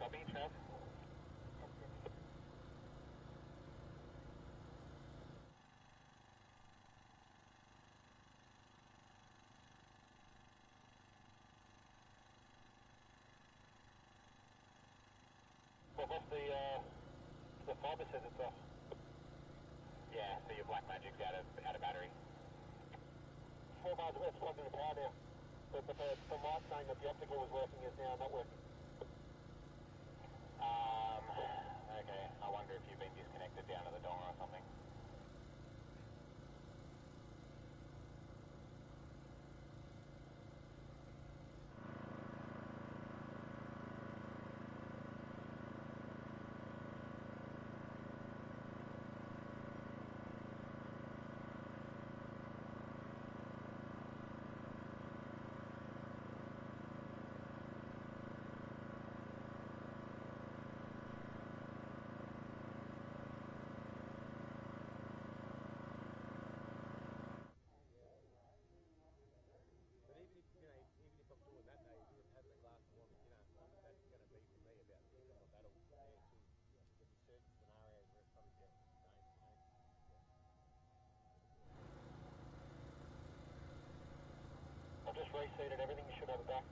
Copy, Trev. Well, off the fibre says it's off. Yeah, so your black magic's out of battery. 4 miles west, plugged into power now. But the light saying that the optical was working is now not working. Okay, I wonder if you've been disconnected down to the dongle or something. Even if I'm doing that, they even having the glass on, that's going to be for me about thinking what that'll compare to. There'll be certain scenarios where it's probably just dangerous, I've just reseated everything, you should have it back.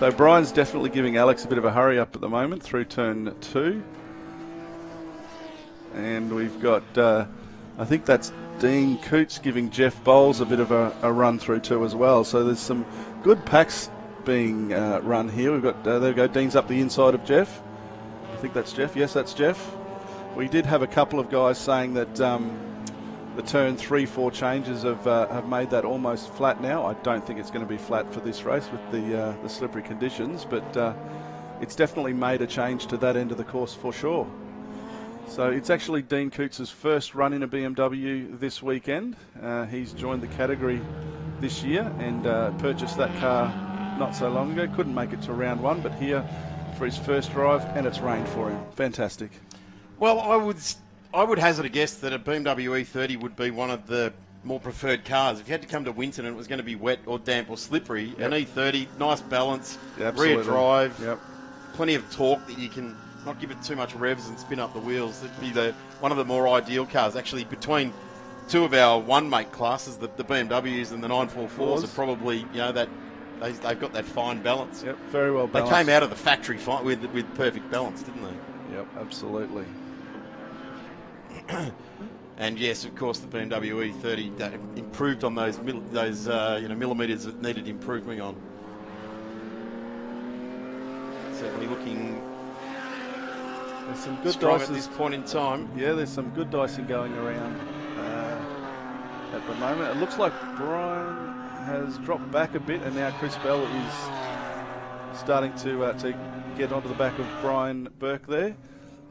So Brian's definitely giving Alex a bit of a hurry up at the moment through turn 2. And we've got, I think that's Dean Coots giving Jeff Bowles a bit of a run through too as well. So there's some good packs being run here. We've got, there we go, Dean's up the inside of Jeff. I think that's Jeff. Yes, that's Jeff. We did have a couple of guys saying that the turn 3-4 changes have made that almost flat now. I don't think it's going to be flat for this race with the slippery conditions, but it's definitely made a change to that end of the course for sure. So it's actually Dean Coots' first run in a BMW this weekend. He's joined the category this year and purchased that car not so long ago. Couldn't make it to round 1, but here for his first drive, and it's rained for him. Fantastic. Well, I would hazard a guess that a BMW E30 would be one of the more preferred cars. If you had to come to Winton and it was going to be wet or damp or slippery, an E30, nice balance, rear drive, plenty of torque that you can not give it too much revs and spin up the wheels. It'd be one of the more ideal cars. Actually, between two of our one-make classes, the BMWs and the 944s, are probably, you know, that they've got that fine balance. Yep, very well balanced. They came out of the factory with perfect balance, didn't they? Yep, absolutely. And yes, of course, the BMW E30 improved on those millimetres that needed improving on. Certainly looking. There's some good strong at this point in time. Yeah, there's some good dicing going around at the moment. It looks like Brian has dropped back a bit, and now Chris Bell is starting to get onto the back of Brian Burke there.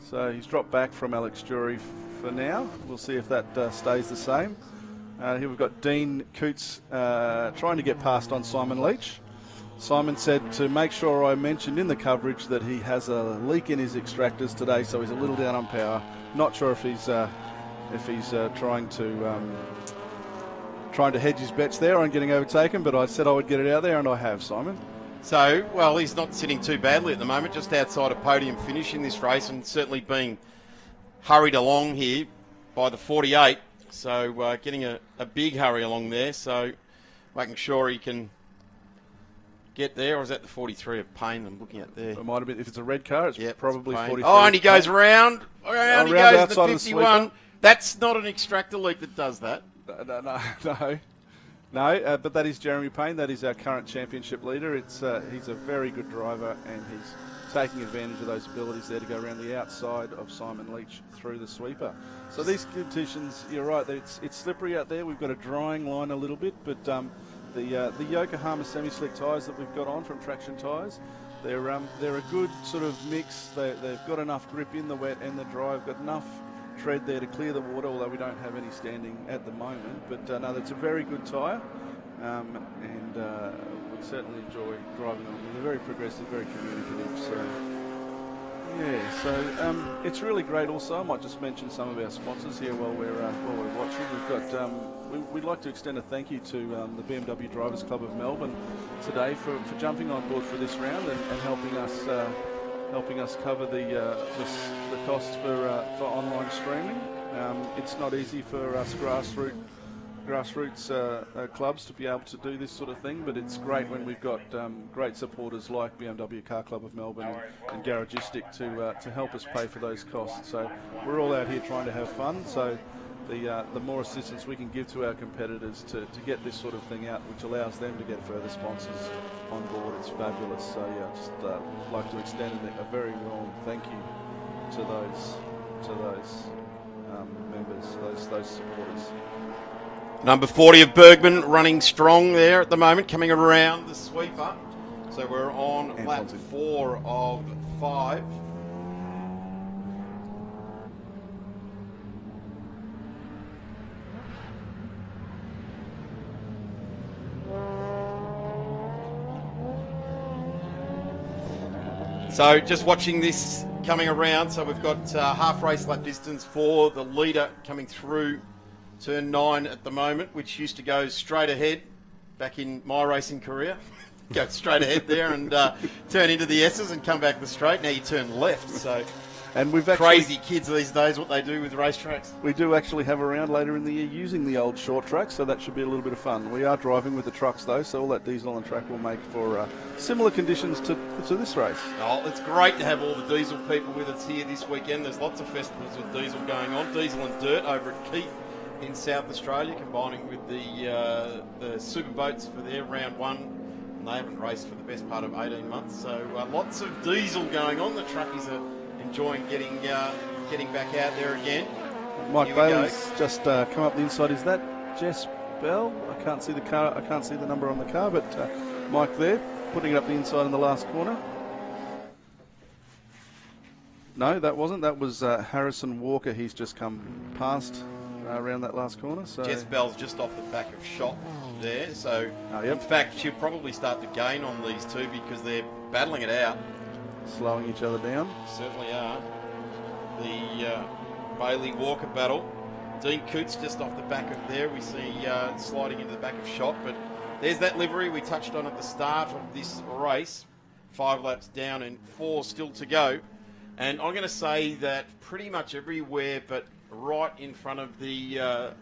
So he's dropped back from Alex Jury for now. We'll see if that stays the same. Here we've got Dean Coots trying to get past on Simon Leach. Simon said to make sure I mentioned in the coverage that he has a leak in his extractors today, so he's a little down on power. Not sure if he's trying to hedge his bets there on getting overtaken, but I said I would get it out there, and I have, Simon. So, well, he's not sitting too badly at the moment, just outside a podium finish in this race, and certainly being hurried along here by the 48. So getting a big hurry along there, so making sure he can get there. Or is that the 43 of Payne I'm looking at there? It might have been, if it's a red car, it's probably 43. Oh, and he goes around he goes to the 51. That's not an extractor leak that does that. No, but that is Jeremy Payne. That is our current championship leader. He's a very good driver, and he's taking advantage of those abilities there to go around the outside of Simon Leach through the sweeper. So these conditions, you're right, it's slippery out there. We've got a drying line a little bit, but the Yokohama semi-slick tyres that we've got on from Traction Tyres, they're a good sort of mix. They've got enough grip in the wet and the dry. We've got enough tread there to clear the water, although we don't have any standing at the moment. But no, that's a very good tyre, and we certainly enjoy driving on. They're very progressive, very communicative. So yeah, so it's really great. Also, I might just mention some of our sponsors here while we're watching. We've got we'd like to extend a thank you to the BMW Drivers Club of Melbourne today for jumping on board for this round and helping us cover the costs for online streaming. It's not easy for us grassroots clubs to be able to do this sort of thing, but it's great when we've got great supporters like BMW Car Club of Melbourne and Garagistic to help us pay for those costs. So we're all out here trying to have fun. So the more assistance we can give to our competitors to get this sort of thing out, which allows them to get further sponsors on board, it's fabulous. So yeah, I'd just like to extend a very warm thank you to those members, those supporters. Number 40 of Bergman running strong there at the moment, coming around the sweeper. So we're on lap 4 of 5. So just watching this coming around. So we've got half race lap distance for the leader coming through turn 9 at the moment, which used to go straight ahead back in my racing career. Go straight ahead there and turn into the S's and come back the straight. Now you turn left. So And we've actually, Crazy kids these days, what they do with racetracks. we do actually have a round later in the year using the old short track, so that should be a little bit of fun. We are driving with the trucks though, so all that diesel on track will make for similar conditions to this race. Oh, it's great to have all the diesel people with us here this weekend. There's lots of festivals with diesel going on. Diesel and Dirt over at Keith in South Australia, combining with the super boats for their round one. And they haven't raced for the best part of 18 months, so lots of diesel going on. The truckies are enjoying getting back out there again. Mike Bailey's just come up the inside. Is that Jess Bell? I can't see the car. I can't see the number on the car, but Mike there putting it up the inside in the last corner. No, that wasn't. That was Harrison Walker. He's just come past around that last corner. So Jess Bell's just off the back of shot there. So yep. In fact, she'll probably start to gain on these two because they're battling it out. Slowing each other down. Certainly are. The Bailey-Walker battle. Dean Coots just off the back of there. We see sliding into the back of shot. But there's that livery we touched on at the start of this race. 5 laps down and 4 still to go. And I'm going to say that pretty much everywhere but right in front of the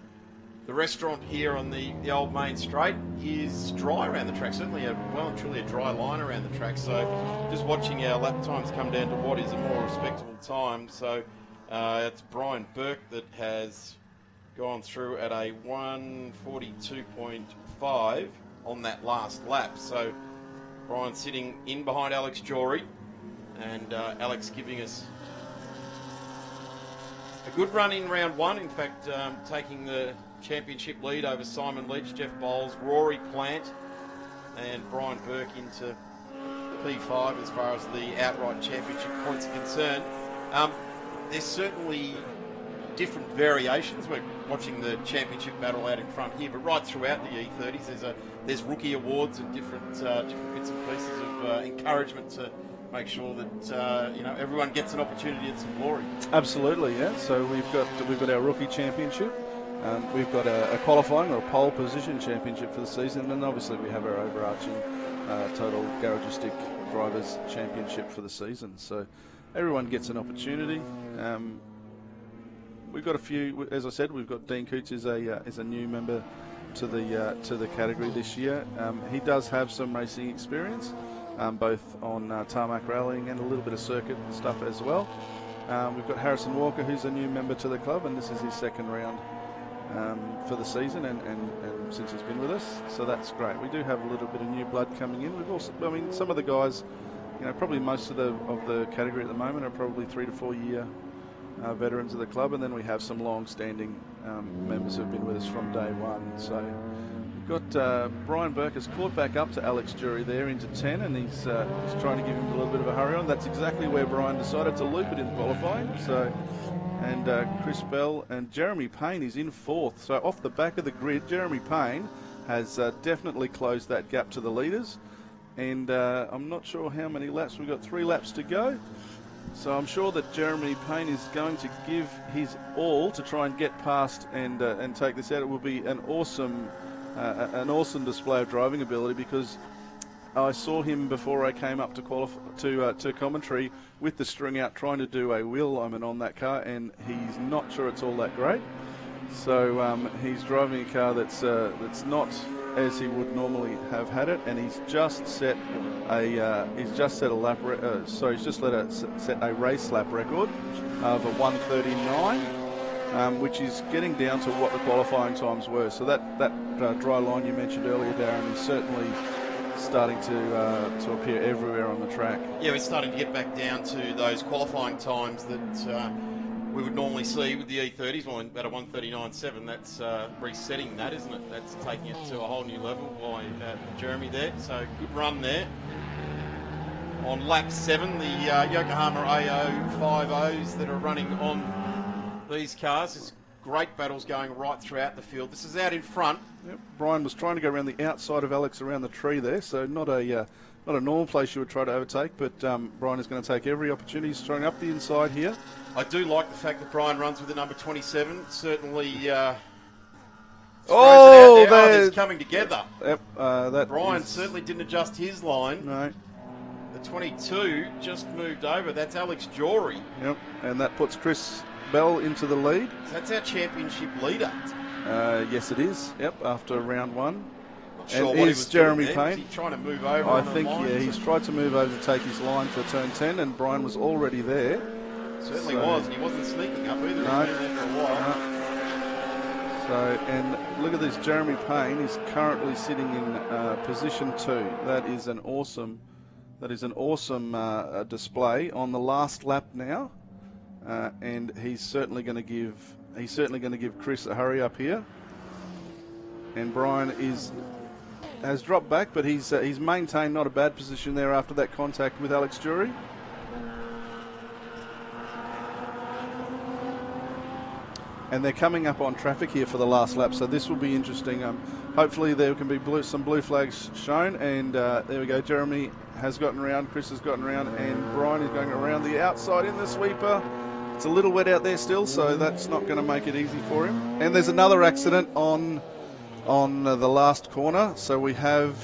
restaurant here on the old main straight is dry around the track. Certainly well and truly a dry line around the track. So just watching our lap times come down to what is a more respectable time. So it's Brian Burke that has gone through at a 1:42.5 on that last lap. So Brian sitting in behind Alex Jory, and Alex giving us a good run in round one. In fact, taking the championship lead over Simon Leach, Jeff Bowles, Rory Plant, and Brian Burke into P5 as far as the outright championship points are concerned. There's certainly different variations. We're watching the championship battle out in front here, but right throughout the E30s, there's rookie awards and different bits and pieces of encouragement to make sure that everyone gets an opportunity at some glory. Absolutely, yeah. So we've got our rookie championship. We've got a qualifying or a pole position championship for the season, and obviously we have our overarching total garagistic drivers championship for the season. So everyone gets an opportunity. We've got a few, as I said, we've got Dean Coots is a new member to the category this year. He does have some racing experience, both on tarmac rallying and a little bit of circuit stuff as well. We've got Harrison Walker, who's a new member to the club, and this is his second round for the season, and since he's been with us, so that's great. We do have a little bit of new blood coming in. We've also, I mean, some of the guys, probably most of the category at the moment are probably 3 to 4 year veterans of the club, and then we have some long-standing members who've been with us from day one. So we've got Brian Burke has caught back up to Alex Jury there into 10, and he's trying to give him a little bit of a hurry on. That's exactly where Brian decided to loop it in qualifying. So, and Chris Bell and Jeremy Payne is in 4th. So off the back of the grid, Jeremy Payne has definitely closed that gap to the leaders. And I'm not sure how many laps. We've got 3 laps to go. So I'm sure that Jeremy Payne is going to give his all to try and get past and take this out. It will be an awesome display of driving ability, because I saw him before I came up to commentary with the string out trying to do a wheel alignment on that car, and he's not sure it's all that great. So he's driving a car that's not as he would normally have had it, and he's just set a set a race lap record of a 1:39, which is getting down to what the qualifying times were. So that dry line you mentioned earlier, Darren, is certainly starting to appear everywhere on the track. Yeah, we're starting to get back down to those qualifying times that we would normally see with the E30s. Well, at a 1:39.7, that's resetting that, isn't it? That's taking it to a whole new level by Jeremy there. So good run there. On lap 7, the Yokohama AO50s that are running on these cars. There's great battles going right throughout the field. This is out in front. Yep. Brian was trying to go around the outside of Alex around the tree there, so not a normal place you would try to overtake, but Brian is going to take every opportunity. He's throwing up the inside here. I do like the fact that Brian runs with the number 27. Certainly it's coming together. Yep, Brian certainly didn't adjust his line. No. The 22 just moved over. That's Alex Jory. Yep, and that puts Chris Bell into the lead. So that's our championship leader. Yes, it is. Yep, after round one. Not sure and what he is was Jeremy doing there. Payne. Was he trying to move over? I on the think, line? yeah, he's tried to move over to take his line for turn 10, and Brian was already there. Certainly was, and he wasn't sneaking up either. No. He's been there for a while. So, and look at this, Jeremy Payne is currently sitting in position 2. That is an awesome display on the last lap now, and he's certainly going to give Chris a hurry up here. And Brian has dropped back, but he's maintained not a bad position there after that contact with Alex Jury. And they're coming up on traffic here for the last lap, so this will be interesting. Hopefully there can be some blue flags shown, and there we go. Jeremy has gotten around, Chris has gotten around, and Brian is going around the outside in the sweeper. It's a little wet out there still, so that's not going to make it easy for him. And there's another accident on the last corner, so we have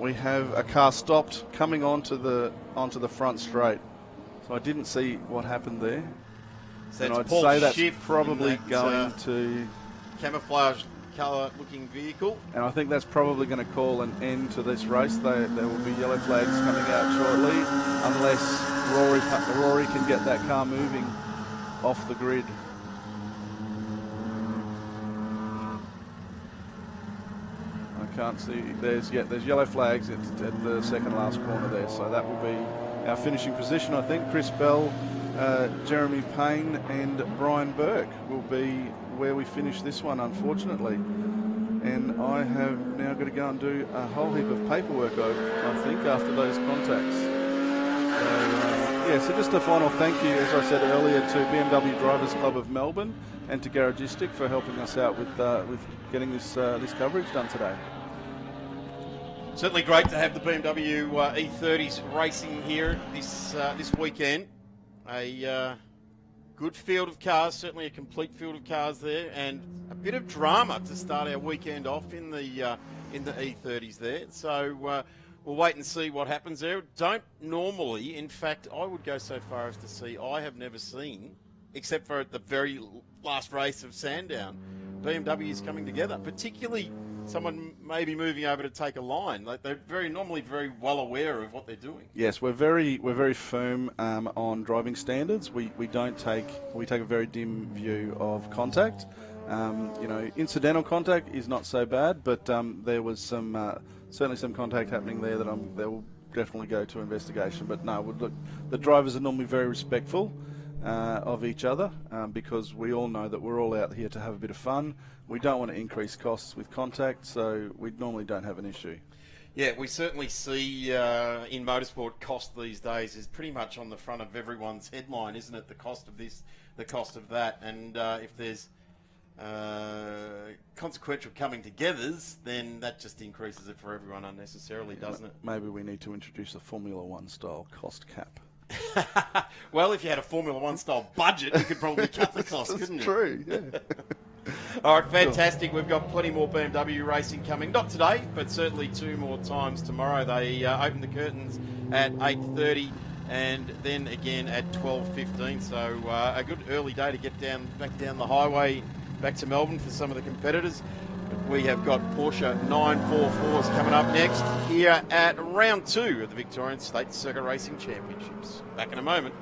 a car stopped coming onto the front straight. So I didn't see what happened there. So and that's I'd Paul say that's Schiff probably in that, going to... camouflage colour-looking vehicle. And I think that's probably going to call an end to this race. There will be yellow flags coming out shortly, unless Rory can get that car moving off the grid. I can't see. There's yellow flags at the second last corner there, so that will be our finishing position. I think Chris Bell, Jeremy Payne and Brian Burke will be where we finish this one, unfortunately. And I have now got to go and do a whole heap of paperwork, I think, after those contacts. So just a final thank you, as I said earlier, to BMW Drivers Club of Melbourne and to Garagistic for helping us out with getting this coverage done today. Certainly great to have the BMW E30s racing here this weekend. A good field of cars, certainly a complete field of cars there, and a bit of drama to start our weekend off in the E30s there. So we'll wait and see what happens there. Don't normally, in fact, I would go so far as to say I have never seen, except for at the very last race of Sandown, BMWs coming together, particularly someone maybe moving over to take a line. Like, they're normally very well aware of what they're doing. Yes, we're very firm on driving standards. We take a very dim view of contact. Incidental contact is not so bad, but there was certainly some contact happening there that will definitely go to investigation. But no, look, the drivers are normally very respectful of each other because we all know that we're all out here to have a bit of fun. We don't want to increase costs with contact, so we normally don't have an issue. Yeah, we certainly see in motorsport cost these days is pretty much on the front of everyone's headline, isn't it? The cost of this, the cost of that, and if there's consequential coming-togethers, then that just increases it for everyone unnecessarily, doesn't it? Maybe we need to introduce a Formula One style cost cap. Well, if you had a Formula One style budget, you could probably cut the cost, couldn't you? True, yeah. All right, fantastic. We've got plenty more BMW racing coming. Not today, but certainly 2 more times tomorrow. They open the curtains at 8:30 and then again at 12:15. So a good early day to get back down the highway, back to Melbourne for some of the competitors. But we have got Porsche 944s coming up next here at round 2 of the Victorian State Circuit Racing Championships. Back in a moment.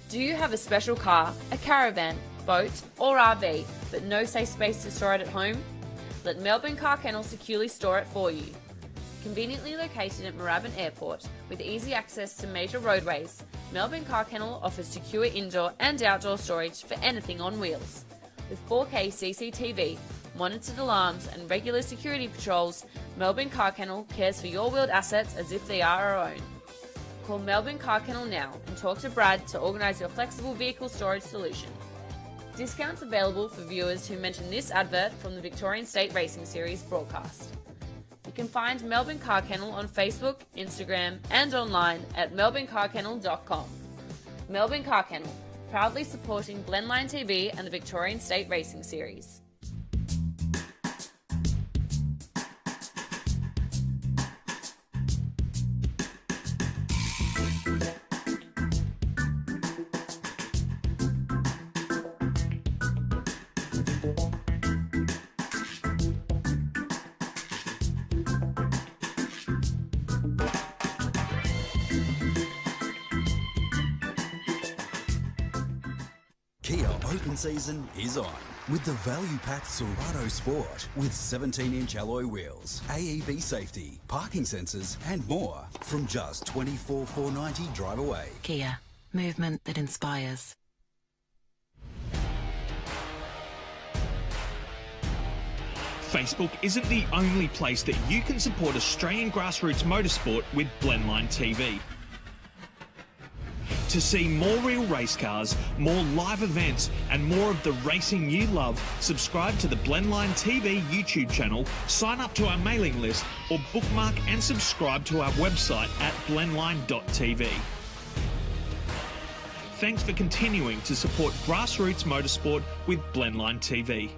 Do you have a special car, a caravan, boat or RV, but no safe space to store it at home? Let Melbourne Car Kennel securely store it for you. Conveniently located at Moorabbin Airport with easy access to major roadways, Melbourne Car Kennel offers secure indoor and outdoor storage for anything on wheels. With 4K CCTV, monitored alarms and regular security patrols, Melbourne Car Kennel cares for your wheeled assets as if they are our own. Call Melbourne Car Kennel now and talk to Brad to organise your flexible vehicle storage solution. Discounts available for viewers who mention this advert from the Victorian State Racing Series broadcast. You can find Melbourne Car Kennel on Facebook, Instagram and online at melbournecarkennel.com. Melbourne Car Kennel, proudly supporting Blendline TV and the Victorian State Racing Series. Kia open season is on with the value-packed Serato Sport with 17-inch alloy wheels, AEB safety, parking sensors and more from just $24,490 drive away. Kia, movement that inspires. Facebook isn't the only place that you can support Australian grassroots motorsport with Blendline TV. To see more real race cars, more live events and more of the racing you love, subscribe to the Blendline TV YouTube channel, sign up to our mailing list or bookmark and subscribe to our website at blendline.tv. Thanks for continuing to support grassroots motorsport with Blendline TV.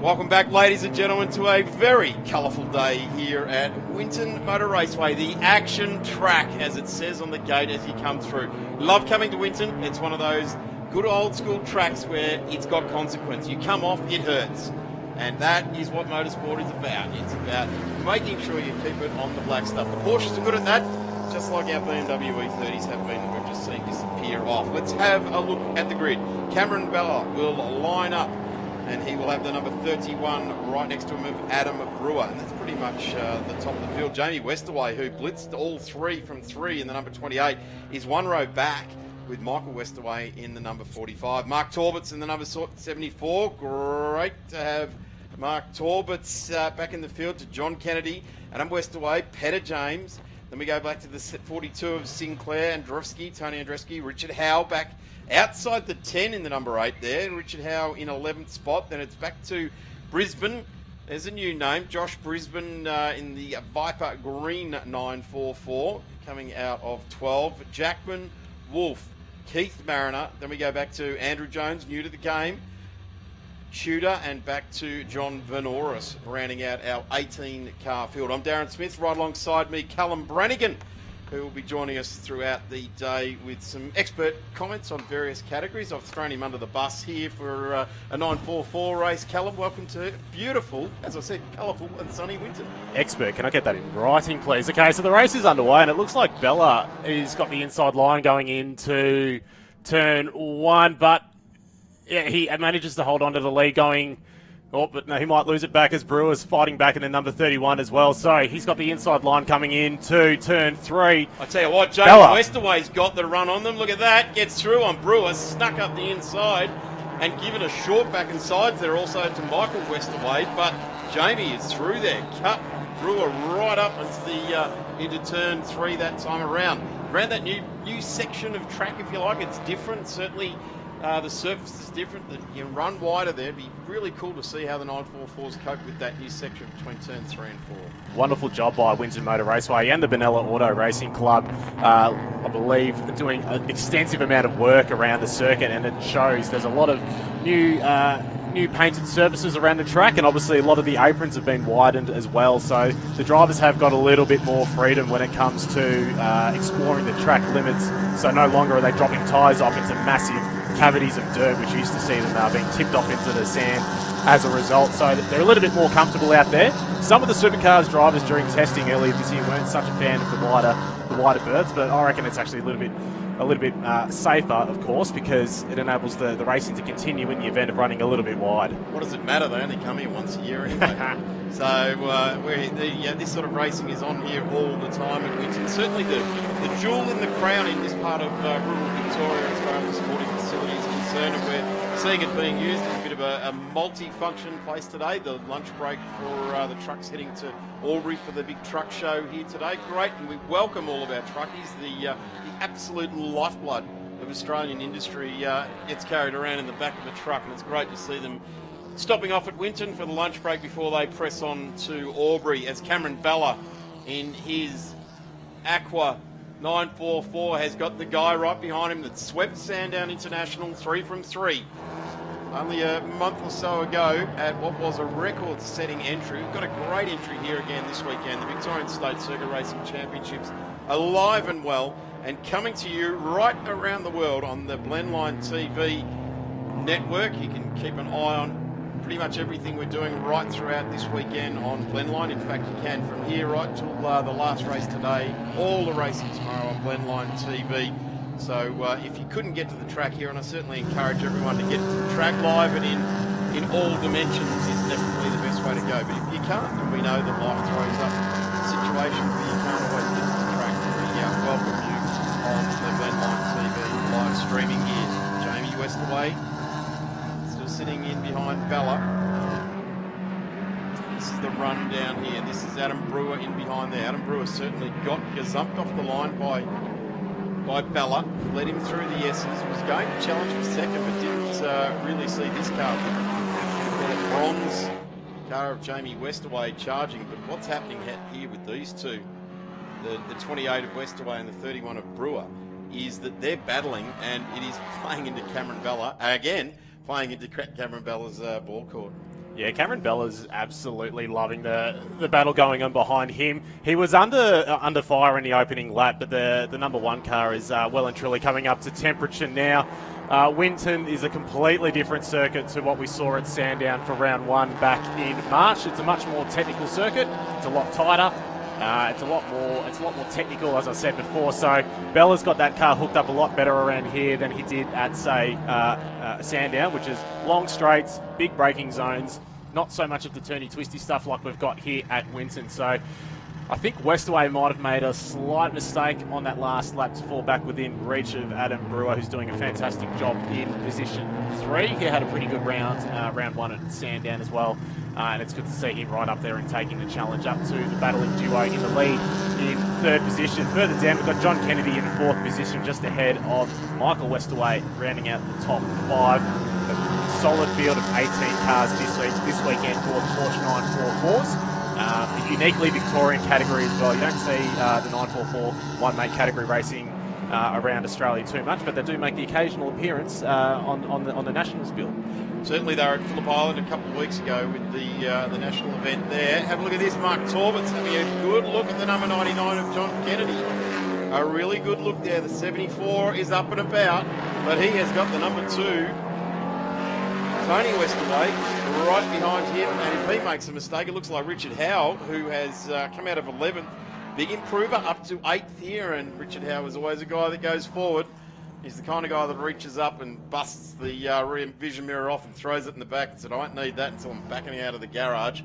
Welcome back, ladies and gentlemen, to a very colourful day here at Winton Motor Raceway, the action track, as it says on the gate as you come through. Love coming to Winton. It's one of those good old school tracks where it's got consequence. You come off, it hurts. And that is what motorsport is about. It's about making sure you keep it on the black stuff. The Porsches are good at that, just like our BMW E30s have been, that we've just seen disappear off. Let's have a look at the grid. Cameron Bella will line up, and he will have the number 31 right next to him of Adam Brewer. And that's pretty much the top of the field. Jamie Westerway, who blitzed all three from 3 in the number 28, is one row back with Michael Westerway in the number 45. Mark Torbert's in the number 74. Great to have Mark Torbert's back in the field to John Kennedy, Adam Westerway, Peter James. Then we go back to the 42 of Sinclair, Andrewski, Tony Andrewski, Richard Howe back outside the 10 in the number 8 there. Richard Howe in 11th spot. Then it's back to Brisbane. There's a new name, Josh Brisbane in the Viper Green 944, coming out of 12. Jackman, Wolf, Keith Mariner. Then we go back to Andrew Jones, new to the game. Tudor, and back to John Venoris, rounding out our 18-car field. I'm Darren Smith, right alongside me, Callum Brannigan, who will be joining us throughout the day with some expert comments on various categories. I've thrown him under the bus here for a 944 race. Callum, welcome to beautiful, as I said, colourful and sunny Winton. Expert, can I get that in writing, please? Okay, so the race is underway, and it looks like Bella has got the inside line going into turn 1, but yeah, he manages to hold on to the lead going... Oh, but no, he might lose it back as Brewer's fighting back in the number 31 as well. So he's got the inside line coming in to turn 3. I tell you what, Jamie Westerway's got the run on them. Look at that. Gets through on Brewer, snuck up the inside and given a short back and sides there also to Michael Westerway. But Jamie is through there. Cut Brewer right up into turn 3 that time around. Around that new section of track, if you like, it's different. Certainly the surface is different. You run wider there. It'd be really cool to see how the 944s cope with that new section between turns 3 and 4. Wonderful job by Winton Motor Raceway and the Benella Auto Racing Club, I believe, doing an extensive amount of work around the circuit, and it shows. There's a lot of new painted surfaces around the track, and obviously a lot of the aprons have been widened as well, so the drivers have got a little bit more freedom when it comes to exploring the track limits. So no longer are they dropping tyres off into massive cavities of dirt, which used to see them being tipped off into the sand as a result. So they're a little bit more comfortable out there. Some of the supercars drivers during testing earlier this year weren't such a fan of the wider berths, but I reckon it's actually a little bit safer, of course, because it enables the racing to continue in the event of running a little bit wide. What does it matter? They only come here once a year anyway. So this sort of racing is on here all the time at Winton. Certainly the jewel in the crown in this part of rural Victoria as far as the sporting facility is concerned, and we're seeing it being used as a bit of a multi-function place today. The lunch break for the trucks heading to Albury for the big truck show here today. Great, and we welcome all of our truckies. The absolute lifeblood of Australian industry gets carried around in the back of a truck, and it's great to see them stopping off at Winton for the lunch break before they press on to Albury, as Cameron Bella in his Aqua 944 has got the guy right behind him that swept Sandown International 3 from 3 only a month or so ago at what was a record-setting entry. We've got a great entry here again this weekend. The Victorian State Circuit Racing Championships alive and well, and coming to you right around the world on the Blendline TV network. You can keep an eye on pretty much everything we're doing right throughout this weekend on Blendline. In fact, you can from here right till the last race today, all the racing tomorrow on Blendline TV. So if you couldn't get to the track here, and I certainly encourage everyone to get to the track live and in all dimensions, is definitely the best way to go. But if you can't, and we know that life throws up situations where you can't always get to the track, we welcome you on the Blendline TV live streaming here. Jamie Westerway still sitting in behind Bella. This is the run down here. This is Adam Brewer in behind there. Adam Brewer certainly got gazumped off the line by Bella, led him through the S's, was going to challenge for second, but didn't really see this car. The bronze car of Jamie Westerway charging, but what's happening here with these two, the 28 of Westerway and the 31 of Brewer, is that they're battling, and it is playing into Cameron Bella, again, playing into Cameron Bella's ball court. Yeah, Cameron Bella's absolutely loving the battle going on behind him. He was under fire in the opening lap, but the number 1 car is well and truly coming up to temperature now. Winton is a completely different circuit to what we saw at Sandown for round 1 back in March. It's a much more technical circuit. It's a lot tighter. It's a lot more technical, as I said before. So Bella's got that car hooked up a lot better around here than he did at, say, Sandown, which is long straights, big braking zones, not so much of the turny twisty stuff like we've got here at Winton. So I think Westaway might have made a slight mistake on that last lap to fall back within reach of Adam Brewer, who's doing a fantastic job in position 3. He had a pretty good round 1 at Sandown as well. And it's good to see him right up there and taking the challenge up to the battling duo in the lead in 3rd position. Further down, we've got John Kennedy in 4th position, just ahead of Michael Westaway, rounding out the top 5. A solid field of 18 cars this weekend for the Porsche 944s. A uniquely Victorian category as well. You don't see the 944 one-mate category racing around Australia too much, but they do make the occasional appearance on the Nationals bill. Certainly they were at Phillip Island a couple of weeks ago with the national event there. Have a look at this. Mark Torbett's having a good look at the number 99 of John Kennedy. A really good look there. The 74 is up and about, but he has got the number 2, Tony Westaway, right behind him. And if he makes a mistake, it looks like Richard Howe, who has come out of 11th. Big improver up to 8th here, and Richard Howe is always a guy that goes forward. He's the kind of guy that reaches up and busts the rear vision mirror off and throws it in the back and said, I won't need that until I'm backing out of the garage.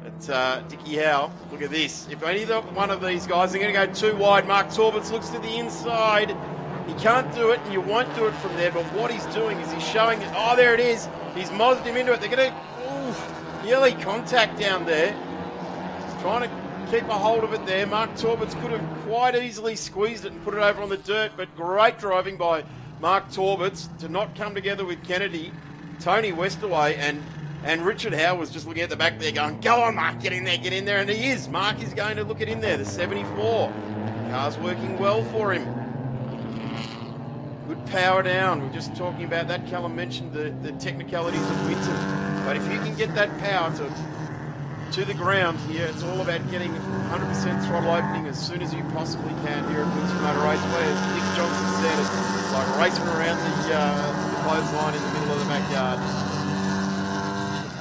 But Dickie Howe, look at this. If either one of these guys are going to go too wide, Mark Torbitz looks to the inside. He can't do it, and you won't do it from there, but what he's doing is he's showing it. Oh, there it is. He's mozzed him into it. They're going to, nearly contact down there. Trying to keep a hold of it there. Mark Torbitz could have quite easily squeezed it and put it over on the dirt, but great driving by Mark Torbitz to not come together with Kennedy, Tony Westaway, and Richard Howe was just looking at the back there going, go on, Mark, get in there, and he is. Mark is going to look at in there, the 74. Car's working well for him. Good power down. We're just talking about that. Callum mentioned the technicalities of Winton, but if you can get that power to the ground here, it's all about getting 100% throttle opening as soon as you possibly can here at Winton Motor Raceway. As Nick Johnson said, it's like racing around the clothesline in the middle of the backyard.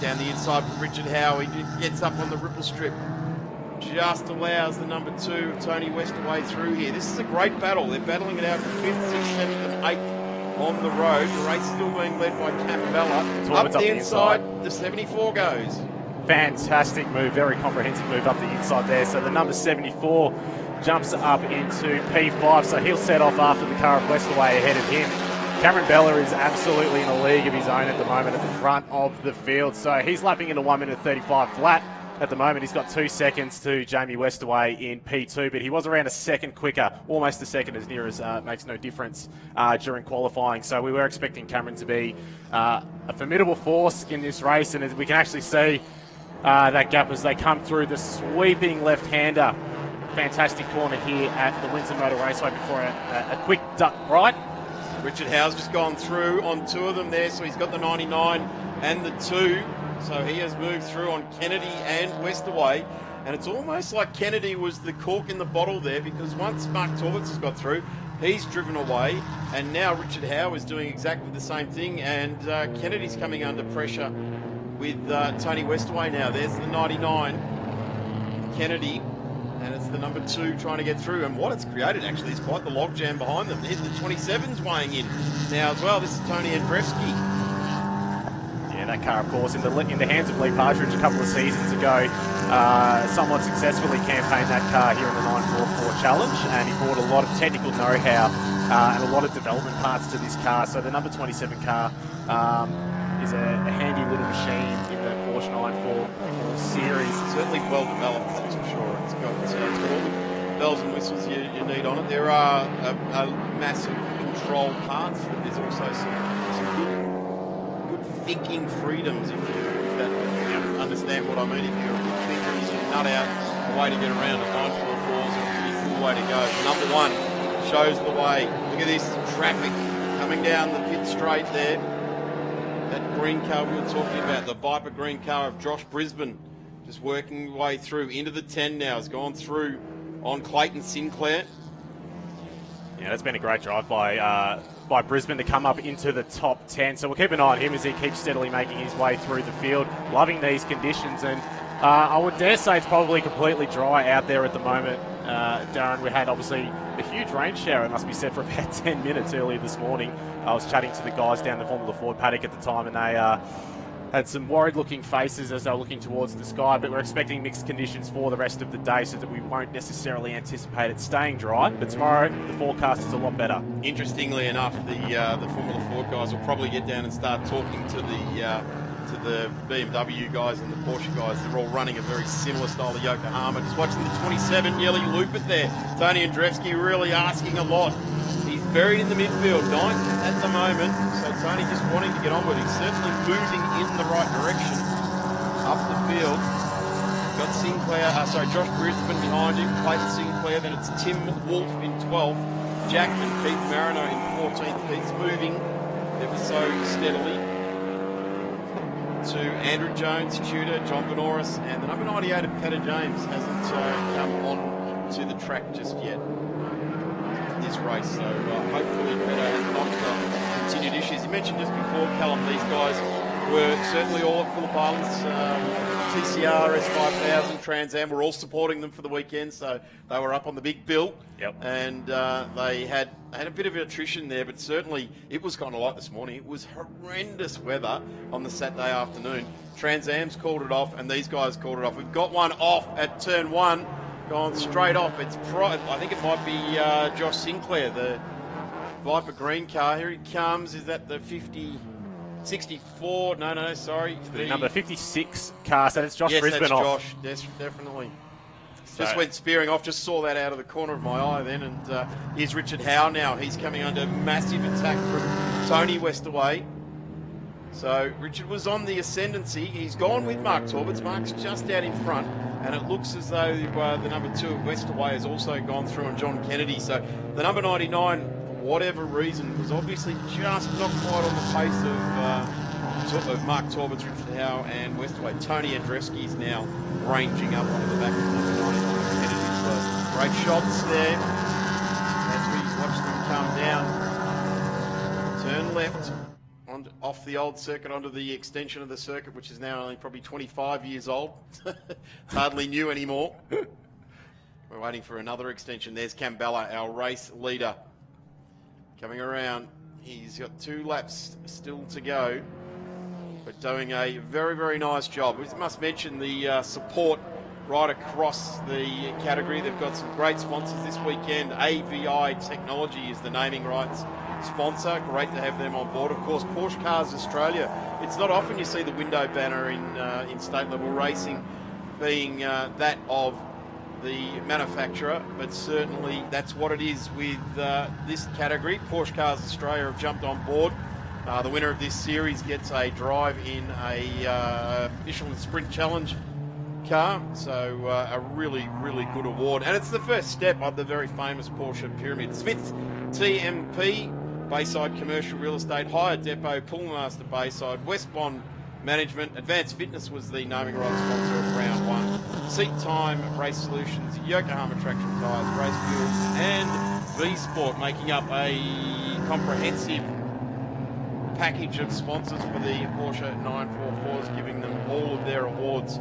Down the inside for Richard Howe, he gets up on the ripple strip. Just allows the number 2, Tony Westaway, through here. This is a great battle. They're battling it out for 5th, 6th, 7th and 8th on the road. The race still being led by Campbella. Up the inside, the 74 goes. Fantastic move, very comprehensive move up the inside there. So the number 74 jumps up into P5, so he'll set off after the car of Westaway ahead of him. Cameron Bella is absolutely in a league of his own at the moment at the front of the field. So he's lapping into 1 minute 35 flat. At the moment, he's got 2 seconds to Jamie Westaway in P2, but he was around a second quicker, almost a second, as near as makes no difference during qualifying. So we were expecting Cameron to be a formidable force in this race, and as we can actually see that gap as they come through the sweeping left-hander. Fantastic corner here at the Winton Motor Raceway before a quick duck right. Richard Howe's just gone through on 2 of them there, so he's got the 99 and the 2. So he has moved through on Kennedy and Westaway. And it's almost like Kennedy was the cork in the bottle there, because once Mark Torbitz has got through, he's driven away. And now Richard Howe is doing exactly the same thing. And Kennedy's coming under pressure with Tony Westaway now. There's the 99, Kennedy. And it's the number 2 trying to get through. And what it's created, actually, is quite the logjam behind them. Here's the 27's weighing in now as well. This is Tony Andrewski. Yeah, that car, of course, in the hands of Lee Partridge a couple of seasons ago, somewhat successfully campaigned that car here in the 944 Challenge. And he brought a lot of technical know-how and a lot of development parts to this car. So the number 27 car is a handy little machine in the Porsche 944 series. Certainly well developed, that's for sure. It's got all the bells and whistles you need on it. There are a massive control parts, but there's also some good thinking freedoms, if that understand what I mean. If you're a good thinker and you nut out a way to get around a 944 is a pretty cool way to go. Number 1 shows the way. Look at this traffic coming down the pit straight there. that green car we were talking about, the Viper green car of Josh Brisbane, just working way through into the 10 now. Has gone through on Clayton Sinclair. Yeah, that's been a great drive by Brisbane to come up into the top 10. So we'll keep an eye on him as he keeps steadily making his way through the field. Loving these conditions, and I would dare say it's probably completely dry out there at the moment. Darren, we had obviously a huge rain shower, it must be said, for about 10 minutes earlier this morning. I was chatting to the guys down the Formula Ford paddock at the time, and they had some worried-looking faces as they were looking towards the sky, but we're expecting mixed conditions for the rest of the day so that we won't necessarily anticipate it staying dry. But tomorrow, the forecast is a lot better. Interestingly enough, the Formula Ford guys will probably get down and start talking to the BMW guys and the Porsche guys. They're all running a very similar style of Yokohama. Just watching the 27 nearly loop it there. Tony Andrzejewski really asking a lot. He's buried in the midfield, 9th at the moment. So Tony just wanting to get on with it. He's certainly moving in the right direction up the field. Got Josh Brisbane behind him, Clayton Sinclair, then it's Tim Wolf in 12th, Jackman, Keith Marino in 14th. He's moving ever so steadily to Andrew Jones, Tudor, John Benoris, and the number 98 of Peter James hasn't come on to the track just yet this race. So hopefully Peter has not continued issues. You mentioned just before, Callum, these guys were certainly all at Phillip Islands. TCR, S5000, Trans Am were all supporting them for the weekend, so they were up on the big bill. Yep. And they had a bit of attrition there, but certainly it was kind of like this morning. It was horrendous weather on the Saturday afternoon. Trans Am's called it off, and these guys called it off. We've got one off at turn 1, gone straight off. I think it might be Josh Sinclair, the Viper green car. Here he comes. Is that the 64? No, sorry. The number 56 car, so it's Josh Brisbane that's off. Josh, yes, definitely. Just went spearing off, just saw that out of the corner of my eye then, and here's Richard Howe now. He's coming under massive attack from Tony Westaway. So Richard was on the ascendancy. He's gone with Mark Torbitz. Mark's just out in front, and it looks as though the number 2 of Westaway has also gone through on John Kennedy. So the number 99, for whatever reason, was obviously just not quite on the pace of Mark Torbitz, Richard Howe, and Westaway. Tony Andrzejewski is now ranging up onto the back of number 99 Kennedy. So great shots there as we watch them come down. Turn left off the old circuit onto the extension of the circuit, which is now only probably 25 years old. Hardly new anymore. We're waiting for another extension. There's Cambella, our race leader, coming around. He's got 2 laps still to go, but doing a very, very nice job. We must mention the support right across the category. They've got some great sponsors this weekend. AVI Technology is the naming rights sponsor. Great to have them on board. Of course, Porsche Cars Australia. It's not often you see the window banner in state level racing being that of the manufacturer, but certainly that's what it is with this category. Porsche Cars Australia have jumped on board. The winner of this series gets a drive in a Michelin Sprint Challenge car, so a really, really good award. And it's the first step of the very famous Porsche Pyramid. Smith's TMP, Bayside Commercial Real Estate, Hire Depot, Pullmaster Bayside, Westbond Management, Advanced Fitness was the naming rights sponsor of round 1. Seat Time, Race Solutions, Yokohama Traction Tyres, Race Fuels, and V Sport making up a comprehensive package of sponsors for the Porsche 944s, giving them all of their awards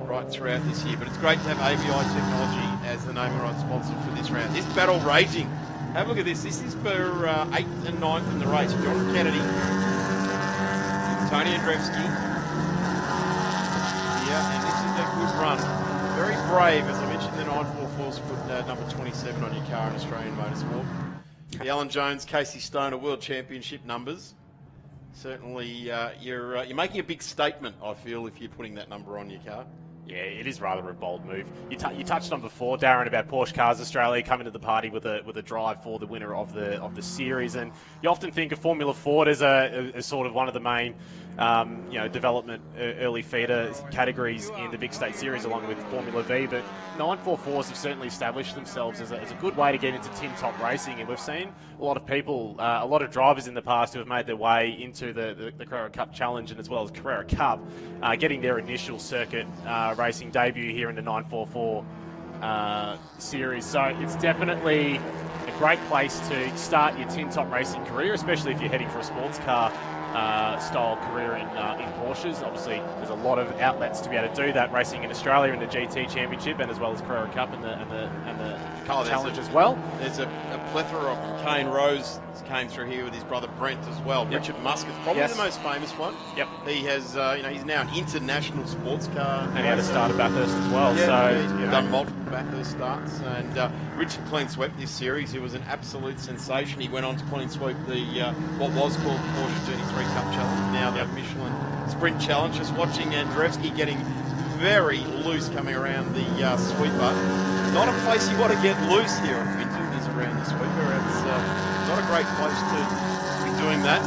right throughout this year. But it's great to have AVI Technology as the naming rights sponsor for this round. This battle raging. Have a look at this. This is for 8th and 9th in the race. John Kennedy, Tony Andrzejewski. Yeah, and this is a good run. Very brave, as I mentioned, the 944s put number 27 on your car in Australian motorsport. The Alan Jones, Casey Stoner World Championship numbers. Certainly, you're making a big statement, I feel, if you're putting that number on your car. Yeah, it is rather a bold move. You touched on before, Darren, about Porsche Cars Australia coming to the party with a drive for the winner of the series, and you often think of Formula Ford as as sort of one of the main development early feeder categories in the Big State Series, along with Formula Vee. But 944s have certainly established themselves as a good way to get into tin top racing, and we've seen a lot of people, a lot of drivers in the past who have made their way into the Carrera Cup Challenge and as well as Carrera Cup, getting their initial circuit racing debut here in the 944 series. So it's definitely a great place to start your tin top racing career, especially if you're heading for a sports car style career in Porsches. Obviously, there's a lot of outlets to be able to do that, racing in Australia in the GT Championship and as well as Carrera Cup and the Cup Challenge as well. There's a plethora of them. Kane Rose came through here with his brother Brent as well. Yep. Richard Muscat's probably the most famous one. Yep. He has, he's now an international sports car. And he had a start at Bathurst as well. Yeah, so he's done multiple Bathurst starts. And Richard clean swept this series. He was an absolute sensation. He went on to clean sweep the what was called Porsche GT3 Cup Challenge, now the Michelin Sprint Challenge. Just watching Andrzejewski getting very loose coming around the sweeper. Not a place you want to get loose here at Winton is around the sweeper. It's not a great place to be doing that.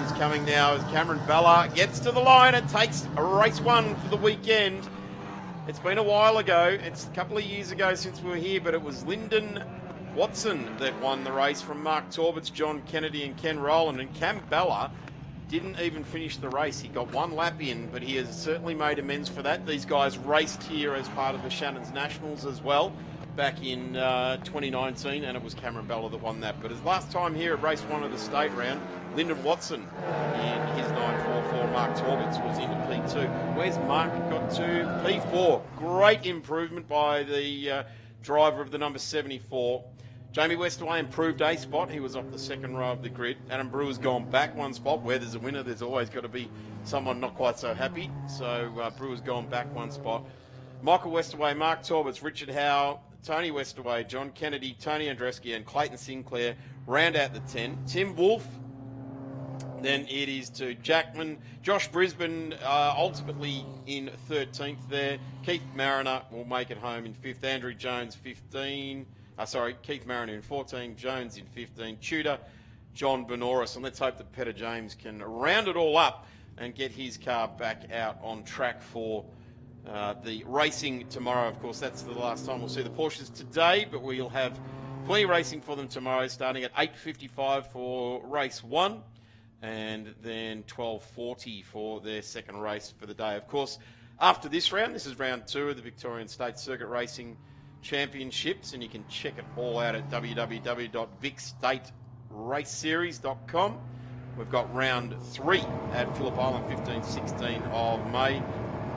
He's coming now as Cameron Bella gets to the line and takes a race one for the weekend. It's been a while ago. It's a couple of years ago since we were here, but it was Lyndon Watson that won the race from Mark Torbitts, John Kennedy and Ken Rowland, and Cam Bella didn't even finish the race. He got one lap in, but he has certainly made amends for that. These guys raced here as part of the Shannon's Nationals as well back in 2019, and it was Cameron Bella that won that. But his last time here at race one of the state round, Lyndon Watson in his 944, Mark Torbitts was into P2. Where's Mark got to? P4. Great improvement by the driver of the number 74. Jamie Westaway improved a spot. He was off the second row of the grid. Adam Brewer's gone back one spot. Where there's a winner, there's always got to be someone not quite so happy. So Brewer's gone back one spot. Michael Westaway, Mark Torbitts, Richard Howe, Tony Westaway, John Kennedy, Tony Andrzejewski and Clayton Sinclair round out the 10. Tim Wolfe, then it is to Jackman. Josh Brisbane ultimately in 13th there. Keith Mariner will make it home in 5th. Andrew Jones 15. Keith Mariner in 14, Jones in 15, Tudor, John Benoris. And let's hope that Peter James can round it all up and get his car back out on track for the racing tomorrow. Of course, that's the last time we'll see the Porsches today, but we'll have plenty of racing for them tomorrow, starting at 8:55 for race one, and then 12:40 for their second race for the day. Of course, after this round, this is round two of the Victorian State Circuit Racing Championships, and you can check it all out at www.vicstateraceseries.com. We've got round three at Phillip Island, 15-16 of May.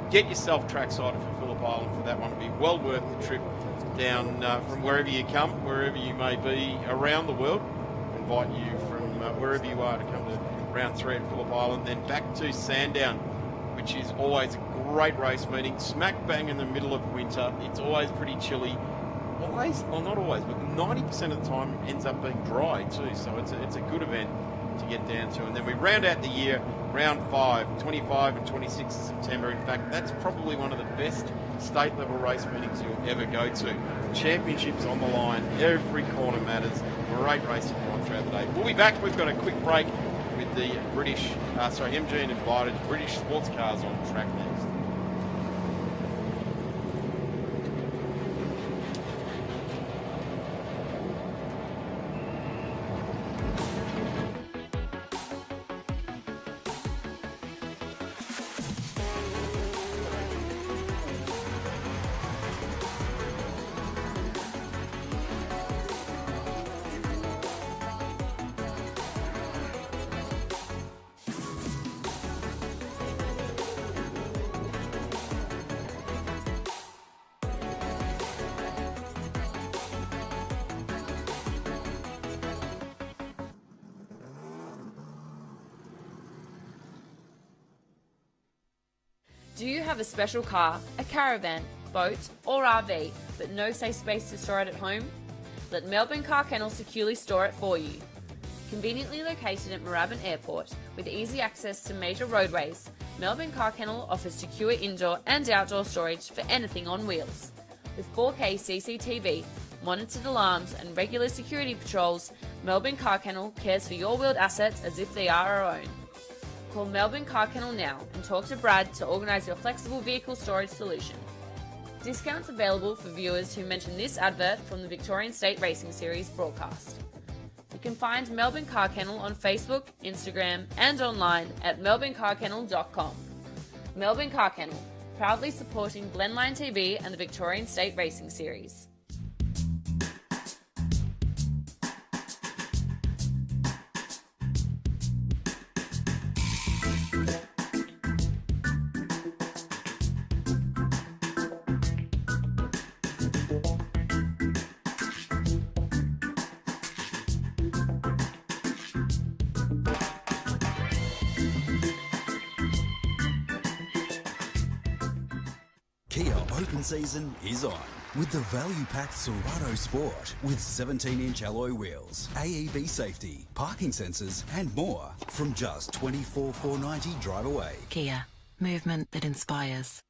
Get yourself trackside for Phillip Island for that one. It'll be well worth the trip down from wherever you come, wherever you may be around the world. Invite you from wherever you are to come to round three at Phillip Island, then back to Sandown, which is always a great race meeting, smack bang in the middle of winter. It's always pretty chilly. Always, well, not always, but 90% of the time ends up being dry too. So it's a good event to get down to. And then we round out the year, round 5, 25 and 26 of September. In fact, that's probably one of the best state level race meetings you'll ever go to. Championships on the line, every corner matters. Great racing on throughout the day. We'll be back. We've got a quick break with the MG and invited British sports cars on track next. Do you have a special car, a caravan, boat or RV, but no safe space to store it at home? Let Melbourne Car Kennel securely store it for you. Conveniently located at Moorabbin Airport with easy access to major roadways, Melbourne Car Kennel offers secure indoor and outdoor storage for anything on wheels. With 4K CCTV, monitored alarms and regular security patrols, Melbourne Car Kennel cares for your wheeled assets as if they are our own. Call Melbourne Car Kennel now and talk to Brad to organise your flexible vehicle storage solution. Discounts available for viewers who mention this advert from the Victorian State Racing Series broadcast. You can find Melbourne Car Kennel on Facebook, Instagram and online at melbournecarkennel.com. Melbourne Car Kennel, proudly supporting Blendline TV and the Victorian State Racing Series. Kia open season is on with the value-packed Serato Sport with 17-inch alloy wheels, AEB safety, parking sensors and more from just $24,490 drive away. Kia, movement that inspires.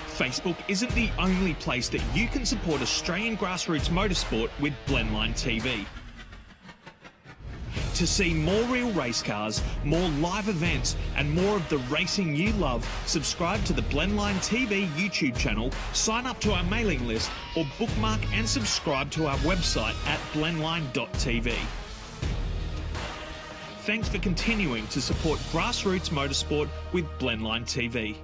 Facebook isn't the only place that you can support Australian grassroots motorsport with Blendline TV. To see more real race cars, more live events and more of the racing you love, subscribe to the Blendline TV YouTube channel, sign up to our mailing list or bookmark and subscribe to our website at blendline.tv. Thanks for continuing to support grassroots motorsport with Blendline TV.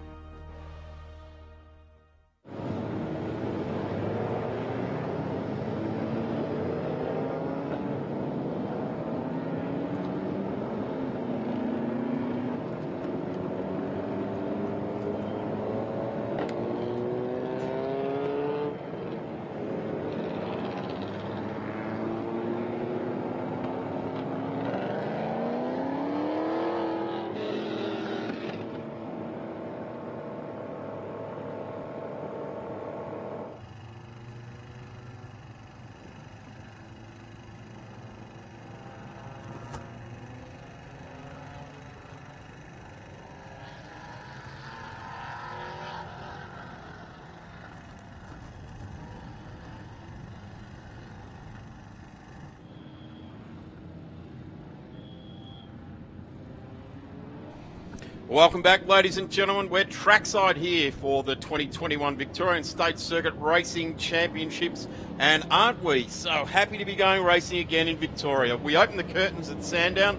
Welcome back, ladies and gentlemen. We're trackside here for the 2021 Victorian State Circuit Racing Championships, and aren't we so happy to be going racing again in Victoria? We opened the curtains at Sandown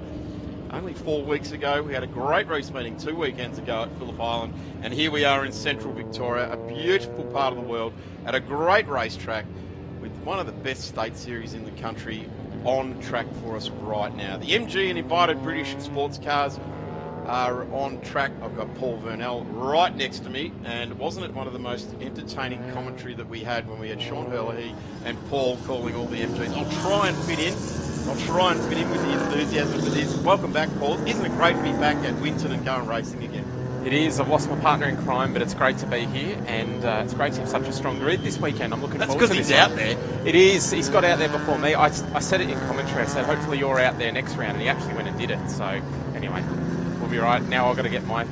only 4 weeks ago. We had a great race meeting 2 weekends ago at Phillip Island, and here we are in central Victoria, a beautiful part of the world, at a great racetrack with one of the best state series in the country on track for us right now. The MG and invited British sports cars are on track. I've got Paul Vernell right next to me, and wasn't it one of the most entertaining commentary that we had when we had Sean Herlihy and Paul calling all the MGs? I'll try and fit in with the enthusiasm for this. Welcome back, Paul. Isn't it great to be back at Winton and going racing again? It is. I've lost my partner in crime, but it's great to be here, and it's great to have such a strong grid this weekend. I'm looking forward to this. That's because he's out there. It is. He's got out there before me. I said it in commentary. I said, hopefully you're out there next round, and he actually went and did it. So, anyway, we'll be right. Now I've got to get my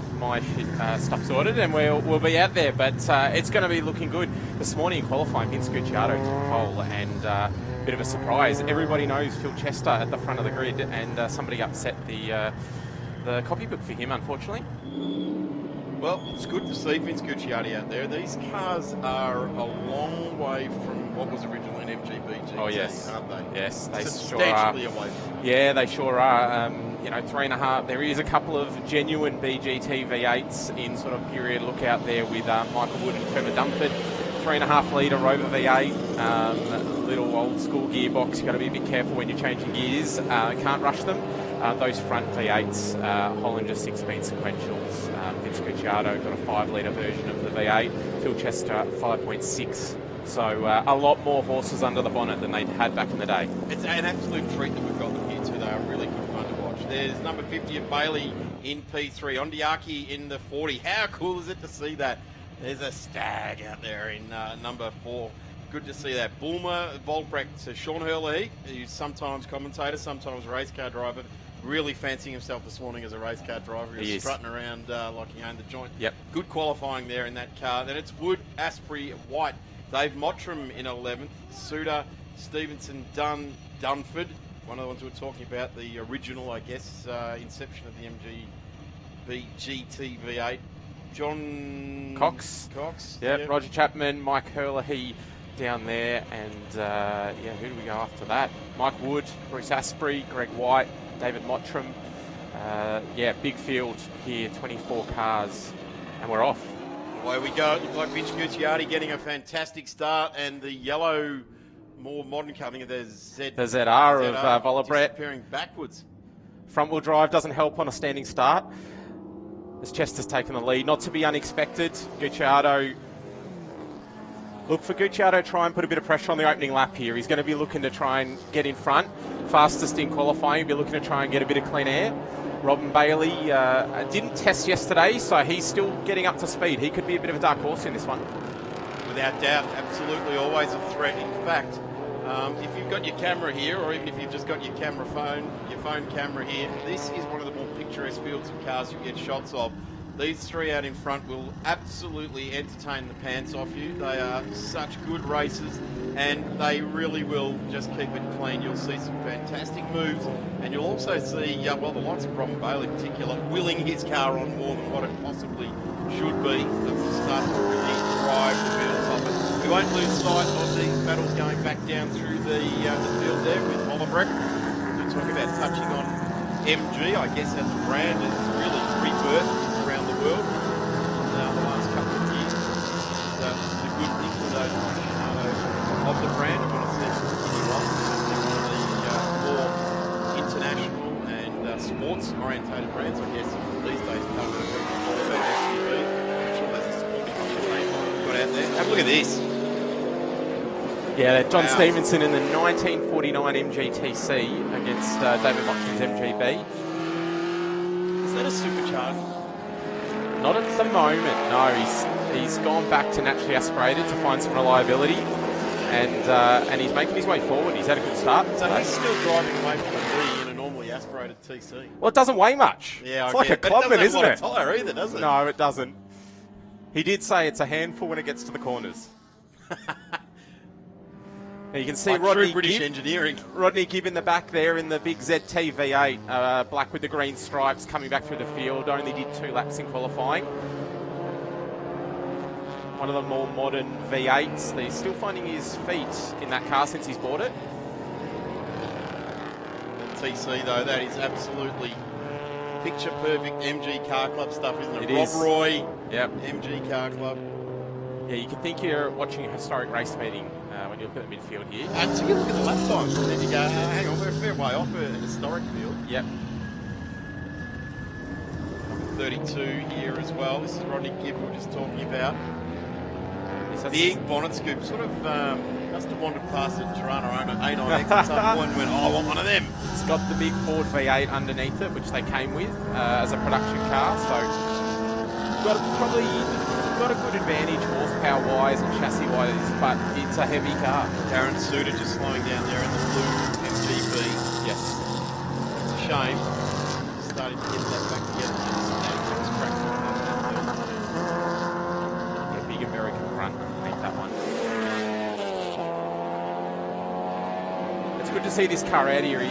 stuff sorted, and we'll be out there. But it's going to be looking good. This morning in qualifying, Vince Gucciardo took pole, and bit of a surprise. Everybody knows Phil Chester at the front of the grid, and somebody upset the copybook for him, unfortunately. Well, it's good to see Vince Gucciardo out there. These cars are a long way from what was originally an MGB. Oh, yes. Aren't they? Yes, they sure are. Substantially away from it. Yeah, they sure are. 3.5. There is a couple of genuine BGT V8s in sort of period look out there with Michael Wood and Trevor Dumford. 3.5 litre Rover V8, little old school gearbox. You've got to be a bit careful when you're changing gears. Can't rush them. Those front V8s, Hollinger 6-speed sequentials. Vince Gucciardo got a 5 litre version of the V8. Phil Chester 5.6. So a lot more horses under the bonnet than they'd had back in the day. It's an absolute treat that we've got them here too. They are really good fun to watch. There's number 50 of Bailey in P3, Ondiaki in the 40. How cool is it to see that? There's a stag out there in number 4. Good to see that. Bulmer, Volbrecht, Sean Hurley, who's sometimes commentator, sometimes race car driver, really fancying himself this morning as a race car driver. He's strutting around like he owned the joint. Yep. Good qualifying there in that car. Then it's Wood, Asprey, White, Dave Mottram in 11th, Suter, Stevenson, Dunford, one of the ones we were talking about, the original, I guess, inception of the MG GT-V8. John Cox. Yep. Roger Chapman, Mike Hurley down there, and who do we go after that? Mike Wood, Bruce Asprey, Greg White, David Mottram. Big field here, 24 cars, and we're off. Away we go. It looked like Vince Gucciardi getting a fantastic start, and the yellow, more modern car, I think the ZR of Volbrecht disappearing backwards. Front-wheel drive doesn't help on a standing start, as Chester's taken the lead. Not to be unexpected, Gucciardo. Look for Gucciardo to try and put a bit of pressure on the opening lap here. He's going to be looking to try and get in front. Fastest in qualifying, he'll be looking to try and get a bit of clean air. Robin Bailey didn't test yesterday, so he's still getting up to speed. He could be a bit of a dark horse in this one. Without doubt, absolutely always a threat. In fact, if you've got your camera here, or even if you've just got your phone camera here, this is one of the more picturesque fields of cars you get shots of. These three out in front will absolutely entertain the pants off you. They are such good races, and they really will just keep it clean. You'll see some fantastic moves, and you'll also see, the likes of Robin Bailey in particular, willing his car on more than what it possibly should be. That will start to really drive the wheels off it. We won't lose sight of these battles going back down through the field there with Volbrecht. We'll talk about touching on MG, I guess, as a brand is really rebirthed around the world in the last couple of years. It's a good thing for those aficionados of the brand. I want to see it continue on. It's one of the more international and sports-orientated brands, I guess, these days. Come all about SUV. I'm sure there's a sporting name got out there. Have a look at this. Yeah, John Stevenson in the 1949 MGTC against David Mottram's MGB. Is that a supercharged? Not at the moment, no. He's gone back to naturally aspirated to find some reliability, and he's making his way forward. He's had a good start. So he's still driving away from the V in a normally aspirated TC. Well, it doesn't weigh much. Yeah, it's like a Clubman, isn't it? It doesn't have a lot of tyre either, does it? No, it doesn't. He did say it's a handful when it gets to the corners. Now you can see Rodney British engineering. Rodney Gibb in the back there in the big ZT V8, black with the green stripes, coming back through the field. Only did 2 laps in qualifying. One of the more modern V8s. He's still finding his feet in that car since he's bought it. The TC though, that is absolutely picture perfect MG Car Club stuff, isn't it? Rob Roy, MG Car Club. Yeah, you can think you're watching a historic race meeting when you look at the midfield here. So you look at the lap times and then you go, hang on, we're a fair way off a historic field. Yep. 32 here as well. This is Rodney Gibb we were just talking about. Big bonnet scoop, sort of must have wandered past a Toronto A9X at some point and went, I want one of them. It's got the big Ford V8 underneath it, which they came with as a production car, so probably got a good advantage horsepower-wise and chassis-wise, but it's a heavy car. Darren Suter just slowing down there in the blue MGB. Yes. It's a shame. Starting to get that back together. A big American front underneath that one. It's good to see this car out here.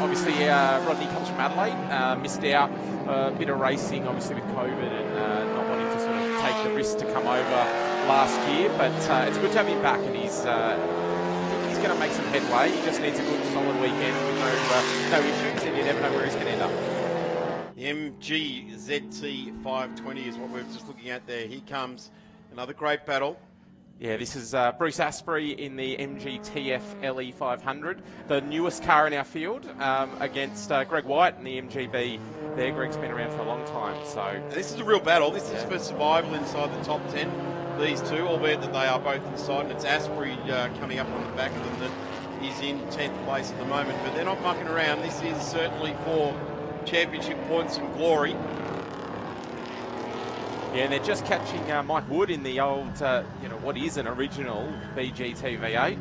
Obviously, Rodney comes from Adelaide, missed out a bit of racing, obviously with COVID and not wanting to sort of take the risk to come over last year, but it's good to have him back, and he's going to make some headway. He just needs a good solid weekend with no issues, and you never know where he's going to end up. The MG ZT 520 is what we're just looking at there. Here comes another great battle. Yeah, this is Bruce Asprey in the MG TF LE 500, the newest car in our field, against Greg White in the MGB. There, Greg's been around for a long time, so... And this is a real battle. This is for survival inside the top 10. These two, albeit that they are both inside, and it's Asprey coming up on the back of them that is in 10th place at the moment. But they're not mucking around. This is certainly for championship points and glory. Yeah, and they're just catching Mike Wood in the old, what is an original BGT V8.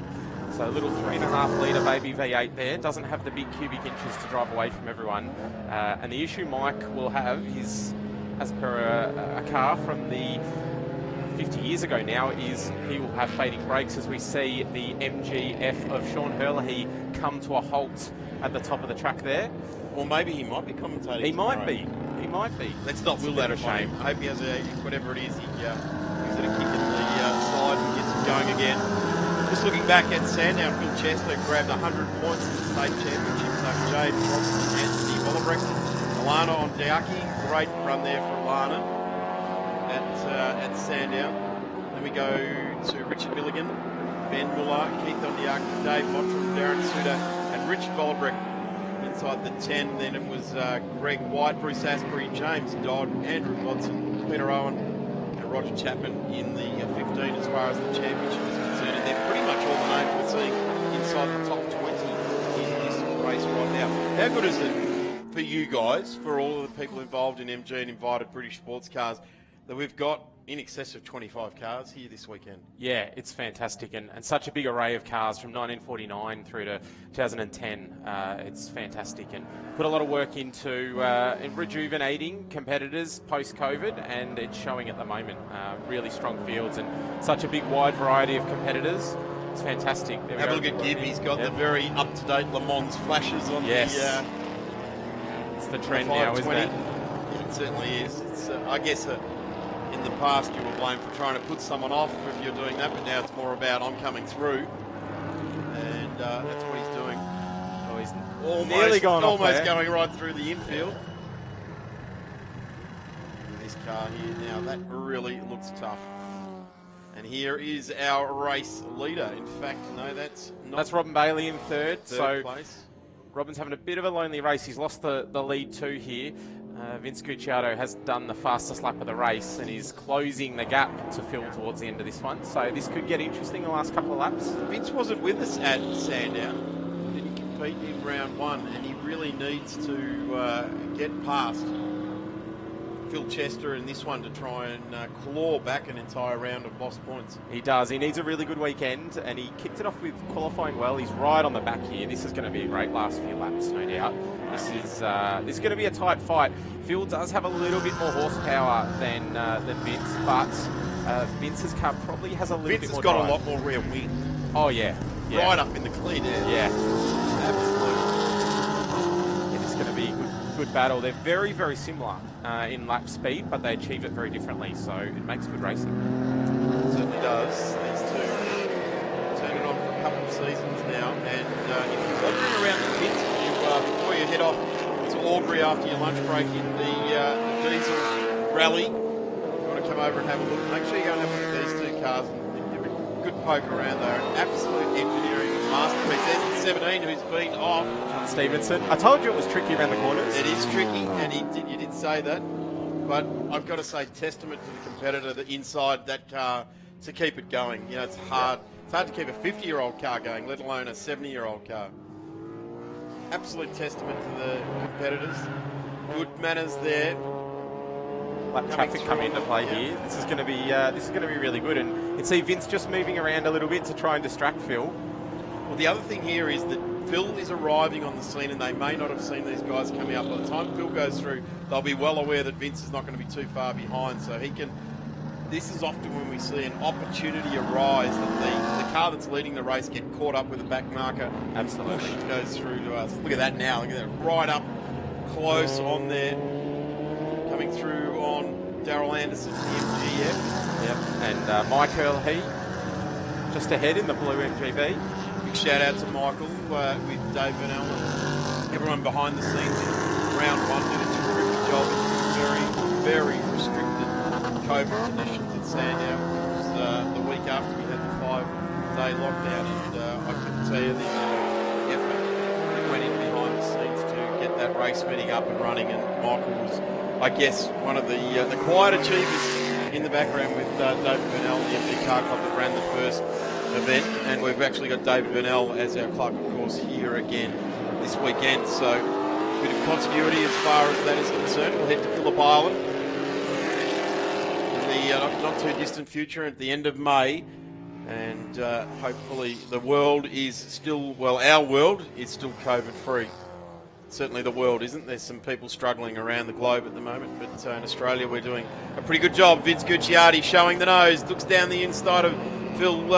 So a little 3.5 litre baby V8 there. Doesn't have the big cubic inches to drive away from everyone. And the issue Mike will have is, as per a car from the 50 years ago now, is he will have fading brakes as we see the MGF of Sean Herlihy come to a halt at the top of the track there. Or maybe he might be commentating. He tomorrow. might be. He might be. Let's not rule that a shame. I hope he has whatever it is, he gives it a kick in the side and gets it going again. Just looking back at Sandown, Phil Chester grabbed 100 points in the state championship. So Jade Robson, Anthony Bollebrek, Alana on Dowkey. Great run there for Alana at Sandown. Then we go to Richard Milligan, Ben Muller, Keith Ondiaki, Dave Mottram, Darren Suter, and Richard Bollebrek inside the 10. Then it was Greg White, Bruce Asprey, James Dodd, Andrew Watson, Peter Owen, and Roger Chapman in the 15 as far as the championship is concerned. And they're pretty much all the names we're seeing inside the top 20 in this race right now. How good is it for you guys, for all of the people involved in MG and invited British sports cars, that we've got in excess of 25 cars here this weekend? Yeah, it's fantastic, and such a big array of cars from 1949 through to 2010. It's fantastic, and put a lot of work into rejuvenating competitors post-COVID, and it's showing at the moment. Really strong fields and such a big wide variety of competitors. It's fantastic. Have a look at Gibb. He's got the very up-to-date Le Mans flashes on it's the trend now, isn't it? It certainly is. It's, I guess in the past you were blamed for trying to put someone off if you're doing that, but now it's more about I'm coming through, and that's what he's doing. Oh, he's nearly almost going right through the infield. This car here now, that really looks tough. And here is our race leader. In fact, no, that's Robin Bailey in third. Place. Robin's having a bit of a lonely race. He's lost the lead too here. Vince Gucciardo has done the fastest lap of the race and is closing the gap to Phil towards the end of this one. So this could get interesting the last couple of laps. Vince wasn't with us at Sandown. Didn't compete in round one, and he really needs to get past Phil Chester in this one to try and claw back an entire round of lost points. He does. He needs a really good weekend, and he kicked it off with qualifying well. He's right on the back here. This is going to be a great last few laps, no doubt. This is going to be a tight fight. Phil does have a little bit more horsepower than Vince, but Vince's car probably has a little bit more Vince has got drive. a lot more rear wing. Oh, yeah. Right up in the clear there. Yeah. Absolutely. It is going to be a good battle. They're very, very similar in lap speed, but they achieve it very differently, so it makes good racing. It certainly does. These two turn it on for a couple of seasons now, and if you're wandering around the pits before you head off to Albury after your lunch break in the diesel rally, if you want to come over and have a look, make sure you go and have a look at these two cars and give a good poke around. They're an absolute engineering masterpiece. There's the 17 who's been off. John Stevenson. I told you it was tricky around the corners. It is tricky, and you did say that. But I've got to say, testament to the competitor that inside that car to keep it going. You know, it's hard. It's hard to keep a 50-year-old car going, let alone a 70-year-old car. Absolute testament to the competitors. Good manners there. Lap traffic coming into play here. This is going to be really good. And you can see Vince just moving around a little bit to try and distract Phil. Well, the other thing here is that Phil is arriving on the scene, and they may not have seen these guys coming up. By the time Phil goes through, they'll be well aware that Vince is not going to be too far behind, so he can. This is often when we see an opportunity arise that the car that's leading the race get caught up with a back marker. Absolutely. It goes through to us. Look at that now. Look at that. Right up close on there. Coming through on Darrell Anderson, the MGF. Yep. And Mike Herlihy just ahead in the blue MGB. Big shout out to Michael with Dave Vernell. Everyone behind the scenes in round one did a terrific job in very, very restricted COVID conditions at Sandown. It was the week after we had the 5-day lockdown, and I couldn't tell you the effort that went in behind the scenes to get that race meeting up and running. And Michael was, I guess, one of the quiet achievers in the background with David Vernell, the MG Car Club that ran the first event. And we've actually got David Vernell as our clerk, of course, here again this weekend. So a bit of continuity as far as that is concerned. We'll head to Phillip Island. the not too distant future at the end of May. And hopefully the world is still, well, our world is still COVID-free. Certainly the world isn't. There's some people struggling around the globe at the moment, but in Australia we're doing a pretty good job. Vince Gucciardi showing the nose, looks down the inside of Phil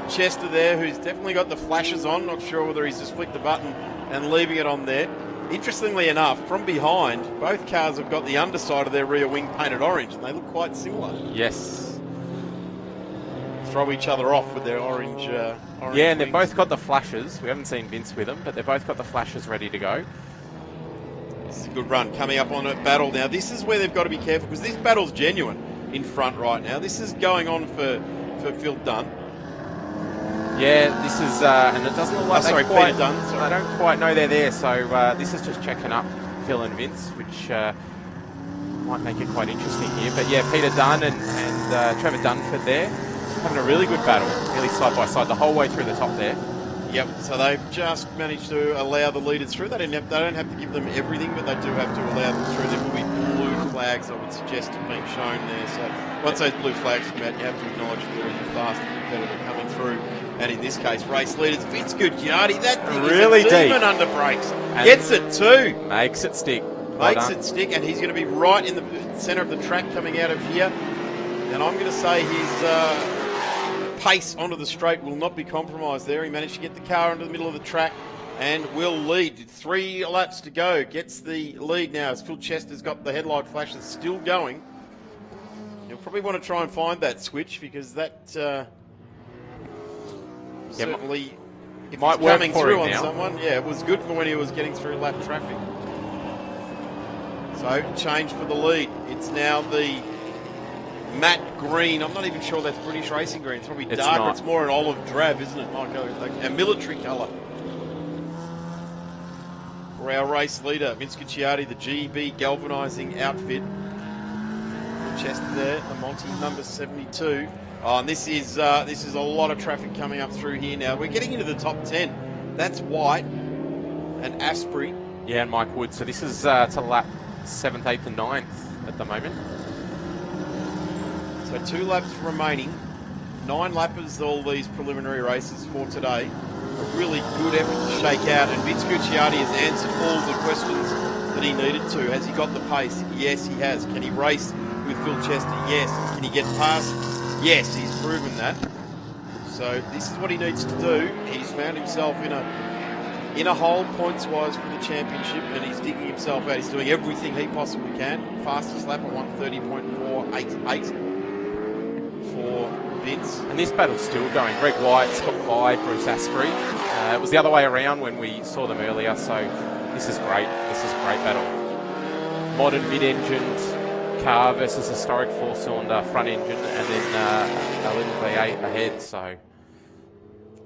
Chester there, who's definitely got the flashes on. Not sure whether he's just flicked the button and leaving it on there. Interestingly enough, from behind, both cars have got the underside of their rear wing painted orange, and they look quite similar. Yes. Throw each other off with their orange yeah, and they've wings. both got the flashes. We haven't seen Vince with them, but they've both got the flashes ready to go. This is a good run coming up on a battle now. This is where they've got to be careful because this battle's genuine in front right now. This is going on for Phil Dunn. Yeah, this is, and it doesn't look like Peter Dunn. Sorry. I don't quite know they're there, so this is just checking up Phil and Vince, which might make it quite interesting here. But yeah, Peter Dunn and Trevor Dunford there, having a really good battle, nearly side by side the whole way through the top there. Yep, so they've just managed to allow the leaders through. They don't have to give them everything, but they do have to allow them through. There will be blue flags, I would suggest, being shown there. So once those blue flags come out, you have to acknowledge that there is a faster competitor coming through. And in this case, race leaders, Vince Gucciardi, that thing really is a demon deep under brakes. Gets it too. Makes it stick. Makes it stick, and he's going to be right in the centre of the track coming out of here. And I'm going to say his pace onto the straight will not be compromised there. He managed to get the car into the middle of the track and will lead. 3 laps to go. Gets the lead now as Phil Chester's got the headlight flashes still going. You'll probably want to try and find that switch because that certainly, if might he's work coming for through him on now. someone, yeah, it was good for when he was getting through lap traffic. So change for the lead. It's now the matte green. I'm not even sure that's British racing green. It's probably darker. Not. It's more an olive drab, isn't it, Michael? Like a military colour. For our race leader, Vince Gucciardi, the GB galvanising outfit. Chester there, the Monty number 72. Oh, and this is a lot of traffic coming up through here now. We're getting into the top 10. That's White and Asprey. Yeah, and Mike Wood. So this is to lap 7th, 8th and 9th at the moment. So 2 laps remaining. 9 lappers, all these preliminary races for today. A really good effort to shake out. And Vince Gucciardi has answered all the questions that he needed to. Has he got the pace? Yes, he has. Can he race with Phil Chester? Yes. Can he get past? Yes, he's proven that. So this is what he needs to do. He's found himself in a hole points-wise for the championship, and he's digging himself out. He's doing everything he possibly can. Fastest lap at 1:30.488 for Vince. And this battle's still going. Greg White's got by Bruce Asprey. It was the other way around when we saw them earlier, so this is great. This is a great battle. Modern mid-engined car versus historic 4-cylinder front engine, and then a little V8 ahead. So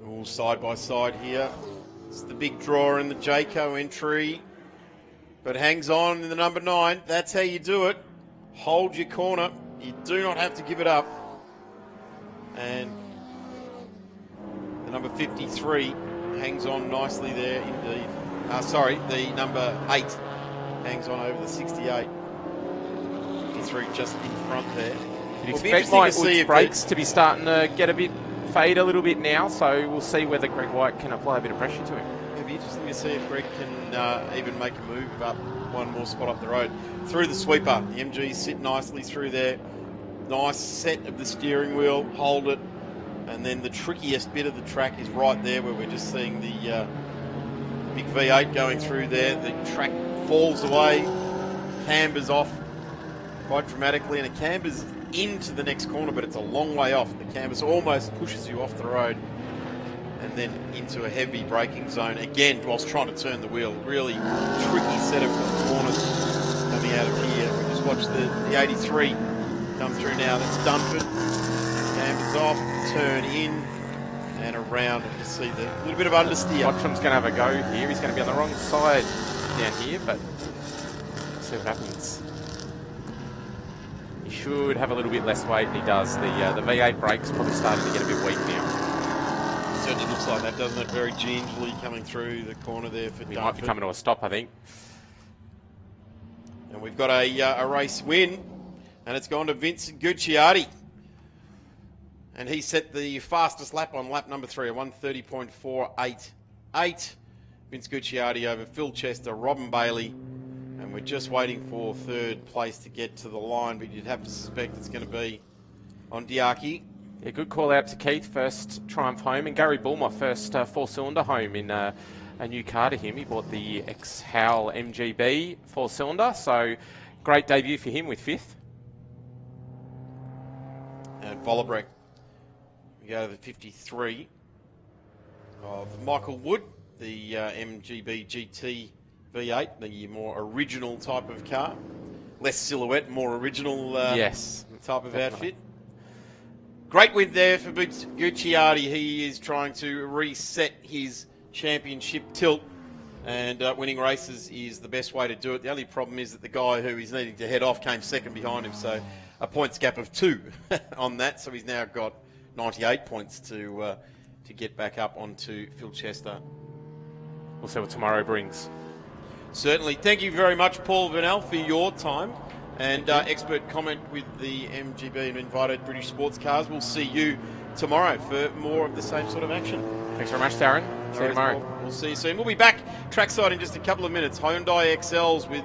all side by side here. It's the big draw in the Jayco entry, but hangs on in the number 9. That's how you do it. Hold your corner. You do not have to give it up. And the number 53 hangs on nicely there indeed. The number 8 hangs on over the 68. 53 just in front there. You'd expect Mike Wood's brakes to be starting to get a bit fade a little bit now, so we'll see whether Greg White can apply a bit of pressure to him. It'll be interesting to see if Greg can even make a move up one more spot up the road. Through the sweeper, the MGs sit nicely through there. Nice set of the steering wheel, hold it, and then the trickiest bit of the track is right there where we're just seeing the big V8 going through there. The track falls away, cambers off quite dramatically, and it cambers into the next corner, but it's a long way off. The canvas almost pushes you off the road and then into a heavy braking zone again whilst trying to turn the wheel. Really tricky set of corners coming out of here. We just watched the 83 come through now. That's Dunford. Cambers off, turn in and around, and you see the little bit of understeer. Watcham's going to have a go here. He's going to be on the wrong side down here, but let's see what happens. He should have a little bit less weight than he does. The V8 brake's probably starting to get a bit weak now. Certainly looks like that, doesn't it? Very gingerly coming through the corner there for Dunford. We might be coming to a stop, I think. And we've got a race win And it's gone to Vincent Gucciardi. And he set the fastest lap on lap number 3, a 1:30.488. Vince Gucciardi over Phil Chester, Robin Bailey. And we're just waiting for third place to get to the line, but you'd have to suspect it's going to be on Diaki. Yeah, good call out to Keith, first triumph home, and Gary Bulmer, first four-cylinder home in a new car to him. He bought the Excel MGB four-cylinder, so great debut for him with 5th. And Vollebrek, we go to the 53 of Michael Wood, the MGB GT V8, the more original type of car. Less silhouette, more original yes, type of definitely. outfit. Great win there for Gucciardi. He is trying to reset his championship tilt, and winning races is the best way to do it. The only problem is that the guy who he's needing to head off came second behind him, so a points gap of 2 on that. So he's now got 98 points to get back up onto Phil Chester. We'll see what tomorrow brings. Certainly. Thank you very much, Paul Vernell, for your time and expert comment with the MGB and invited British Sports Cars. We'll see you tomorrow for more of the same sort of action. Thanks very much, Darren. See you tomorrow. We'll see you soon. We'll be back trackside in just a couple of minutes. Hyundai Excels with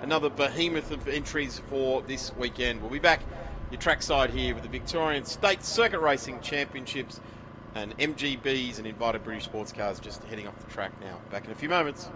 another behemoth of entries for this weekend. We'll be back your trackside here with the Victorian State Circuit Racing Championships and MGBs and invited British Sports Cars just heading off the track now. Back in a few moments.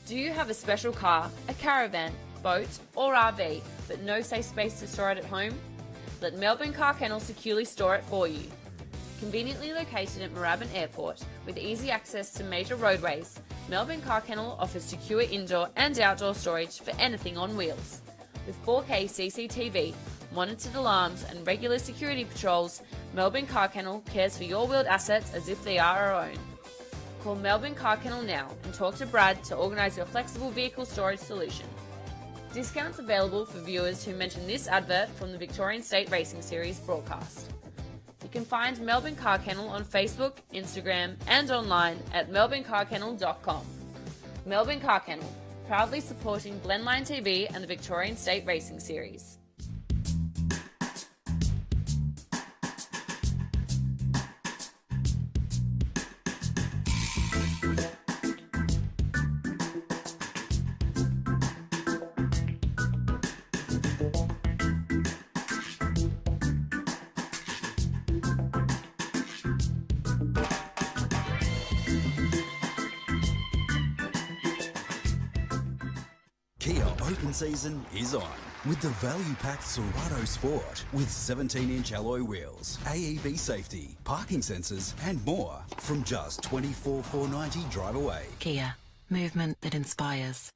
Do you have a special car, a caravan, boat or RV, but no safe space to store it at home? Let Melbourne Car Kennel securely store it for you. Conveniently located at Moorabbin Airport with easy access to major roadways, Melbourne Car Kennel offers secure indoor and outdoor storage for anything on wheels. With 4K CCTV, monitored alarms and regular security patrols, Melbourne Car Kennel cares for your wheeled assets as if they are our own. Call Melbourne Car Kennel now and talk to Brad to organise your flexible vehicle storage solution. Discounts available for viewers who mention this advert from the Victorian State Racing Series broadcast. You can find Melbourne Car Kennel on Facebook, Instagram and online at melbournecarkennel.com. Melbourne Car Kennel, proudly supporting Blendline TV and the Victorian State Racing Series. Kia open season is on with the value-packed Serato Sport with 17-inch alloy wheels, AEB safety, parking sensors and more from just $24,490 drive away. Kia, movement that inspires.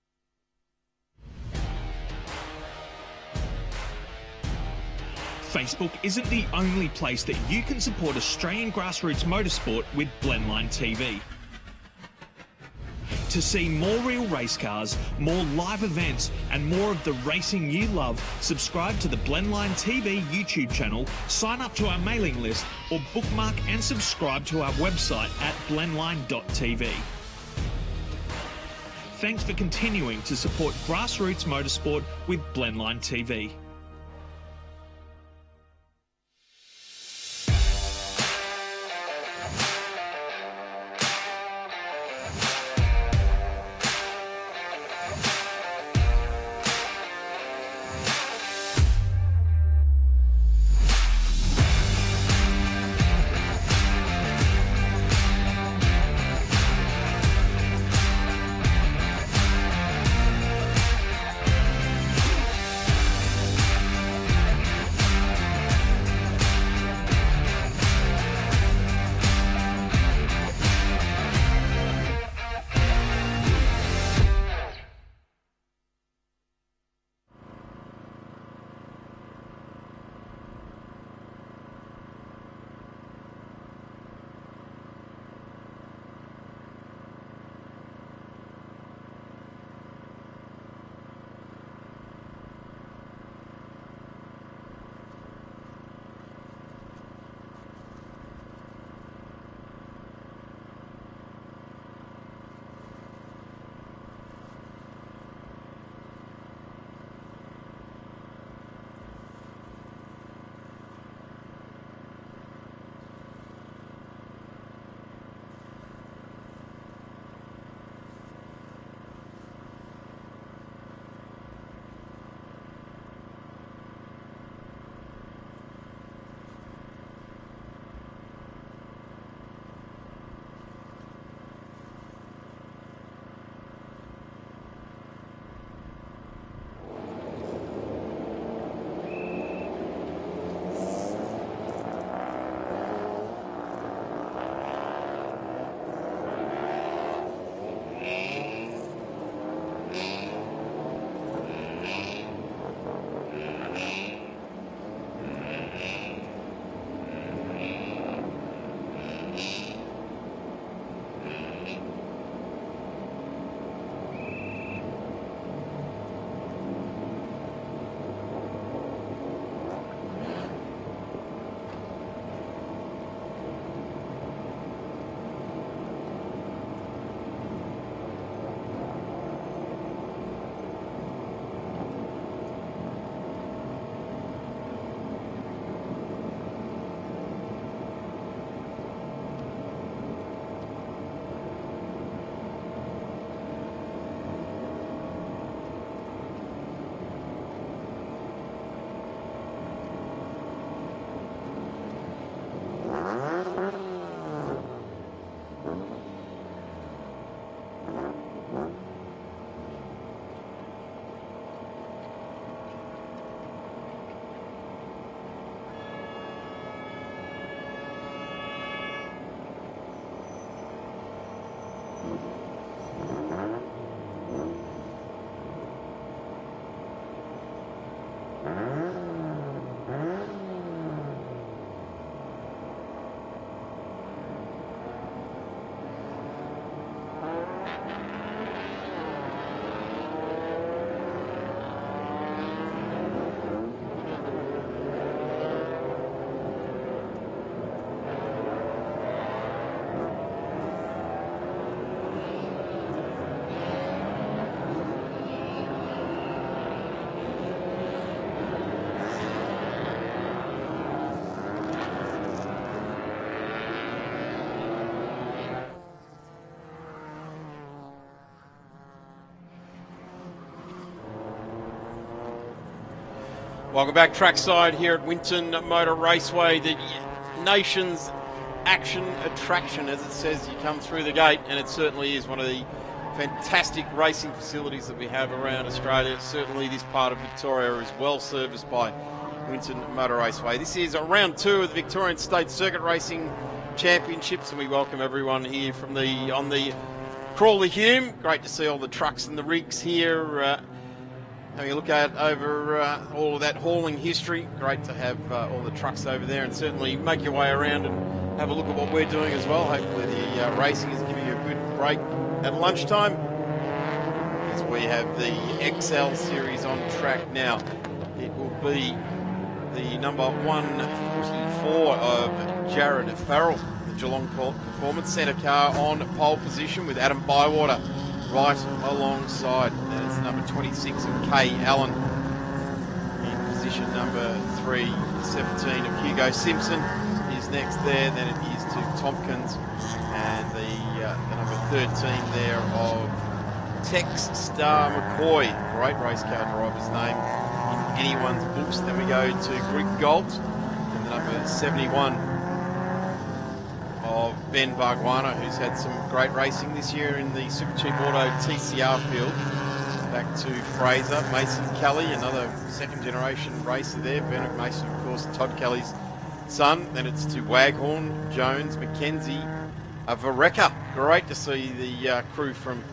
Facebook isn't the only place that you can support Australian grassroots motorsport with Blendline TV. To see more real race cars, more live events and more of the racing you love, subscribe to the Blendline TV YouTube channel, sign up to our mailing list or bookmark and subscribe to our website at blendline.tv. Thanks for continuing to support grassroots motorsport with Blendline TV. Welcome back trackside here at Winton Motor Raceway, the nation's action attraction, as it says. You come through the gate, and it certainly is one of the fantastic racing facilities that we have around Australia. Certainly this part of Victoria is well serviced by Winton Motor Raceway. This is round 2 of the Victorian State Circuit Racing Championships, and we welcome everyone here from on the Crawley Hume. Great to see all the trucks and the rigs here. Having a look at over all of that hauling history. Great to have all the trucks over there, and certainly make your way around and have a look at what we're doing as well. Hopefully the racing is giving you a good break at lunchtime, as we have the XL series on track now. It will be the number 144 of Jared Farrell, the Geelong Performance Centre car, on pole position with Adam Bywater right alongside. That is number 26 of Kay Allen. In position number 3, 17 of Hugo Simpson is next there. Then it is to Tompkins, and the number 13 there of Tex Star McCoy. Great race car driver's name in anyone's books. Then we go to Greg Galt, and the number 71 of Ben Barguana, who's had some great racing this year in the Super Cheap Auto TCR field. Back to Fraser, Mason Kelly, another second generation racer there. Bernard Mason, of course, Todd Kelly's son. Then it's to Waghorn, Jones, McKenzie, Vareca. Great to see the crew from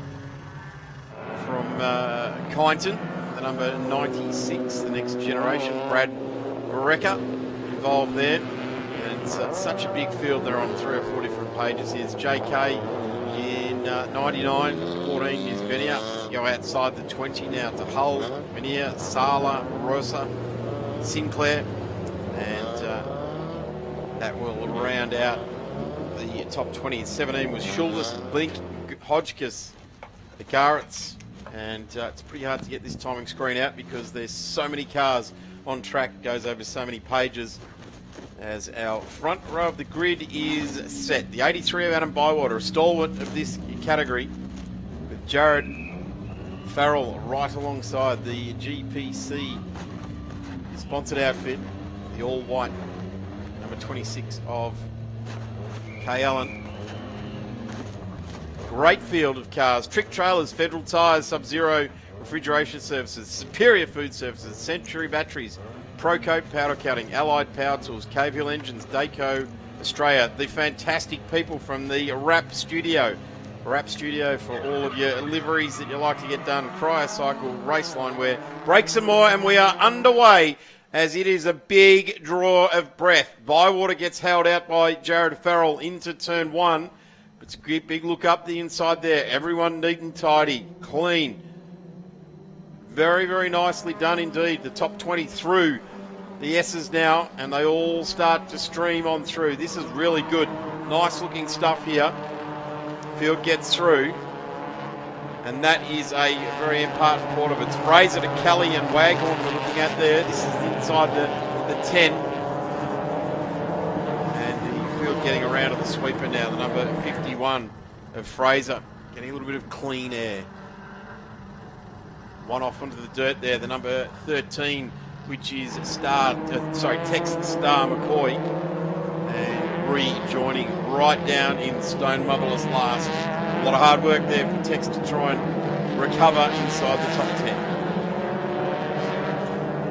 Kyneton, the number 96, the next generation, Brad Vareca, involved there. And it's such a big field. They're on 3 or 4 different pages. Here's JK in 99, 14 is Venia. Go outside the 20 now to Hull, Venia, Sala, Rosa, Sinclair, and that will round out the top 20. 17 was Schulders, Blink, Hodgkiss, the Garretts, and it's pretty hard to get this timing screen out because there's so many cars on track. It goes over so many pages. As our front row of the grid is set. The 83 of Adam Bywater, a stalwart of this category, with Jared Farrell right alongside the GPC sponsored outfit, the all-white number 26 of Kay Allen. Great field of cars. Trick Trailers, Federal Tyres, Sub-Zero Refrigeration Services, Superior Food Services, Century Batteries, Procoat Powder Coating, Allied Power Tools, Cave Hill Engines, Daco Australia, the fantastic people from the Wrap Studio. Wrap Studio for all of your liveries that you like to get done. Cryocycle, Raceline Wear, brakes and more, and we are underway as it is a big draw of breath. Bywater gets held out by Jared Farrell into turn 1. It's a big look up the inside there. Everyone neat and tidy, clean. Very, very nicely done indeed. The top 20 through the S's now, and they all start to stream on through. This is really good. Nice looking stuff here. Field gets through, and that is a very important part of it. It's Fraser to Kelly and Waghorn we're looking at there. This is inside the 10. And the field getting around to the sweeper now, the number 51 of Fraser, getting a little bit of clean air. One off onto the dirt there, the number 13, which is Tex Star McCoy, and rejoining right down in Stone Motherless last. A lot of hard work there for Tex to try and recover inside the top 10.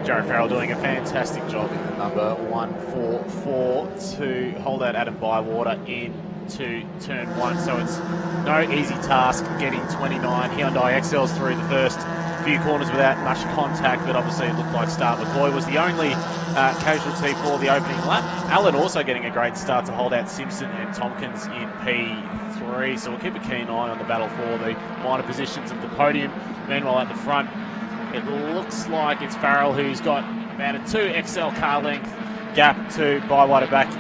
Jared Farrell doing a fantastic job in the number 144 to hold out Adam Bywater into turn 1. So it's no easy task getting 29 Hyundai Excels through the first few corners without much contact, but obviously it looked like Star McCoy was the only casualty for the opening lap. Allen also getting a great start to hold out Simpson and Tompkins in P3, so we'll keep a keen eye on the battle for the minor positions of the podium. Meanwhile at the front, it looks like it's Farrell who's got about a 2 XL car length gap to Bywater back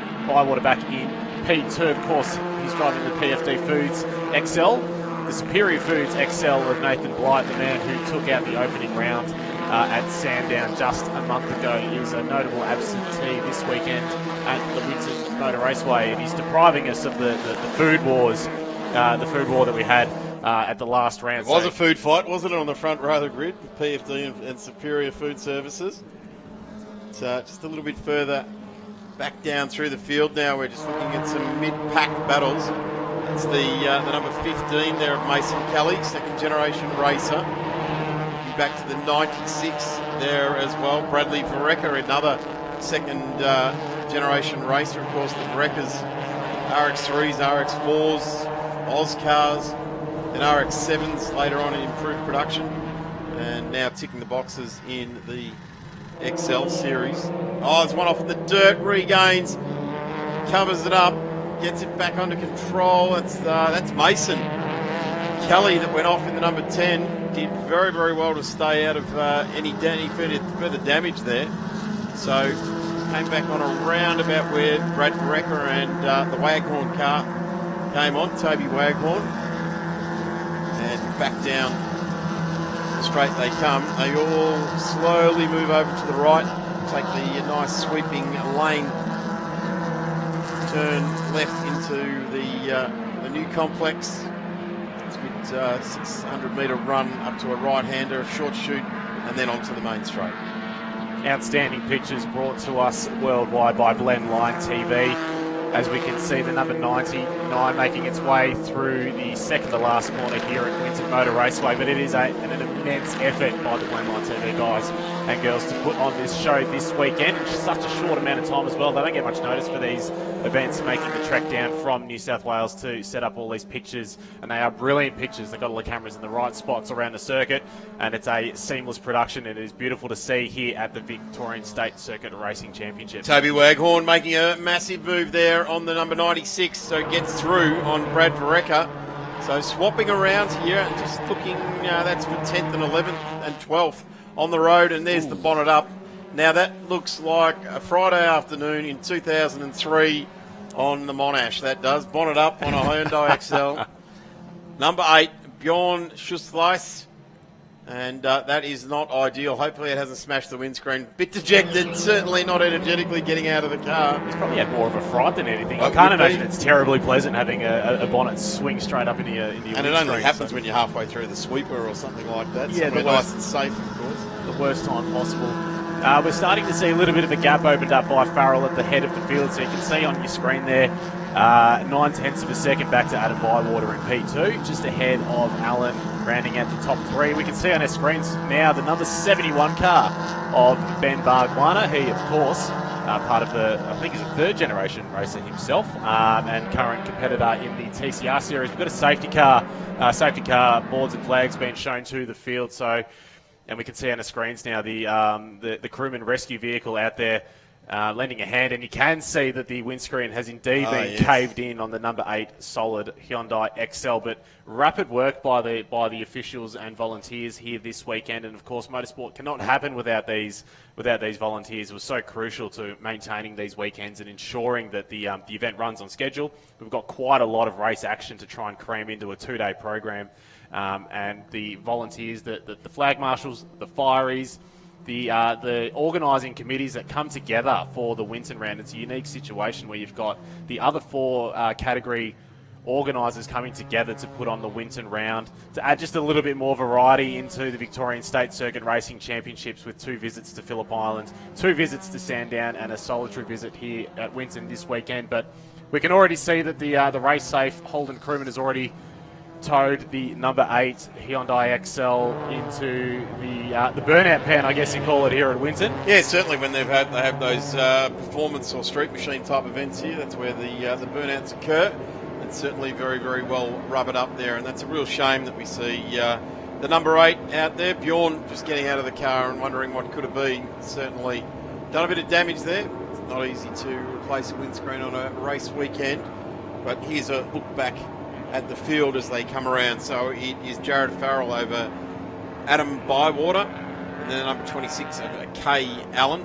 in P2. Of course, he's driving the PFD Foods XL. The Superior Foods XL of Nathan Blight, the man who took out the opening round at Sandown just a month ago, is a notable absentee this weekend at the Winton Motor Raceway, and he's depriving us of the food wars, the food war that we had at the last round. It was a food fight, wasn't it, on the front row of the grid, PFD and Superior Food Services? just a little bit further back down through the field now. We're just looking at some mid-pack battles. It's the number 15 there of Mason Kelly, second generation racer. Looking back to the 96 there as well. Bradley Verrecker, another second generation racer. Of course, the Verreckers, RX3s, RX4s, Oscars, and RX7s later on in improved production. And now ticking the boxes in the Excel series. Oh, there's one off the dirt, regains, covers it up, gets it back under control. That's Mason Kelly that went off in the number 10. Did very, very well to stay out of any further damage there. So came back on around about where Brad Verrecker and the Waghorn car came on, Toby Waghorn, and back down straight they come. They all slowly move over to the right, take the nice sweeping lane, turn left into the new complex. It's a good 600 metre run up to a right-hander, a short shoot, and then onto the main straight. Outstanding pictures brought to us worldwide by Blendline TV. As we can see, the number 99 making its way through the second to last corner here at Winton Motor Raceway. But it is an immense effort by the Blendline TV guys and girls to put on this show this weekend in such a short amount of time as well. They don't get much notice for these events, making the trek down from New South Wales to set up all these pictures. And they are brilliant pictures. They've got all the cameras in the right spots around the circuit. And it's a seamless production. It is beautiful to see here at the Victorian State Circuit Racing Championship. Toby Waghorn making a massive move there on the number 96, so gets through on Brad Verrecker. So swapping around here and just looking, that's for 10th and 11th and 12th on the road, and there's the bonnet up. Now that looks like a Friday afternoon in 2003 on the Monash. That does. Bonnet up on a Hyundai Excel. Number 8, Bjorn Schussleis. And that is not ideal. Hopefully it hasn't smashed the windscreen. Bit dejected, certainly not energetically getting out of the car. He's probably had more of a fright than anything. I can't imagine it's terribly pleasant having a bonnet swing straight up into your windscreen. And it only happens when you're halfway through the sweeper or something like that. Yeah, somewhere nice and safe, of course. The worst time possible. We're starting to see a little bit of a gap opened up by Farrell at the head of the field, so you can see on your screen there 9/10 of a second back to Adam Bywater in P2, just ahead of Allen rounding out the top 3. We can see on our screens now the number 71 car of Ben Bargwana. He, of course, part of the, I think he's a third generation racer himself, and current competitor in the TCR series. We've got a safety car boards and flags being shown to the field, so. And we can see on the screens now the crewman rescue vehicle out there lending a hand. And you can see that the windscreen has indeed been caved in on the number 8 solid Hyundai Excel. But rapid work by the officials and volunteers here this weekend. And of course, motorsport cannot happen without these volunteers. It was so crucial to maintaining these weekends and ensuring that the event runs on schedule. We've got quite a lot of race action to try and cram into a 2-day program. And the volunteers, the flag marshals, the fireys, the organising committees that come together for the Winton round. It's a unique situation where you've got the other 4 category organisers coming together to put on the Winton round, to add just a little bit more variety into the Victorian State Circuit Racing Championships, with 2 visits to Phillip Island, 2 visits to Sandown, and a solitary visit here at Winton this weekend. But we can already see that the race safe Holden Crewman has already towed the number 8 Hyundai Excel into the burnout pan, I guess you call it, here at Winton. Yeah, certainly when they have those performance or street machine type events here, that's where the burnouts occur. It's certainly very, very well rubbered up there, and that's a real shame that we see the number 8 out there. Bjorn just getting out of the car and wondering what could have been. Certainly done a bit of damage there. It's not easy to replace a windscreen on a race weekend, but here's a look back at the field as they come around. So it is Jared Farrell over Adam Bywater, and then number 26 of Kay Allen.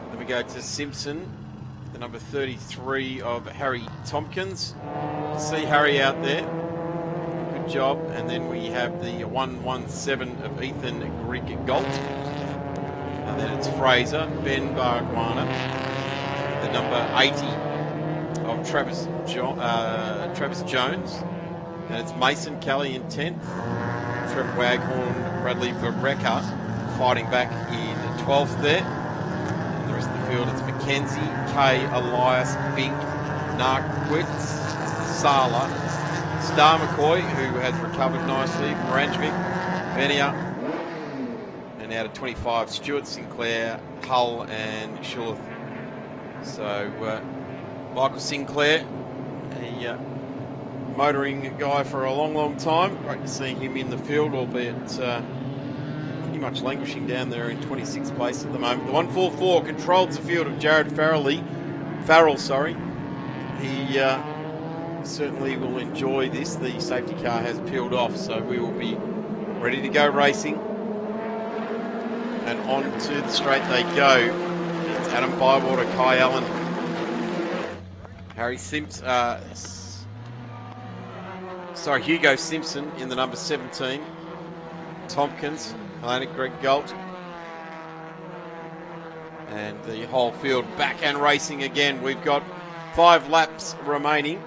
Then we go to Simpson, the number 33 of Harry Tompkins. See Harry out there, good job. And then we have the 117 of Ethan Grigg-Galt, and then it's Fraser, Ben Bargwana, the number 80 of Travis Jones, and it's Mason Kelly in 10th, Trevor Waghorn, Bradley Verrecker fighting back in 12th there, and the field. It's McKenzie, Kay, Elias, Bink, Narkwitz, Sala, Star McCoy, who has recovered nicely, Moranjovic, Venia, and out of 25, Stuart Sinclair, Hull, and Shorth. So Michael Sinclair, a motoring guy for a long, long time. Great to see him in the field, albeit pretty much languishing down there in 26th place at the moment. The 144 controls the field of Jared Farrell. He certainly will enjoy this. The safety car has peeled off, so we will be ready to go racing. And on to the straight they go. It's Adam Bywater, Kai Allen, Hugo Simpson in the number 17, Tompkins, Atlantic Greg Galt, and the whole field back and racing again. We've got 5 laps remaining,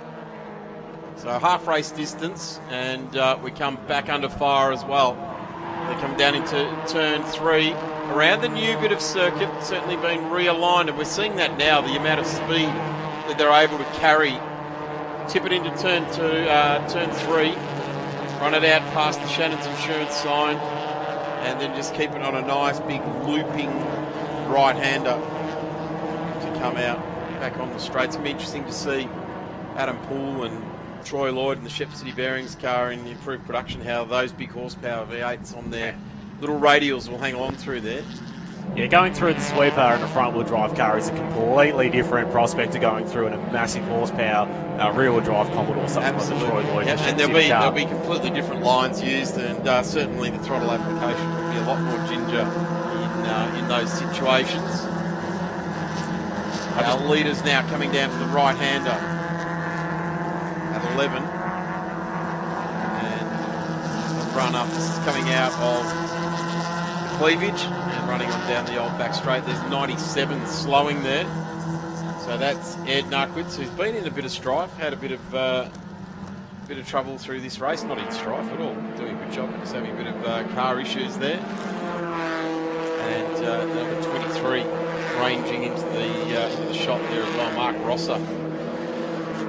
so half race distance, and we come back under fire as well. They come down into turn 3 around the new bit of circuit, certainly been realigned, and we're seeing that now, the amount of speed that they're able to carry. Tip it into turn 3, run it out past the Shannon's Insurance sign, and then just keep it on a nice big looping right-hander to come out back on the straight. It's going to be interesting to see Adam Poole and Troy Lloyd and the Shep City Bearings car in improved production, how those big horsepower V8s on their little radials will hang along through there. Yeah, going through the sweeper in a front-wheel drive car is a completely different prospect to going through in a massive horsepower rear-wheel drive Commodore, something Absolutely. like the Troy Lloyd. Yeah, and there'll be completely different lines used, and certainly the throttle application will be a lot more ginger in those situations. Our leaders now coming down to the right-hander at 11. And the run-up, this is coming out of the cleavage and running on down the old back straight. There's 97 slowing there. So that's Ed Narkwitz, who's been in a bit of strife, had a bit of trouble through this race. Not in strife at all, doing a good job, just having a bit of car issues there. And number 23 ranging into the shot there as well, Mark Rosser,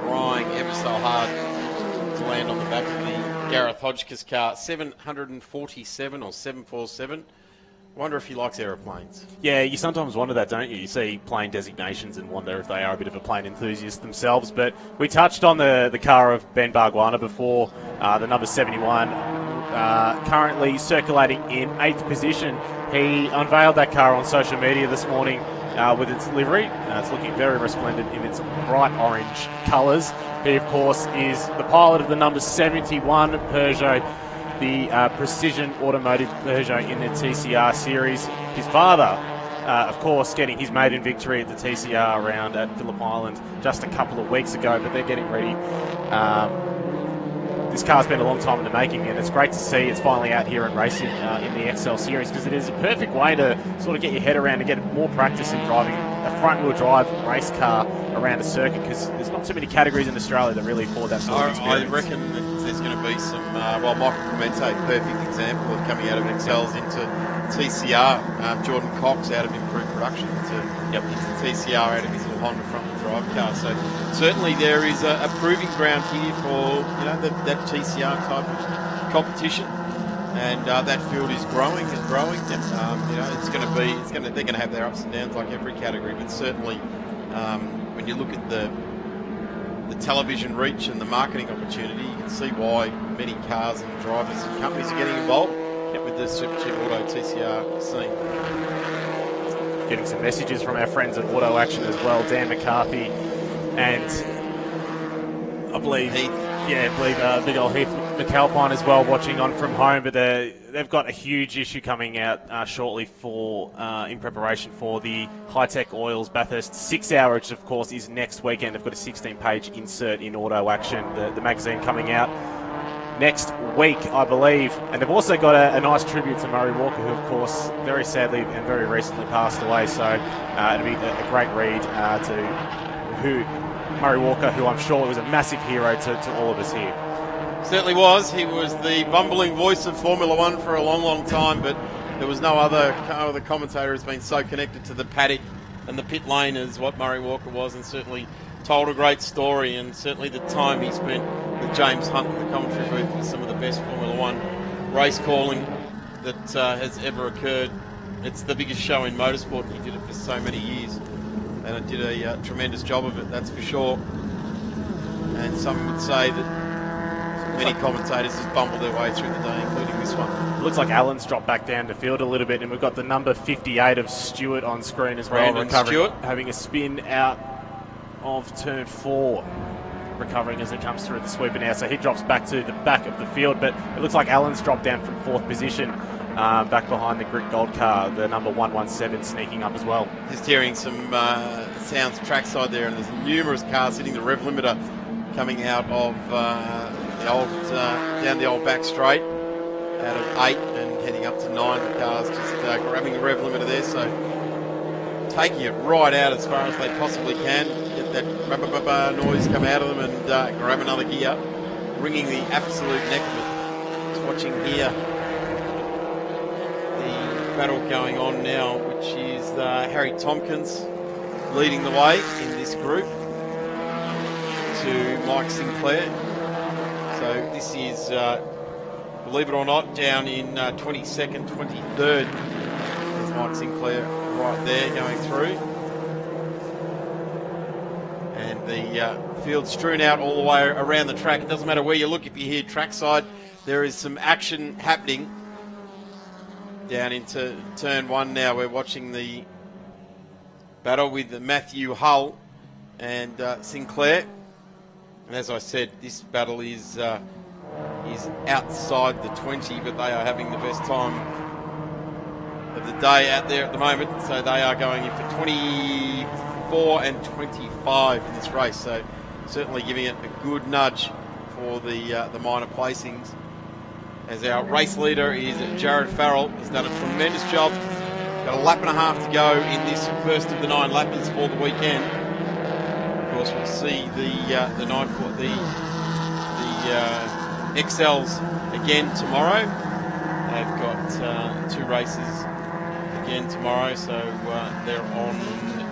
trying ever so hard to land on the back of the Gareth Hodgkiss car. 747 or 747. Wonder if he likes aeroplanes. Yeah, you sometimes wonder that, don't you? You see plane designations and wonder if they are a bit of a plane enthusiast themselves. But we touched on the car of Ben Barguana before, the number 71, currently circulating in 8th position. He unveiled that car on social media this morning with its livery. It's looking very resplendent in its bright orange colours. He, of course, is the pilot of the number 71 Peugeot, the Precision Automotive Peugeot in the TCR series. His father, of course, getting his maiden victory at the TCR round at Phillip Island just a couple of weeks ago, but they're getting ready. This car's been a long time in the making, and it's great to see it's finally out here and racing in the Excel series, because it is a perfect way to sort of get your head around and get more practice in driving a front-wheel drive race car around a circuit, because there's not too many categories in Australia that really afford that sort of experience. I reckon that there's going to be some, Michael Clemente, perfect example of coming out of Excels into TCR. Jordan Cox out of improved production into TCR out of his little Honda front-wheel drive car. So certainly there is a proving ground here for that TCR type of competition, and that field is growing and growing. And, they're going to have their ups and downs like every category, but certainly when you look at the television reach and the marketing opportunity, you can see why many cars and drivers and companies are getting involved with the Supercheap Auto TCR scene. Getting some messages from our friends at Auto Action as well. Dan McCarthy and I believe Heath. Big old Heath McAlpine as well, watching on from home. But they've got a huge issue coming out shortly in preparation for the High-Tech Oils Bathurst 6 Hour, which of course is next weekend. They've got a 16-page insert in Auto Action, the magazine, coming out next week, I believe. And they've also got a nice tribute to Murray Walker, who of course very sadly and very recently passed away. So it'll be a great read to Murray Walker, who I'm sure was a massive hero to all of us here. Certainly was. He was the bumbling voice of Formula One for a long, long time, but there was no other commentator who's been so connected to the paddock and the pit lane is what Murray Walker was, and certainly told a great story, and certainly the time he spent with James Hunt in the commentary booth was some of the best Formula One race calling that has ever occurred. It's the biggest show in motorsport, and he did it for so many years, and it did a tremendous job of it, that's for sure. And some would say that many commentators just bumbled their way through the day, including this one. It looks like Allen's dropped back down to field a little bit, and we've got the number 58 of Stewart on screen as well, Brandon recovering, Stewart. having a spin out of turn 4, recovering as it comes through the sweeper now. So he drops back to the back of the field, but it looks like Allen's dropped down from 4th position, back behind the Grit Gold car, the number 117 sneaking up as well. Just hearing some sounds trackside there, and there's numerous cars hitting the rev limiter coming out of the old down the old back straight out of 8 and heading up to 9. The cars just grabbing the rev limiter there, so taking it right out as far as they possibly can. Get that rubber noise come out of them and grab another gear, wringing the absolute neck of it. Just watching here the battle going on now, which is Harry Tompkins leading the way in this group to Mike Sinclair. So this is, believe it or not, down in 22nd, 23rd. There's Mike Sinclair right there going through. And the field strewn out all the way around the track. It doesn't matter where you look, if you hear trackside, there is some action happening. Down into turn 1 now, we're watching the battle with Matthew Hull and Sinclair. And as I said, this battle is outside the 20, but they are having the best time of the day out there at the moment. So they are going in for 24 and 25 in this race. So certainly giving it a good nudge for the minor placings. As our race leader is Jared Farrell. He's done a tremendous job. Got a lap and a half to go in this first of the 9 lappers for the weekend. Of course, we'll see the Excels again tomorrow. They've got 2 races again tomorrow, so they're on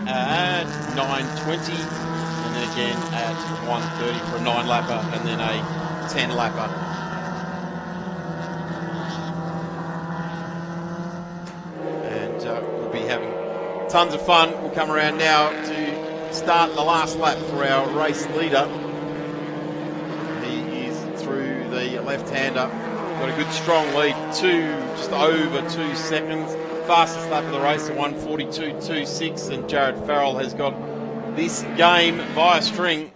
at 9:20 and then again at 1:30 for a 9-lapper and then a 10-lapper. And we'll be having tons of fun. We'll come around now to start the last lap for our race leader. He is through the left-hander. Got a good strong lead, just over 2 seconds. Fastest lap of the race at 1:42.26, and Jared Farrell has got this game by a string.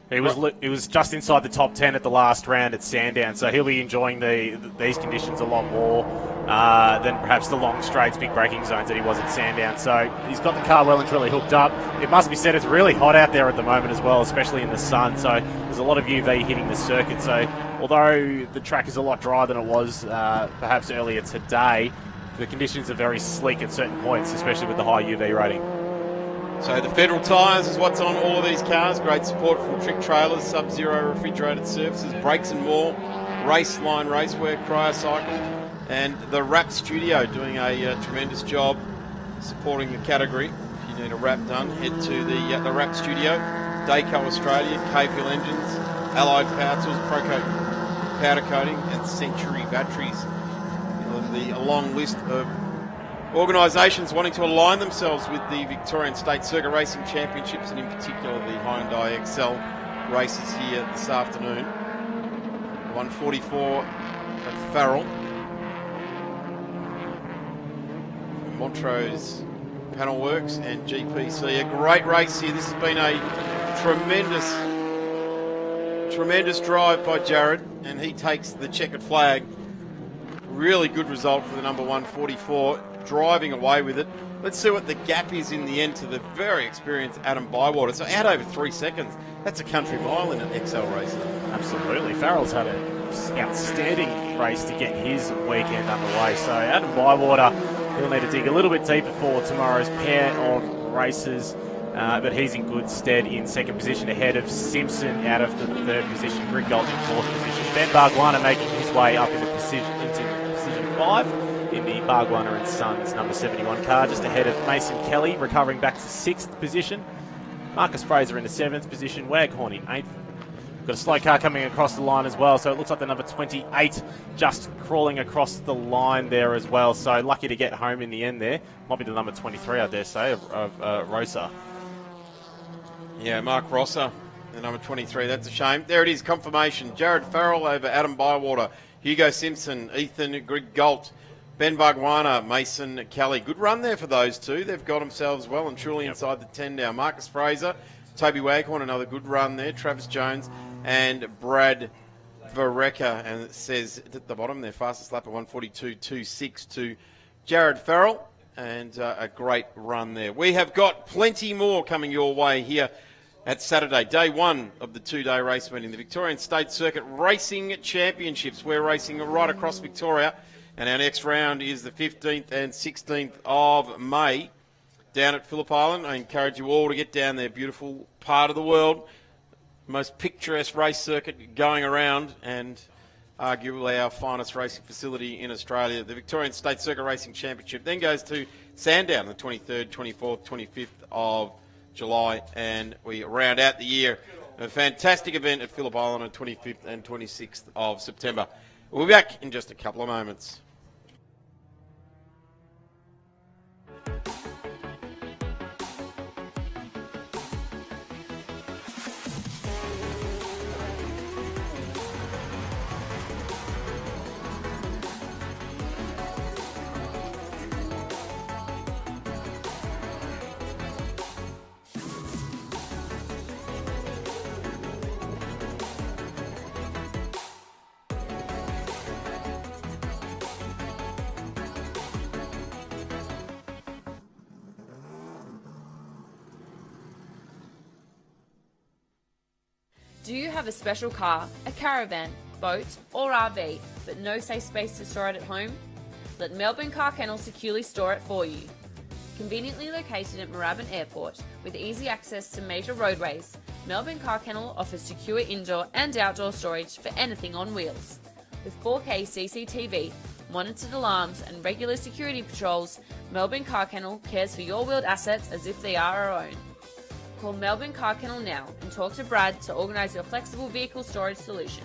He was just inside the top 10 at the last round at Sandown, so he'll be enjoying these conditions a lot more than perhaps the long straights, big braking zones that he was at Sandown. So he's got the car well and truly hooked up. It must be said it's really hot out there at the moment as well, especially in the sun. So there's a lot of UV hitting the circuit. So although the track is a lot drier than it was perhaps earlier today, the conditions are very sleek at certain points, especially with the high UV rating. So the Federal tyres is what's on all of these cars. Great support from Trick Trailers, Sub-Zero refrigerated surfaces, brakes and more, Race Line Racewear, Cryocycle, and the Wrap Studio doing a tremendous job supporting the category. If you need a wrap done, head to the Wrap Studio. Dayco Australia, K-Fuel Engines, Allied Power Tools, Procoat Powder Coating, and Century Batteries. A long list of organisations wanting to align themselves with the Victorian State Circuit Racing Championships, and in particular the Hyundai Excel races here this afternoon. 144 at Farrell. Montrose Panel Works and GPC. A great race here. This has been a tremendous drive by Jared, and he takes the checkered flag. Really good result for the number 144, driving away with it. Let's see what the gap is in the end to the very experienced Adam Bywater. So out over 3 seconds. That's a country mile in an XL race. Absolutely. Farrell's had an outstanding race to get his weekend underway. So Adam Bywater, he'll need to dig a little bit deeper for tomorrow's pair of races. But he's in good stead in 2nd position ahead of Simpson out of the 3rd position, Grit Gold in 4th position. Ben Barguana making his way up into position 5 in the Bargwanna and Sons number 71 car, just ahead of Mason Kelly, recovering back to 6th position. Marcus Fraser in the 7th position, Waghorn in 8th. Got a slow car coming across the line as well, so it looks like the number 28 just crawling across the line there as well. So lucky to get home in the end there. Might be the number 23, I dare say, of Rosa. Yeah, Mark Rosser, the number 23. That's a shame. There it is, confirmation. Jared Farrell over Adam Bywater, Hugo Simpson, Ethan Greg Galt, Ben Bargwanna, Mason Kelly. Good run there for those two. They've got themselves well and truly inside the 10 now. Marcus Fraser, Toby Waghorn, another good run there. Travis Jones and Brad Vareka. And it says at the bottom there, fastest lap at 1:42.26 to Jared Farrell. And a great run there. We have got plenty more coming your way here at Saturday, day one of the two-day race meeting, the Victorian State Circuit Racing Championships. We're racing right across Victoria, and our next round is the 15th and 16th of May down at Phillip Island. I encourage you all to get down there. Beautiful part of the world, most picturesque race circuit going around, and arguably our finest racing facility in Australia. The Victorian State Circuit Racing Championship then goes to Sandown the 23rd, 24th, 25th of July, and we round out the year. A fantastic event at Phillip Island on 25th and 26th of September. We'll be back in just a couple of moments. Do you have a special car, a caravan, boat or RV, but no safe space to store it at home? Let Melbourne Car Kennel securely store it for you. Conveniently located at Moorabbin Airport with easy access to major roadways, Melbourne Car Kennel offers secure indoor and outdoor storage for anything on wheels. With 4K CCTV, monitored alarms and regular security patrols, Melbourne Car Kennel cares for your wheeled assets as if they are our own. Call Melbourne Car Kennel now and talk to Brad to organise your flexible vehicle storage solution.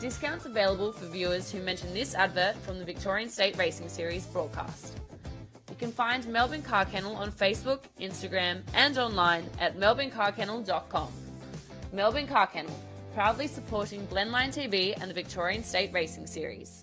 Discounts available for viewers who mention this advert from the Victorian State Racing Series broadcast. You can find Melbourne Car Kennel on Facebook, Instagram and online at melbournecarkennel.com. Melbourne Car Kennel, proudly supporting Blendline TV and the Victorian State Racing Series.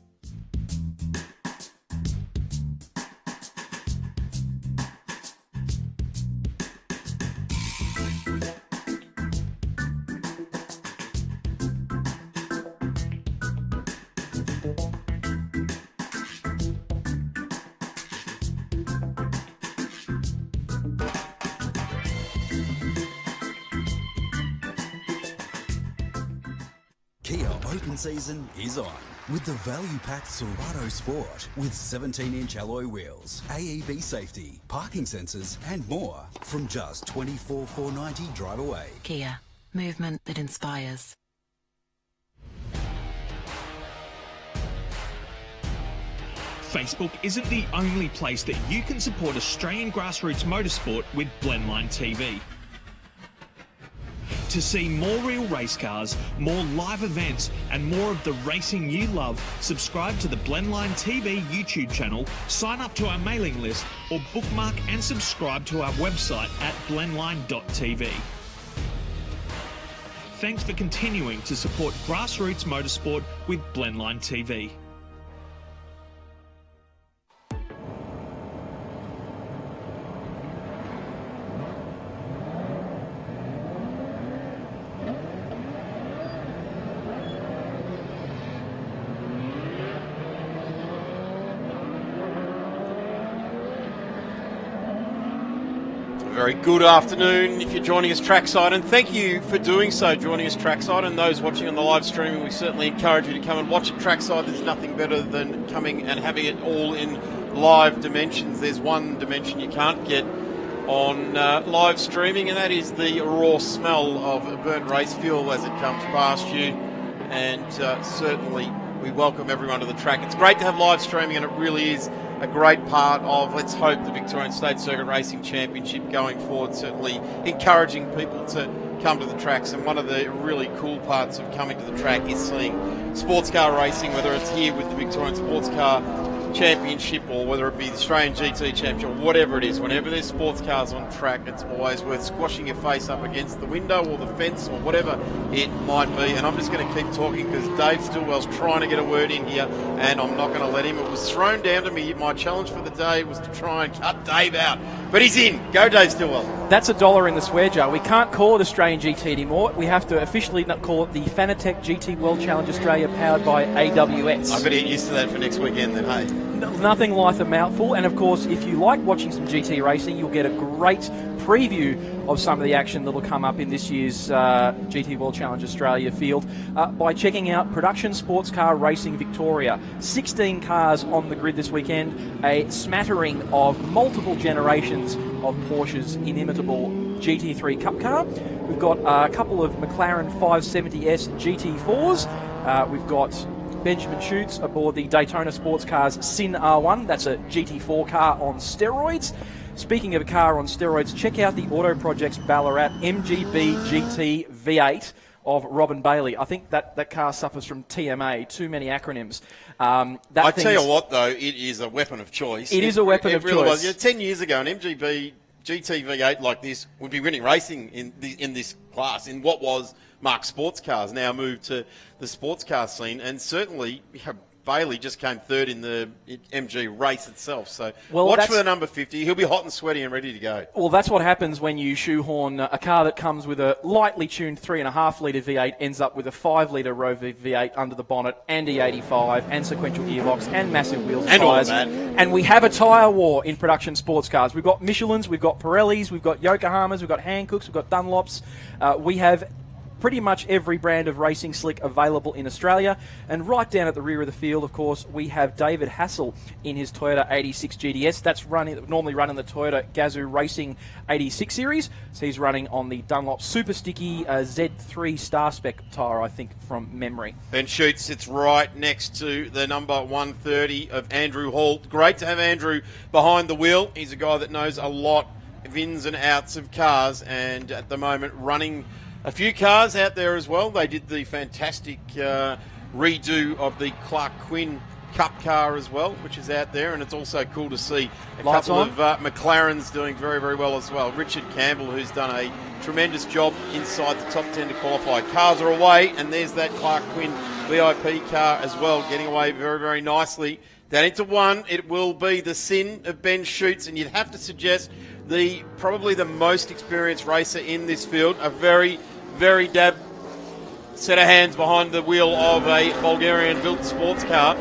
Kia open season is on with the value-packed Serato Sport with 17-inch alloy wheels, AEB safety, parking sensors and more from just $24,490 drive away. Kia, movement that inspires. Facebook isn't the only place that you can support Australian grassroots motorsport with Blendline TV. To see more real race cars, more live events, and more of the racing you love, subscribe to the Blendline TV YouTube channel, sign up to our mailing list, or bookmark and subscribe to our website at blendline.tv. Thanks for continuing to support grassroots motorsport with Blendline TV. Very good afternoon if you're joining us trackside, and thank you for doing so, joining us trackside, and those watching on the live streaming, we certainly encourage you to come and watch it trackside. There's nothing better than coming and having it all in live dimensions. There's one dimension you can't get on live streaming, and that is the raw smell of burnt race fuel as it comes past you, and certainly we welcome everyone to the track. It's great to have live streaming, and it really is a great part of, let's hope, the Victorian State Circuit Racing Championship going forward, certainly encouraging people to come to the tracks. And one of the really cool parts of coming to the track is seeing sports car racing, whether it's here with the Victorian Sports Car Championship or whether it be the Australian GT Championship or whatever it is. Whenever there's sports cars on track, it's always worth squashing your face up against the window or the fence or whatever it might be. And I'm just going to keep talking because Dave Stillwell's trying to get a word in here, and I'm not going to let him. It was thrown down to me. My challenge for the day was to try and cut Dave out, but he's in. Go Dave Stillwell. That's $1 in the swear jar. We can't call it Australian GT anymore. We have to officially not call it the Fanatec GT World Challenge Australia, powered by AWS. I better get used to that for next weekend then, hey? Nothing like a mouthful. And of course, if you like watching some GT racing, you'll get a great preview of some of the action that'll come up in this year's GT World Challenge Australia field by checking out Production Sports Car Racing Victoria. 16 cars on the grid this weekend, a smattering of multiple generations of Porsche's inimitable GT3 Cup car. We've got a couple of McLaren 570S GT4s. We've got Benjamin Schutz aboard the Daytona Sports Cars Sin R1. That's a GT4 car on steroids. Speaking of a car on steroids, check out the Auto Projects Ballarat MGB GT V8 of Robin Bailey. I think that car suffers from TMA, too many acronyms. I tell you what, though, it is a weapon of choice. It is a weapon of really choice. Was. 10 years ago, an MGB GT V8 like this would be winning racing in this class, in what was Mark Sports Cars, now moved to the sports car scene, and certainly Bailey just came third in the MG race itself. So watch for the number 50. He'll be hot and sweaty and ready to go. Well, that's what happens when you shoehorn a car that comes with a lightly tuned 3.5 litre V8, ends up with a 5 litre Rover V8 under the bonnet, and E85, and sequential gearbox, and massive wheels and tyres. And we have a tyre war in Production Sports Cars. We've got Michelins, we've got Pirellis, we've got Yokohamas, we've got Hancooks, we've got Dunlops. We have pretty much every brand of racing slick available in Australia. And right down at the rear of the field, of course, we have David Hassel in his Toyota 86 GDS. That's normally running the Toyota Gazoo Racing 86 series. So he's running on the Dunlop Super Sticky Z3 Star Spec tyre, I think, from memory. Ben Schutz sits right next to the number 130 of Andrew Hall. Great to have Andrew behind the wheel. He's a guy that knows a lot of ins and outs of cars, and at the moment running a few cars out there as well. They did the fantastic redo of the Clark Quinn Cup car as well, which is out there, and it's also cool to see a couple of McLarens doing very, very well as well. Richard Campbell, who's done a tremendous job inside the top 10 to qualify. Cars are away, and there's that Clark Quinn VIP car as well, getting away very, very nicely. Down into one, it will be the Sin of Ben Schutz, and you'd have to suggest probably the most experienced racer in this field, a very, very dab set of hands behind the wheel of a Bulgarian-built sports car.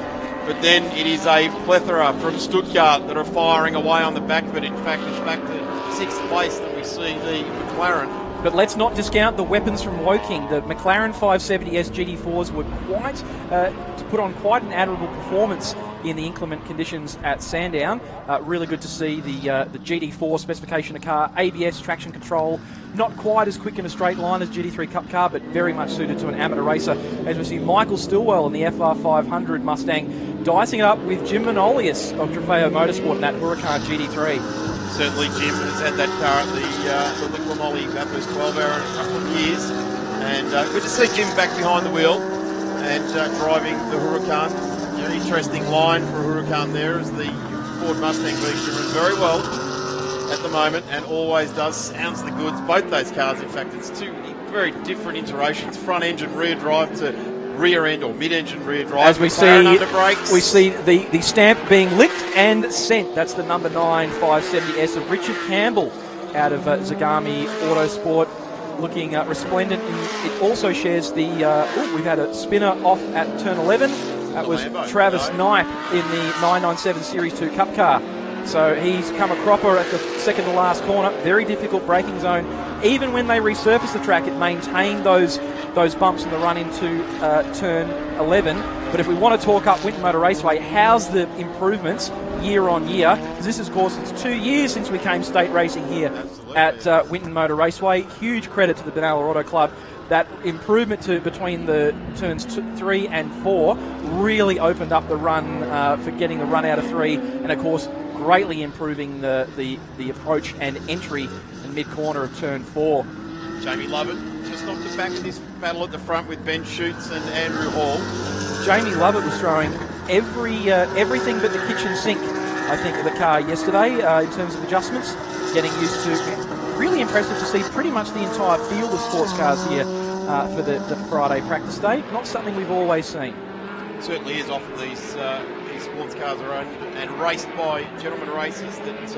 But then it is a plethora from Stuttgart that are firing away on the back of it. In fact, it's back to 6th place that we see the McLaren. But let's not discount the weapons from Woking. The McLaren 570S GT4s were to put on quite an admirable performance in the inclement conditions at Sandown. Really good to see the GT4 specification of car, ABS, traction control, not quite as quick in a straight line as GT3 Cup car, but very much suited to an amateur racer. As we see Michael Stillwell in the FR500 Mustang dicing it up with Jim Manolius of Trofeo Motorsport in that Huracan GT3. Certainly Jim has had that car at the Liquid Molly Bathurst 12 hour in a couple of years. And good to see Jim back behind the wheel and driving the Huracan. An interesting line for Huracan there as the Ford Mustang being driven very well at the moment and always does. Sounds the goods. Both those cars, in fact, it's two very different iterations. Front engine rear drive to rear end or mid-engine rear drive. As we see the stamp being licked and sent. That's the number 9 570S of Richard Campbell out of Zagami Autosport, looking resplendent. And it also shares the we've had a spinner off at turn 11. That was Travis Knipe in the 997 Series 2 Cup car. So he's come a cropper at the second to last corner. Very difficult braking zone. Even when they resurfaced the track, it maintained those bumps in the run into turn 11. But if we want to talk up Winton Motor Raceway, how's the improvements year on year? Because this is, of course, it's 2 years since we came state racing here at Winton Motor Raceway. Huge credit to the Benalla Auto Club. that improvement between the turns 3 and 4 really opened up the run for getting the run out of 3, and of course greatly improving the approach and entry and mid-corner of turn 4. Jamie Lovett just off the back of this battle at the front with Ben Schutz and Andrew Hall. Jamie Lovett was throwing everything but the kitchen sink, I think, of the car yesterday in terms of adjustments, getting used to. Really impressive to see pretty much the entire field of sports cars here for the Friday practice day. Not something we've always seen. It certainly is. Often these sports cars are owned and raced by gentlemen racers that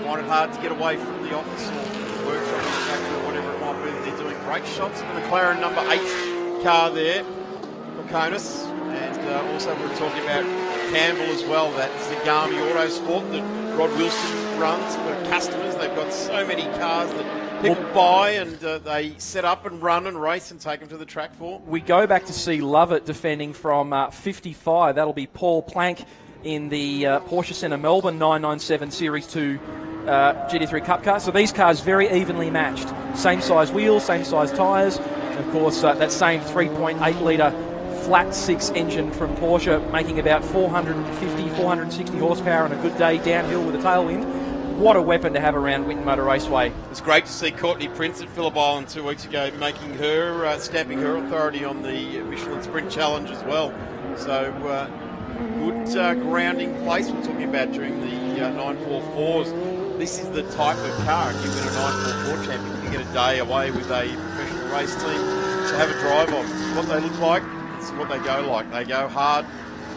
find it hard to get away from the office or workshop or whatever it might be. They're doing great shots of the McLaren number 8 car there, Kokonis, and also we're talking about Campbell as well. That's the Zagami Autosport that Rod Wilson runs for customers. They've got so many cars that people buy and they set up and run and race and take them to the track for. We go back to see Lovett defending from 55. That'll be Paul Plank in the Porsche Centre Melbourne 997 Series 2 GT3 Cup car. So these cars very evenly matched. Same size wheels, same size tyres. And of course, that same 3.8 litre flat 6 engine from Porsche, making about 450, 460 horsepower on a good day downhill with a tailwind. What a weapon to have around Winton Motor Raceway. It's great to see Courtney Prince at Phillip Island 2 weeks ago, making her, stamping her authority on the Michelin Sprint Challenge as well. So good grounding place we're talking about during the 944s. This is the type of car, if you win a 944 champion, you can get a day away with a professional race team to have a drive on. This is what they look like. This is what they go like. They go hard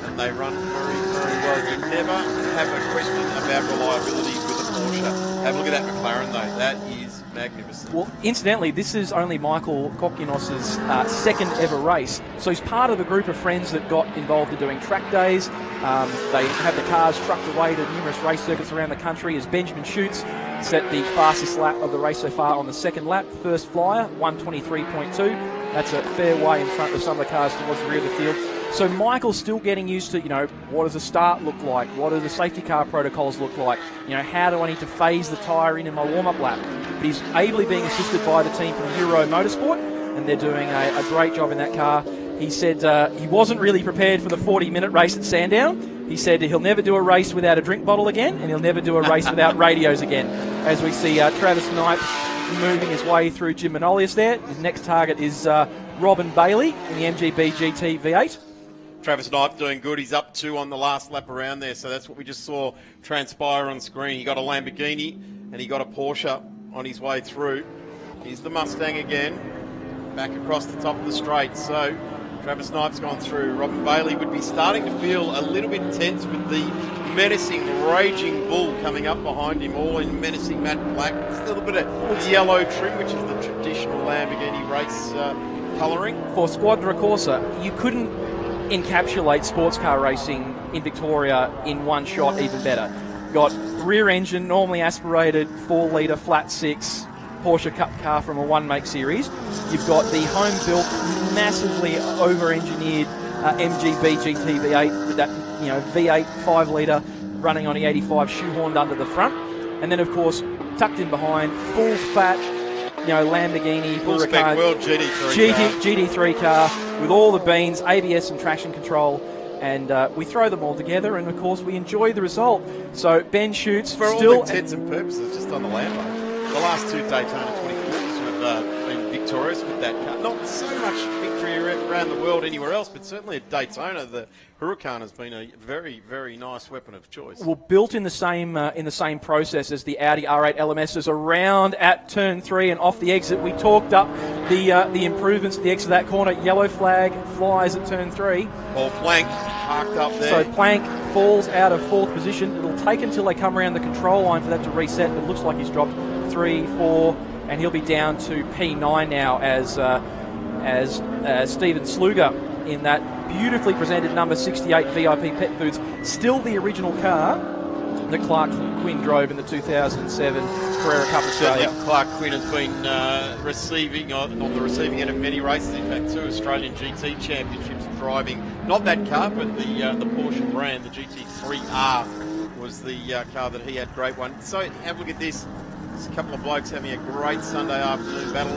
and they run very, very well. You never have a question about reliability with a Porsche. Have a look at that McLaren though. That is magnificent. Well, incidentally, this is only Michael Kokinos' second ever race. So he's part of a group of friends that got involved in doing track days. They have the cars trucked away to numerous race circuits around the country as Benjamin Schutz set the fastest lap of the race so far on the second lap. First flyer, 123.2. That's a fair way in front of some of the cars towards the rear of the field. So Michael's still getting used to, what does a start look like? What do the safety car protocols look like? How do I need to phase the tyre in my warm-up lap? But he's ably being assisted by the team from Euro Motorsport, and they're doing a great job in that car. He said he wasn't really prepared for the 40-minute race at Sandown. He said he'll never do a race without a drink bottle again, and he'll never do a race without radios again. As we see Travis Knipe moving his way through Jim Manolius there. His next target is Robin Bailey in the MGB GT V8. Travis Knipe doing good. He's up 2 on the last lap around there, so that's what we just saw transpire on screen. He got a Lamborghini and he got a Porsche on his way through. Here's the Mustang again, back across the top of the straight. So Travis Knipe's gone through. Robin Bailey would be starting to feel a little bit tense with the menacing, raging bull coming up behind him, all in menacing matte black. It's a little bit of yellow trim, which is the traditional Lamborghini race colouring. For Squadra Corsa, you couldn't encapsulate sports car racing in Victoria in one shot even better. Got rear engine, normally aspirated, 4 litre flat 6 Porsche Cup car from a one-make series. You've got the home-built, massively over-engineered MGB GT V8 with that V8 5 litre running on the 85 shoehorned under the front, and then of course tucked in behind, full fat Lamborghini, full spec world GT3 car with all the beans, ABS and traction control, and we throw them all together, and of course we enjoy the result. So Ben Schutz for still all intents and purposes just on the Lambo. The last 2 Daytona 24s have been victorious with that car. Not so much victory around the world anywhere else, but certainly at Daytona, the Huracan has been a very, very nice weapon of choice. Well, built in the same process as the Audi R8 LMSs around at turn 3 and off the exit. We talked up the improvements at the exit of that corner. Yellow flag flies at turn 3. Paul Plank parked up there. So Plank falls out of 4th position. It'll take until they come around the control line for that to reset. It looks like he's dropped 3, 4, and he'll be down to P9 now as Stephen Sluger in that beautifully presented number 68 VIP Pet Foods. Still the original car that Clark Quinn drove in the 2007 Carrera Cup Australia. Clark Quinn has been receiving on the receiving end of many races. In fact, 2 Australian GT championships driving, not that car, but the Porsche brand, the GT3R was the car that he had. Great one. So have a look at this. There's a couple of blokes having a great Saturday afternoon battle.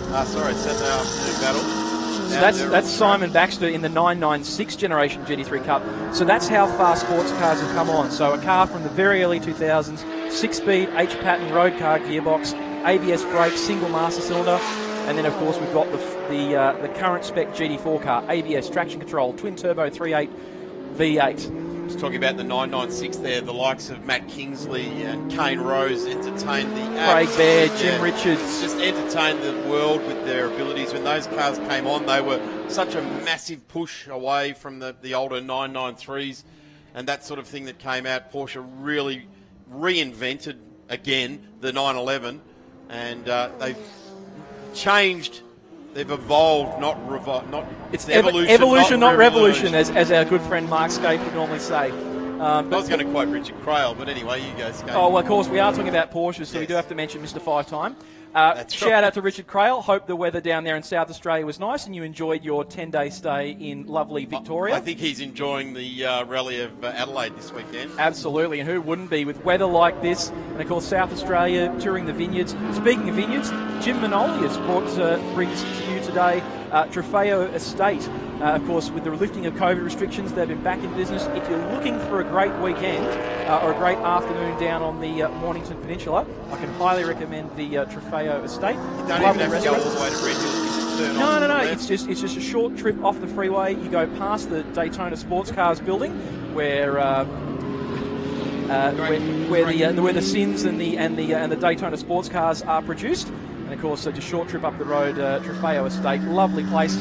So that's Simon Baxter in the 996 generation GT3 Cup. So that's how far sports cars have come on. So a car from the very early 2000s, 6-speed H-pattern road car gearbox, ABS brakes, single master cylinder, and then of course we've got the current spec GT4 car, ABS, traction control, twin turbo 3.8 V8. Just talking about the 996 there, the likes of Matt Kingsley and Kane Rose entertained the Craig Baird, Jim Richards. Just entertained the world with their abilities. When those cars came on, they were such a massive push away from the older 993s and that sort of thing that came out. Porsche really reinvented again the 911, and they've changed. They've evolved, not revived. It's evolution, not revolution, as our good friend Mark Scape would normally say. I was going to quote Richard Crail, but anyway, you go, Scape. Oh, well, of course, we are talking about Porsche, so we do have to mention Mr. Five-Time. Shout out to Richard Crail. Hope the weather down there in South Australia was nice and you enjoyed your 10-day stay in lovely Victoria. I think he's enjoying the rally of Adelaide this weekend. Absolutely, and who wouldn't be with weather like this? And of course, South Australia touring the vineyards. Speaking of vineyards, Jim Manolius brings to you today Trofeo Estate. Of course, with the lifting of COVID restrictions, they've been back in business. If you're looking for a great weekend or a great afternoon down on the Mornington Peninsula, I can highly recommend the Trofeo Estate. You don't even have to go all the way to Red Hill. No. It's just a short trip off the freeway. You go past the Daytona Sportscars building, where the Sins and the Daytona Sportscars are produced. And of course, just a short trip up the road, Trofeo Estate, lovely place.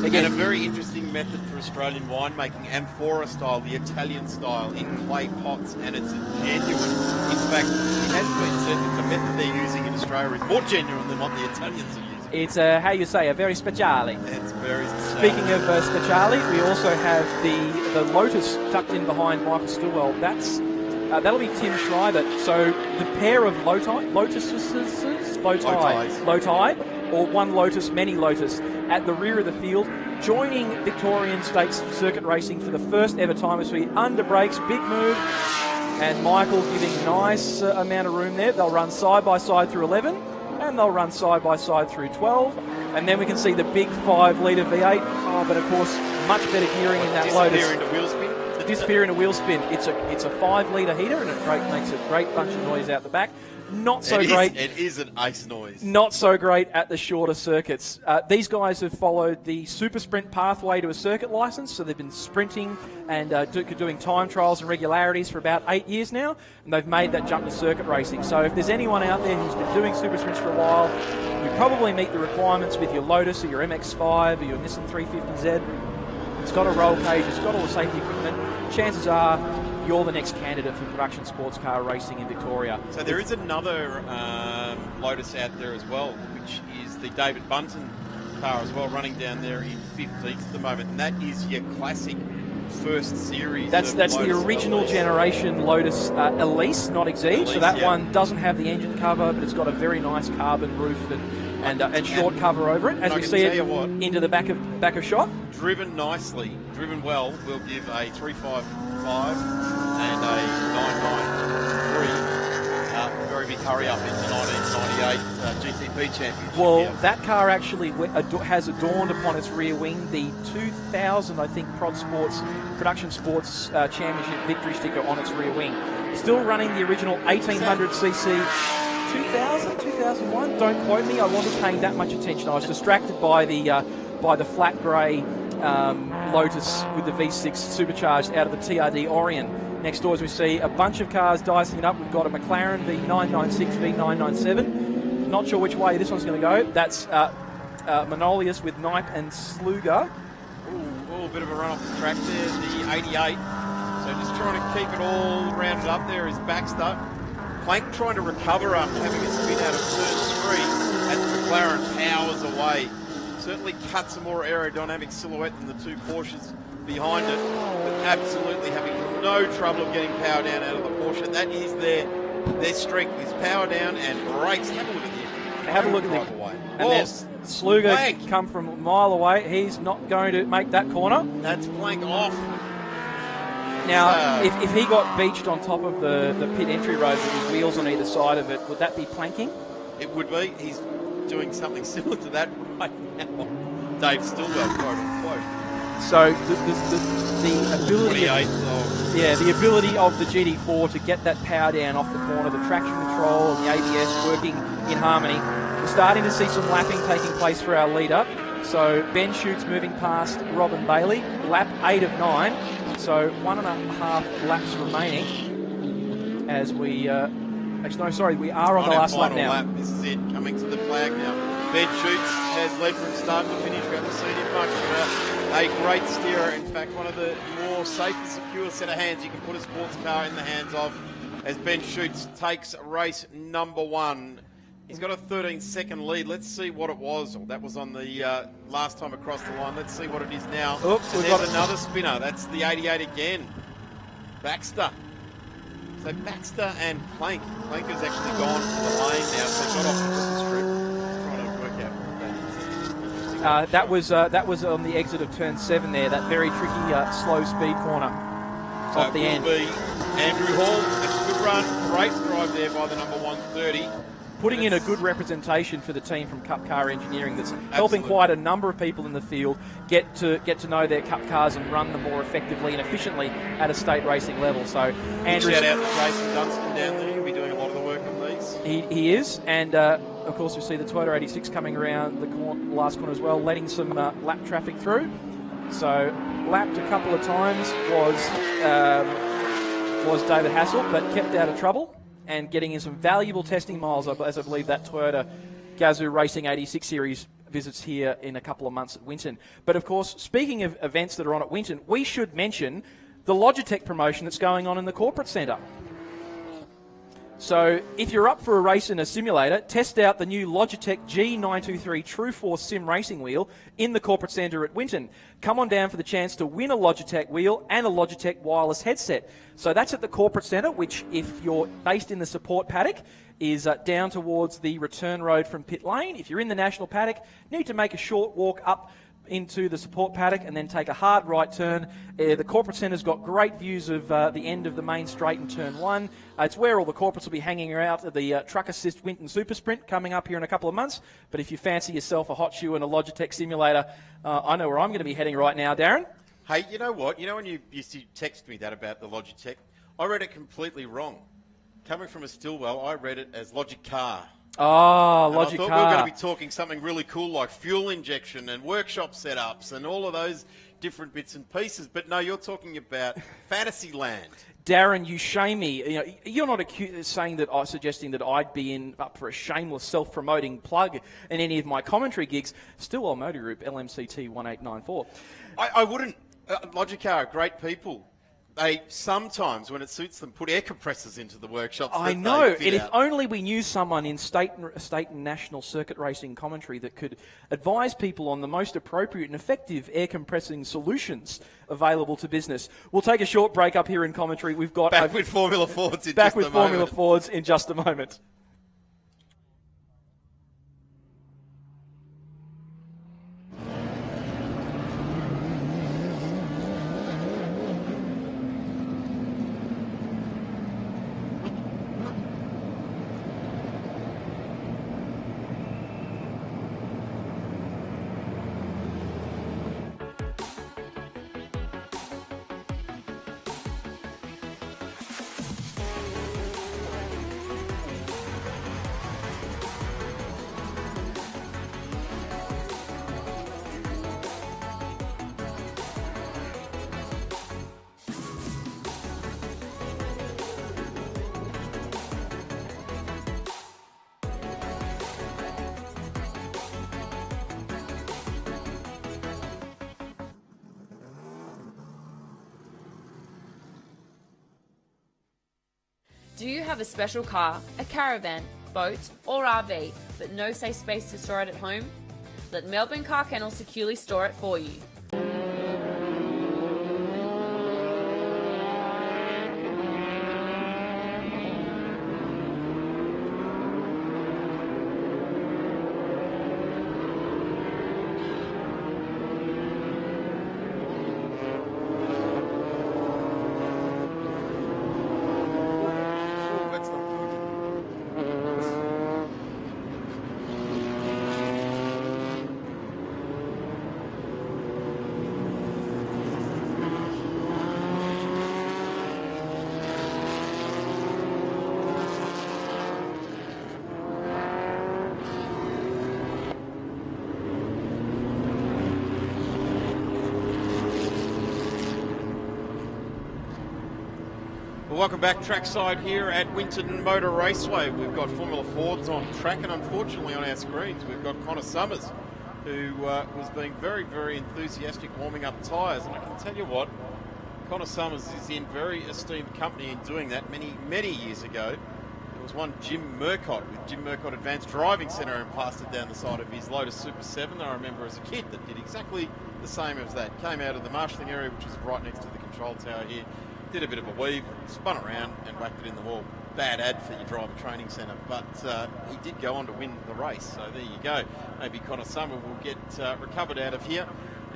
Again, a very interesting method for Australian winemaking, amphora style, the Italian style, in clay pots, and it's genuine. In fact, it has been said that the method they're using in Australia is more genuine than what the Italians are using. It's, how you say, a very speciale. It's very speciale. Speaking of speciale, we also have the Lotus tucked in behind Michael Stillwell. That'll be Tim Schreiber. So the pair of Lotuses, or one Lotus, many Lotus, at the rear of the field, joining Victorian State Circuit Racing for the first ever time as we under brakes, big move, and Michael giving a nice amount of room there. They'll run side by side through 11, and they'll run side by side through 12, and then we can see the big 5-litre V8. Oh, but of course, much better gearing in that Lotus. Disappear in a wheel spin. It's a 5-litre heater, and it makes a great bunch of noise out the back. Not so great. It is an ace noise. Not so great at the shorter circuits. These guys have followed the super sprint pathway to a circuit license, so they've been sprinting and doing time trials and regularities for about 8 years now, and they've made that jump to circuit racing. So if there's anyone out there who's been doing super sprints for a while, you probably meet the requirements with your Lotus or your MX-5 or your Nissan 350Z. It's got a roll cage, it's got all the safety equipment. Chances are you're the next candidate for production sports car racing in Victoria. So there is another Lotus out there as well, which is the David Bunton car as well, running down there in 15th at the moment, and that is your classic first series. That's the original generation Lotus Elise, not Exige. So that one doesn't have the engine cover, but it's got a very nice carbon roof and short cover over it. As we see it into the back of shot. Driven nicely, driven well, we'll give a 355 and a 993. Very big hurry up into 1998 GTP championship. Well, that car actually has adorned upon its rear wing the 2000, I think, Production Sports Championship victory sticker on its rear wing. Still running the original 1800cc. 2000, 2001, don't quote me, I wasn't paying that much attention. I was distracted by the flat grey Lotus with the V6 supercharged out of the TRD Orion. Next door, as we see a bunch of cars dicing it up, we've got a McLaren V996, V997. Not sure which way this one's going to go. That's Manolius with Knipe and Sluger. Ooh, a bit of a run off the track there, the 88. So just trying to keep it all rounded up there is Baxter. Plank trying to recover after having a spin out of turn 3 as McLaren powers away. Certainly cuts a more aerodynamic silhouette than the two Porsches behind it, but absolutely having no trouble of getting power down out of the Porsche. That is their strength, is power down and brakes. Have a look at the Have a look at the away. And there's Sluger come from a mile away. He's not going to make that corner. That's Plank off. Now, if he got beached on top of the pit entry road with his wheels on either side of it, would that be planking? It would be. He's doing something similar to that right now. Dave Stillwell, quote unquote. So the ability, the ability of the GT4 to get that power down off the corner, the traction control and the ABS working in harmony. We're starting to see some lapping taking place for our leader. So Ben Schutt's moving past Robin Bailey, lap 8 of 9. So 1.5 laps remaining as we. We are on the last lap now. This is it, coming to the flag now. Ben Schutz has led from start to finish. We haven't seen him much. A great steerer, in fact, one of the more safe and secure set of hands you can put a sports car in the hands of, as Ben Schutz takes race number 1. He's got a 13-second lead. Let's see what it was. That was on the last time across the line. Let's see what it is now. Oops, and there's another spinner. That's the 88 again. Baxter. So Baxter and Plank. Plank has actually gone to the lane now, so got off the strip. Trying to work out what that is. That was on the exit of turn 7 there, that very tricky slow speed corner so off the end. Be Andrew Hall. That's a good run. Great drive there by the number 130. Putting in a good representation for the team from Cup Car Engineering that's helping quite a number of people in the field get to know their Cup cars and run them more effectively and efficiently at a state racing level. So Andrew, shout out to Jason Dunstan down there. He'll be doing a lot of the work on these. He is, and of course we see the Toyota 86 coming around the last corner as well, letting some lap traffic through. So lapped a couple of times was David Hassel, but kept out of trouble and getting in some valuable testing miles, as I believe that Toyota Gazoo Racing 86 Series visits here in a couple of months at Winton. But of course, speaking of events that are on at Winton, we should mention the Logitech promotion that's going on in the corporate centre. So if you're up for a race in a simulator, test out the new Logitech G923 True Force Sim Racing Wheel in the corporate centre at Winton. Come on down for the chance to win a Logitech wheel and a Logitech wireless headset. So that's at the corporate centre, which if you're based in the support paddock, is down towards the return road from pit lane. If you're in the national paddock, need to make a short walk up into the support paddock and then take a hard right turn. The corporate centre's got great views of the end of the main straight in turn 1. It's where all the corporates will be hanging out at the Truck Assist Winton Super Sprint coming up here in a couple of months. But if you fancy yourself a hot shoe and a Logitech simulator, I know where I'm going to be heading right now, Darren. Hey, you know what? You know when you used to text me that about the Logitech? I read it completely wrong. Coming from a Stillwell, I read it as Logic Car. Oh, Logic Car. I thought we were going to be talking something really cool like fuel injection and workshop setups and all of those different bits and pieces. But no, you're talking about Fantasyland. Darren, you shame me. You know, you're not suggesting that I'd be up for a shameless self-promoting plug in any of my commentary gigs. Stillwell Motor Group, LMCT 1894. I wouldn't. Logic Car are great people. They sometimes, when it suits them, put air compressors into the workshops. I know, and if only we knew someone in state and national circuit racing commentary that could advise people on the most appropriate and effective air compressing solutions available to business. We'll take a short break up here in commentary. We've got back with Formula Fords in just a moment. Formula Fords in just a moment. Do you have a special car, a caravan, boat or RV, but no safe space to store it at home? Let Melbourne Car Kennel securely store it for you. Well, welcome back trackside here at Winton Motor Raceway. We've got Formula Fords on track, and unfortunately on our screens we've got Connor Summers, who was being very, very enthusiastic warming up tyres. And I can tell you what, Connor Summers is in very esteemed company in doing that. Many, many years ago, there was one Jim Murcott with Jim Murcott Advanced Driving Centre and plastered down the side of his Lotus Super 7 that I remember as a kid that did exactly the same as that. Came out of the marshalling area, which is right next to the control tower here. Did a bit of a weave, spun around and whacked it in the wall. Bad ad for your driver training centre, but he did go on to win the race, so there you go. Maybe Connor Summer will get recovered out of here,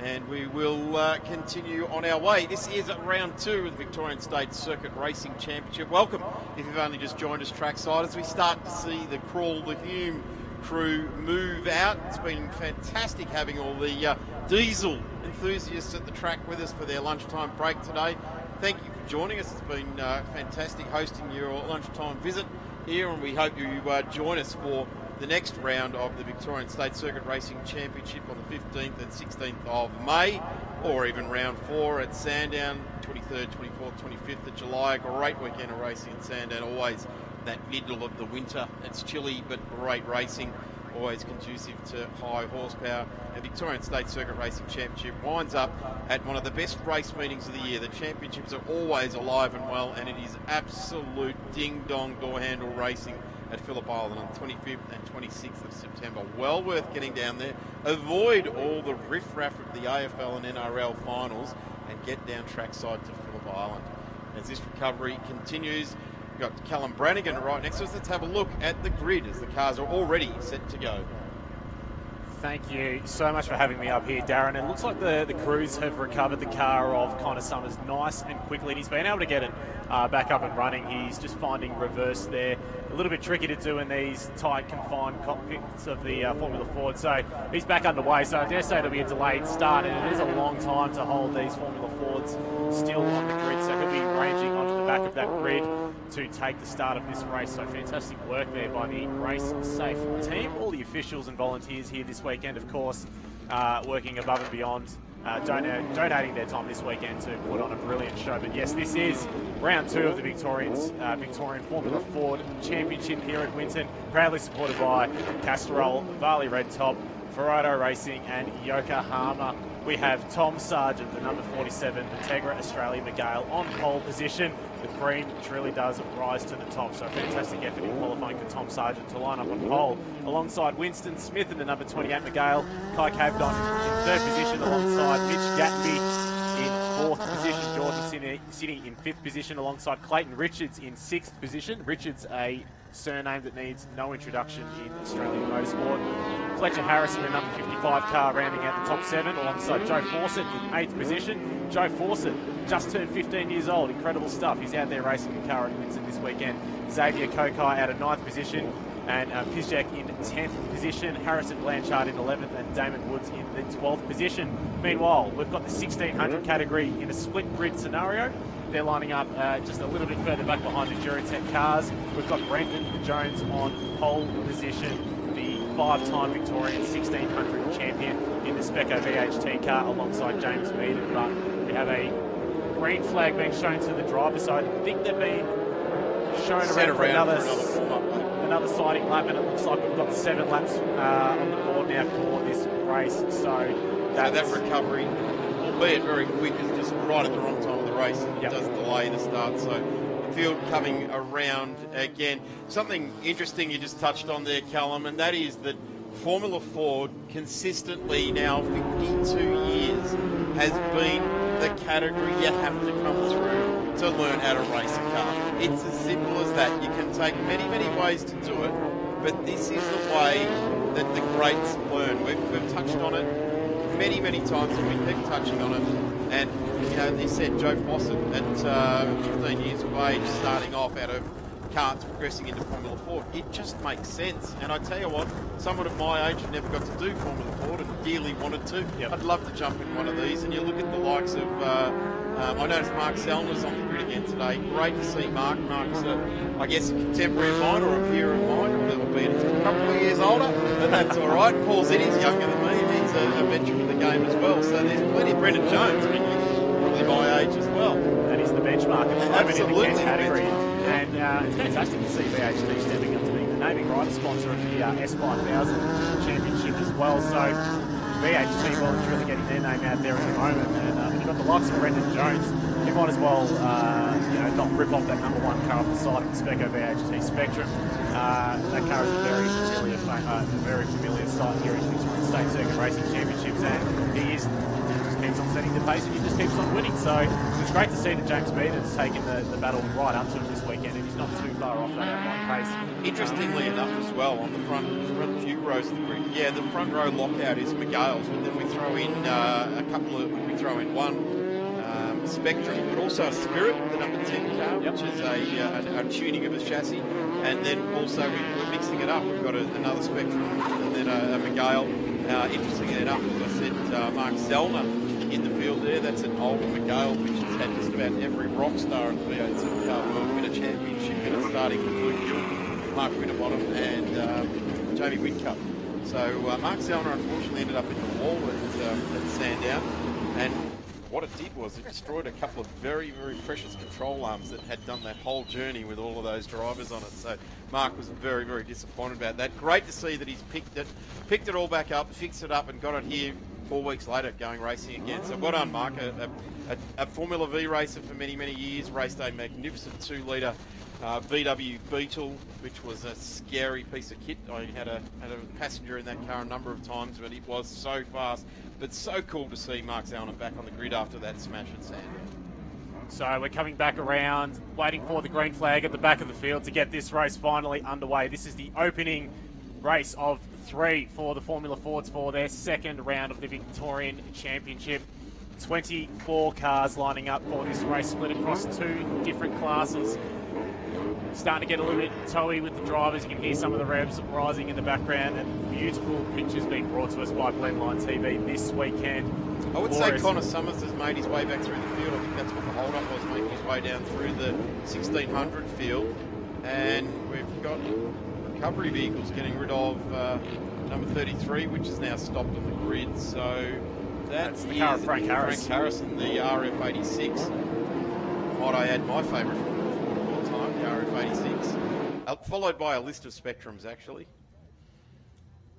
and we will continue on our way. This is round 2 of the Victorian State Circuit Racing Championship. Welcome if you've only just joined us trackside as we start to see the Crawl the Hume crew move out. It's been fantastic having all the diesel enthusiasts at the track with us for their lunchtime break today. Thank you for joining us. It's been fantastic hosting your lunchtime visit here, and we hope you join us for the next round of the Victorian State Circuit Racing Championship on the 15th and 16th of May, or even round 4 at Sandown, 23rd, 24th, 25th of July. A great weekend of racing at Sandown, always that middle of the winter. It's chilly, but great racing. Always conducive to high horsepower. And Victorian State Circuit Racing Championship winds up at one of the best race meetings of the year. The championships are always alive and well, and it is absolute ding-dong door handle racing at Phillip Island on 25th and 26th of September. Well worth getting down there. Avoid all the riff-raff of the AFL and NRL finals and get down trackside to Phillip Island. As this recovery continues, we've got Callum Brannigan right next to us. Let's have a look at the grid as the cars are already set to go. Thank you so much for having me up here, Darren. It looks like the crews have recovered the car of Connor Summers nice and quickly, and he's been able to get it back up and running. He's just finding reverse there. A little bit tricky to do in these tight, confined cockpits of the Formula Ford. So he's back underway. So I dare say it'll be a delayed start, and it is a long time to hold these Formula Fords still on the grid. So he'll be ranging onto the back of that grid to take the start of this race. So fantastic work there by the Race Safe team. All the officials and volunteers here this weekend, of course, working above and beyond, donating their time this weekend to put on a brilliant show. But yes, this is round 2 of the Victorian Formula Ford Championship here at Winton, proudly supported by Castrol, Varley Red Top, Verado Racing and Yokohama. We have Tom Sargent, the number 47, Integra Australia Miguel on pole position. The cream truly does rise to the top, so a fantastic effort in qualifying for Tom Sargent to line up on pole alongside Winston Smith and the number 28 Miguel. Kai Cavdon in 3rd position alongside Mitch Gatnby in 4th position. Jordan City in 5th position alongside Clayton Richards in 6th position. Richards, a surname that needs no introduction in Australian motorsport. Fletcher Harrison, the number 55 car, rounding out the top 7 alongside Joe Fawcett in 8th position. Joe Fawcett just turned 15 years old. Incredible stuff. He's out there racing the car at Winton this weekend. Xavier Kokai out of 9th position, and Pizjak in 10th position. Harrison Blanchard in 11th, and Damon Woods in the 12th position. Meanwhile, we've got the 1600 category in a split grid scenario. They're lining up just a little bit further back behind the Duratec cars. We've got Brendan Jones on pole position, the 5-time Victorian 1600 champion in the Speco VHT car alongside James Meaden. But we have a green flag being shown to the driver, so I think they've been shown around for another sighting lap, and it looks like we've got 7 laps on the board now for this race. So that recovery, albeit very quick, is just right at the wrong time of the race. It does delay the start, so the field coming around again. Something interesting you just touched on there, Callum, and that is that Formula Ford consistently now 52 years has been the category you have to come through to learn how to race a car. It's as simple as that. You can take many, many ways to do it, but this is the way that the greats learn. We've touched on it many, many times, and we keep touching on it. And, you know, they said Joe Fawcett at 15 years of age, starting off out of karts, progressing into Formula Ford. It just makes sense. And I tell you what, someone of my age who never got to do Formula Ford and dearly wanted to, I'd love to jump in one of these. And you look at the likes of, I noticed Mark Selner's on the grid again today. Great to see Mark. Mark's, I guess, a contemporary of mine or a peer of mine, albeit a couple of years older, but that's all right. Paul Zitty's younger than me, and he's a veteran of the game as well. So there's plenty of Brendan Jones. I mean, probably my age as well. That is the benchmark at the moment in the Absolutely Kent the category. benchmark. And it's fantastic to see VHT stepping up to be the naming rights sponsor of the S5000 Championship as well. So VHT, well, it's really getting their name out there at the moment. And you've got the likes of Brendan Jones. He might as well, not rip off that number one car off the side of the Speco VHT Spectrum. That car is a very familiar sight here in the Victorian State Circuit Racing Championships, and he just keeps on setting the pace and he just keeps on winning. So it's great to see that James Beater's taken the battle right up to him this weekend, and he's not too far off that outline pace. Interestingly enough as well, on the front few rows of the grid, the front row lockout is Miguel's, but then we throw in one Spectrum, but also a Spirit, the number 10 car, which is a tuning of a chassis, and then also we're mixing it up. We've got another Spectrum and then a Miguel. Interestingly enough, as I said, Mark Zellner in the field there. That's an older Miguel, which has had just about every rock star in the V8 Supercar world win a championship, starting with Luke Hill, Mark Winterbottom, and Jamie Whitcup. So Mark Zellner unfortunately ended up in the wall at Sandown, and what it did was it destroyed a couple of very, very precious control arms that had done that whole journey with all of those drivers on it. So Mark was very, very disappointed about that. Great to see that he's picked it all back up, fixed it up, and got it here 4 weeks later going racing again. So well done, Mark. A Formula Vee racer for many, many years, raced a magnificent 2-litre VW Beetle, which was a scary piece of kit. I had a passenger in that car a number of times, but it was so fast. But so cool to see Mark Zellner back on the grid after that smash at Sandown. So we're coming back around, waiting for the green flag at the back of the field to get this race finally underway. This is the opening race of 3 for the Formula Fords for their second round of the Victorian Championship. 24 cars lining up for this race, split across 2 different classes. Starting to get a little bit toey with the drivers. You can hear some of the revs rising in the background, and beautiful pictures being brought to us by Blendline TV this weekend. I would say Connor Summers has made his way back through the field. I think that's what the hold-up was, making his way down through the 1600 field. And we've got recovery vehicles getting rid of number 33, which is now stopped on the grid. So that's the car of Frank Harris. Frank Harrison, the RF86. Might I add my favourite from all time, the RF86. Followed by a list of Spectrums, actually.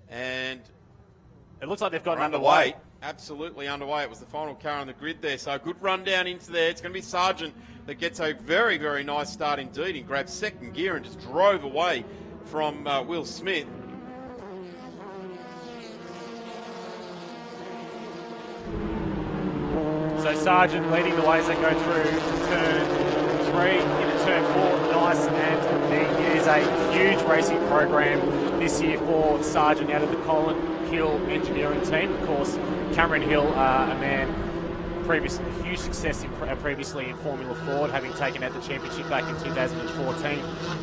And it looks like they've got underway. Absolutely underway. It was the final car on the grid there. So a good run down into there. It's going to be Sargent that gets a very, very nice start indeed. He grabbed second gear and just drove away from Will Smith. So Sargent leading the way as they go through turn 3 into turn 4. Nice, and there is a huge racing program this year for Sargent out of the Colin Hill engineering team. Of course, Cameron Hill, a man huge success previously in Formula Ford, having taken out the championship back in 2014.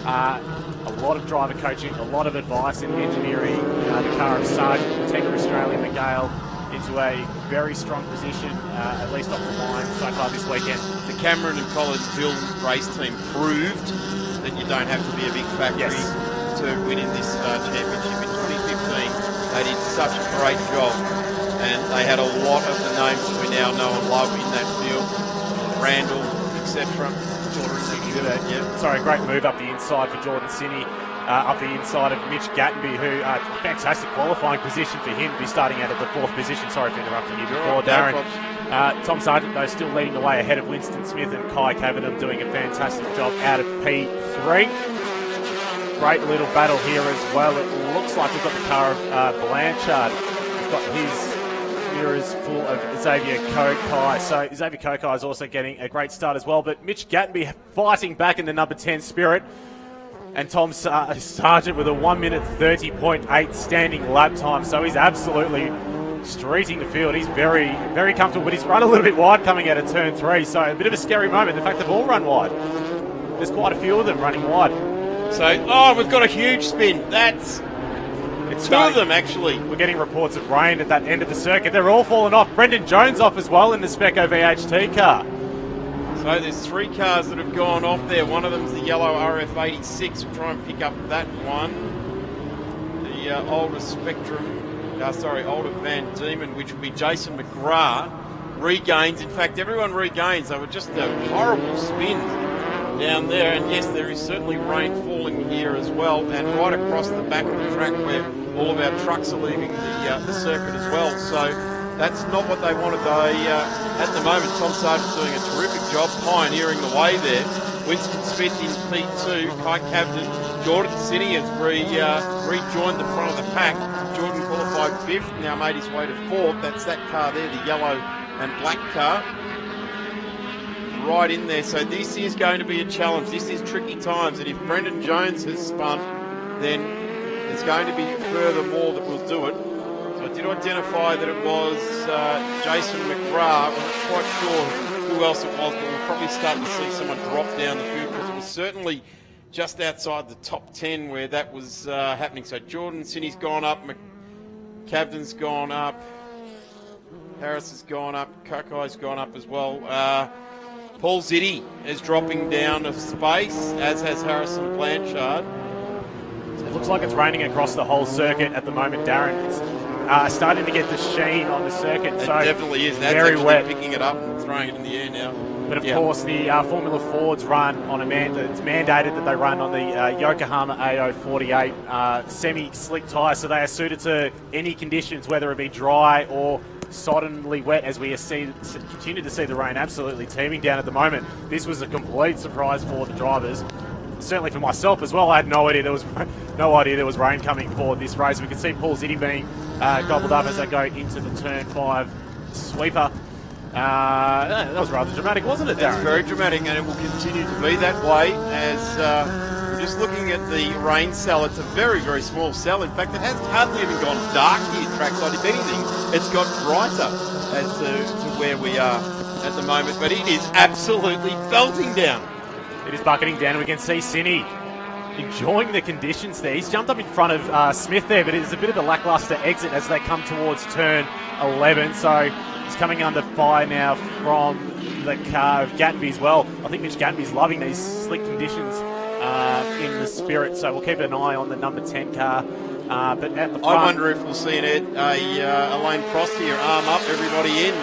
A lot of driver coaching, a lot of advice in the engineering. The car of Sargent, Tegra Australia, Miguel, into a very strong position, at least off the line so far this weekend. The Cameron and Collins Hill race team proved that you don't have to be a big factory to win in this championship in 2015. They did such a great job, and they had a lot of the names that we now know and love in that field. Randall, etc. Jordan Sinney. Sorry, great move up the inside for Jordan Sinney. Up the inside of Mitch Gattenby, who fantastic qualifying position for him to be starting out at the 4th position. Sorry for interrupting you before, Darren. Tom Sargent, though, still leading the way ahead of Winston Smith and Kai Cavenham, doing a fantastic job out of P3. Great little battle here as well. It looks like we've got the car of Blanchard. We've got his mirrors full of Xavier Kokai. So Xavier Kokai is also getting a great start as well. But Mitch Gattenby fighting back in the number 10 Spirit. And Tom Sargent with a 1 minute 30.8 standing lap time. So he's absolutely streeting the field. He's very, very comfortable, but he's run a little bit wide coming out of turn 3. So a bit of a scary moment. The fact they've all run wide. There's quite a few of them running wide. So, we've got a huge spin. It's two of them, actually. We're getting reports of rain at that end of the circuit. They're all falling off. Brendan Jones off as well in the Speco VHT car. So there's 3 cars that have gone off there. One of them's the yellow RF86. We'll try and pick up that one. The older Spectrum, older Van Diemen, which will be Jason McGrath, regains. In fact, everyone regains. They were just a horrible spin down there. And yes, there is certainly rain falling here as well. And right across the back of the track where all of our trucks are leaving the circuit as well. So that's not what they wanted. At the moment, Tom Sargent's doing a terrific job pioneering the way there. Winston Smith in P2, Kai Captain, Jordan City has rejoined the front of the pack. Jordan qualified 5th, now made his way to 4th. That's that car there, the yellow and black car. Right in there, so this is going to be a challenge. This is tricky times, and if Brendan Jones has spun, then there's going to be furthermore that will do it. So I did identify that it was Jason McGrath. I'm not quite sure who else it was, but we'll probably start to see someone drop down the field because it was certainly just outside the top 10 where that was happening. So Jordan Cinney's gone up, McCavden's gone up, Harris has gone up, Kokai's gone up as well. Paul Ziddy is dropping down a space, as has Harrison Blanchard. It looks like it's raining across the whole circuit at the moment, Darren. It's starting to get the sheen on the circuit. It so definitely is. That's very wet. Picking it up and throwing it in the air now. But of course, the Formula Fords run on it's mandated that they run on the Yokohama AO48 semi-slick tyres, so they are suited to any conditions, whether it be dry or soddenly wet, as we continue to see the rain absolutely teeming down at the moment. This was a complete surprise for the drivers. Certainly for myself as well. I had no idea there was rain coming for this race. We can see Paul Ziddy being gobbled up as they go into the turn 5 sweeper. That was rather dramatic, wasn't it, Darren? It's very dramatic, and it will continue to be that way as we're just looking at the rain cell. It's a very, very small cell. In fact, it has hardly even gone dark here trackside. If anything, it's got brighter as to where we are at the moment. But it is absolutely belting down. It is bucketing down, and we can see Cinney enjoying the conditions there. He's jumped up in front of Smith there, but it is a bit of a lacklustre exit as they come towards turn 11. So he's coming under fire now from the car of Gattenby as well. I think Mitch Gattenby's loving these slick conditions in the Spirit, so we'll keep an eye on the number 10 car. But at the front, I wonder if we'll see a Lane Prost here, arm up, everybody in.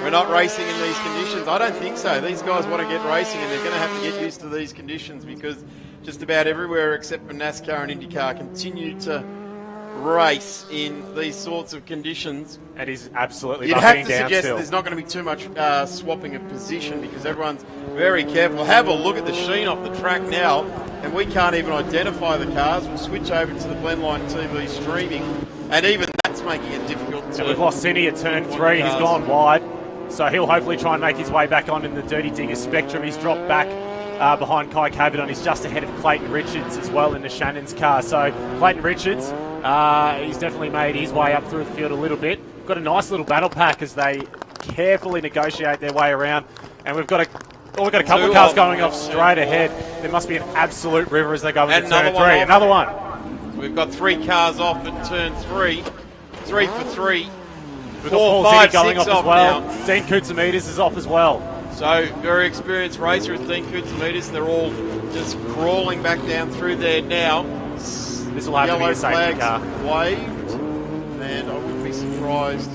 We're not racing in these conditions. I don't think so. These guys want to get racing, and they're going to have to get used to these conditions because just about everywhere except for NASCAR and IndyCar continue to race in these sorts of conditions. It is absolutely You'd bucketing have to down suggest still. There's not going to be too much swapping of position because everyone's very careful. Have a look at the sheen off the track now, and we can't even identify the cars. We'll switch over to the Blendline TV streaming, and even that's making it difficult to... And we've lost Cinney at turn 3. He's gone wide. So he'll hopefully try and make his way back on in the Dirty Digger Spectrum. He's dropped back behind Kai Cabot. He's just ahead of Clayton Richards as well in the Shannon's car. So Clayton Richards, he's definitely made his way up through the field a little bit. Got a nice little battle pack as they carefully negotiate their way around. And we've got a couple of cars going off straight ahead. There must be an absolute river as they go into turn 3. Another one. We've got 3 cars off at turn 3. 3 for 3. We've got Paul Ziddy going off as well. Now. Dean Koutsoumides is off as well. So, very experienced racer is Dean Koutsoumides. They're all just crawling back down through there now. This will have to be a safety car. Waved, and I wouldn't be surprised.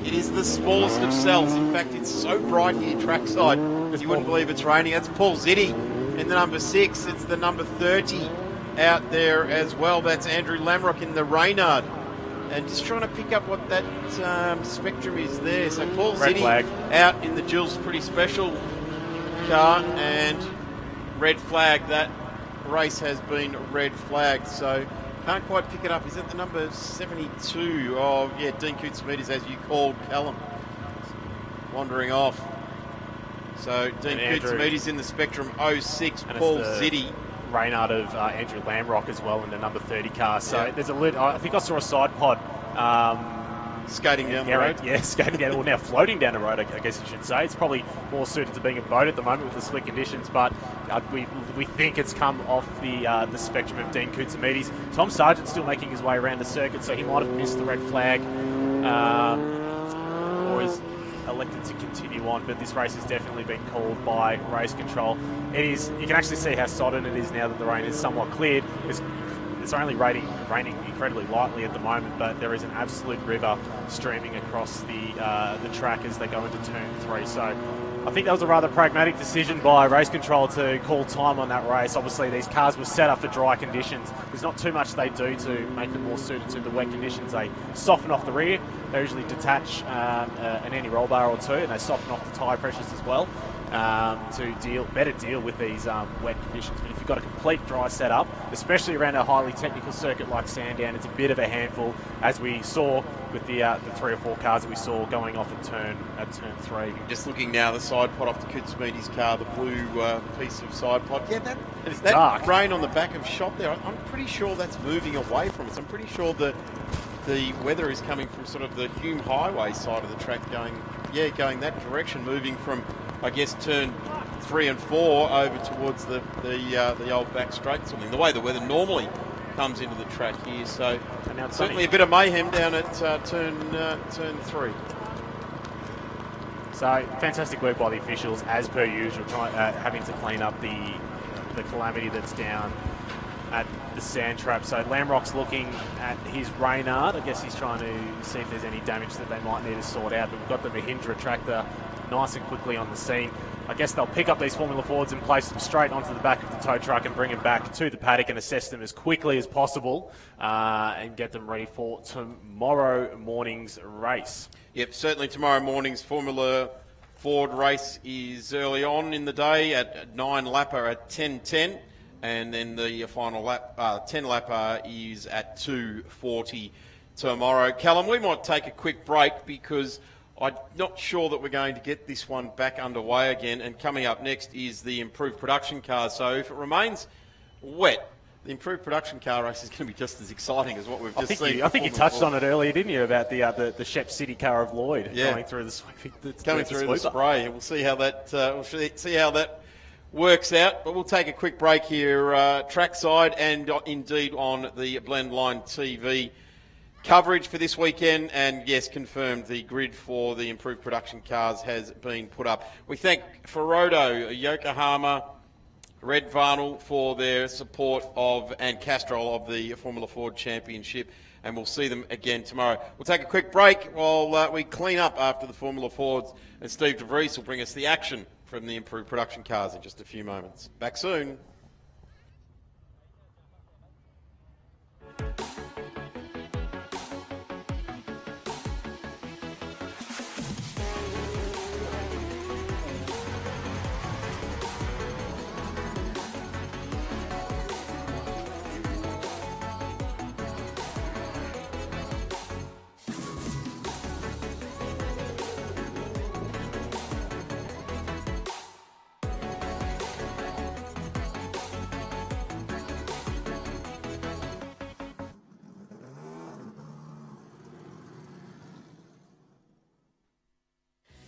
It is the smallest of cells. In fact, it's so bright here trackside, you wouldn't believe it's raining. That's Paul Ziddy in the number 6. It's the number 30 out there as well. That's Andrew Lamrock in the Reynard. And just trying to pick up what that spectrum is there. So Paul Ziddy out in the Jill's Pretty Special car, and red flag. That race has been red flagged. So can't quite pick it up. Is it the number 72 of, Dean Koutsoumides, as you called Callum, wandering off. So Dean Koutsoumides in the Spectrum 06, Paul Ziddy. Reynard of Andrew Lamrock as well in the number 30 car. So there's I think I saw a side pod skating down the road. Yeah, skating down, well now floating down the road, I guess you should say. It's probably more suited to being a boat at the moment with the slick conditions, but we think it's come off the spectrum of Dean Koutsoumides. Tom Sargent's still making his way around the circuit, so he might have missed the red flag, or is elected to continue on, but this race has definitely been called by race control. It is, you can actually see how sodden it is now that the rain is somewhat cleared. There's It's only raining incredibly lightly at the moment, but there is an absolute river streaming across the track as they go into turn 3. So I think that was a rather pragmatic decision by race control to call time on that race. Obviously, these cars were set up for dry conditions. There's not too much they do to make them more suited to the wet conditions. They soften off the rear. They usually detach an anti-roll bar or two, and they soften off the tyre pressures as well to better deal with these wet conditions. But if you've got a complete dry setup, especially around a highly technical circuit like Sandown, it's a bit of a handful, as we saw with the 3 or 4 cars that we saw going off at turn 3. Just looking now, the side pod off the Kutsmedes car, the blue piece of side pod. Yeah, that dark. Rain on the back of shop there, I'm pretty sure that's moving away from us. I'm pretty sure that the weather is coming from sort of the Hume Highway side of the track, going that direction, moving from, I guess, turn 3 and 4 over towards the old back straight or something. The way the weather normally comes into the track here, so certainly a bit of mayhem down at turn 3. So fantastic work by the officials, as per usual, having to clean up the calamity that's down at the sand trap. So Lamrock's looking at his Reynard. I guess he's trying to see if there's any damage that they might need to sort out. But we've got the Mahindra tractor nice and quickly on the scene. I guess they'll pick up these Formula Fords and place them straight onto the back of the tow truck and bring them back to the paddock and assess them as quickly as possible and get them ready for tomorrow morning's race. Yep, certainly tomorrow morning's Formula Ford race is early on in the day at 9 lapper at 10:10. And then the final lap, 10 lapper, is at 2:40 tomorrow. Callum, we might take a quick break because I'm not sure that we're going to get this one back underway again. And coming up next is the improved production car. So if it remains wet, the improved production car race is going to be just as exciting as what we've just seen. I think you touched on it earlier, didn't you, about the Shep City car of Lloyd going through the sweeping, going through the spray. We'll see how that works out, but we'll take a quick break here trackside and indeed on the Blendline TV coverage for this weekend. And yes, confirmed, the grid for the improved production cars has been put up. We thank Ferodo, Yokohama, Red Varnell for their support of, and Castrol of the Formula Ford Championship, and we'll see them again tomorrow. We'll take a quick break while we clean up after the Formula Fords, and Steve DeVries will bring us the action from the improved production cars in just a few moments. Back soon.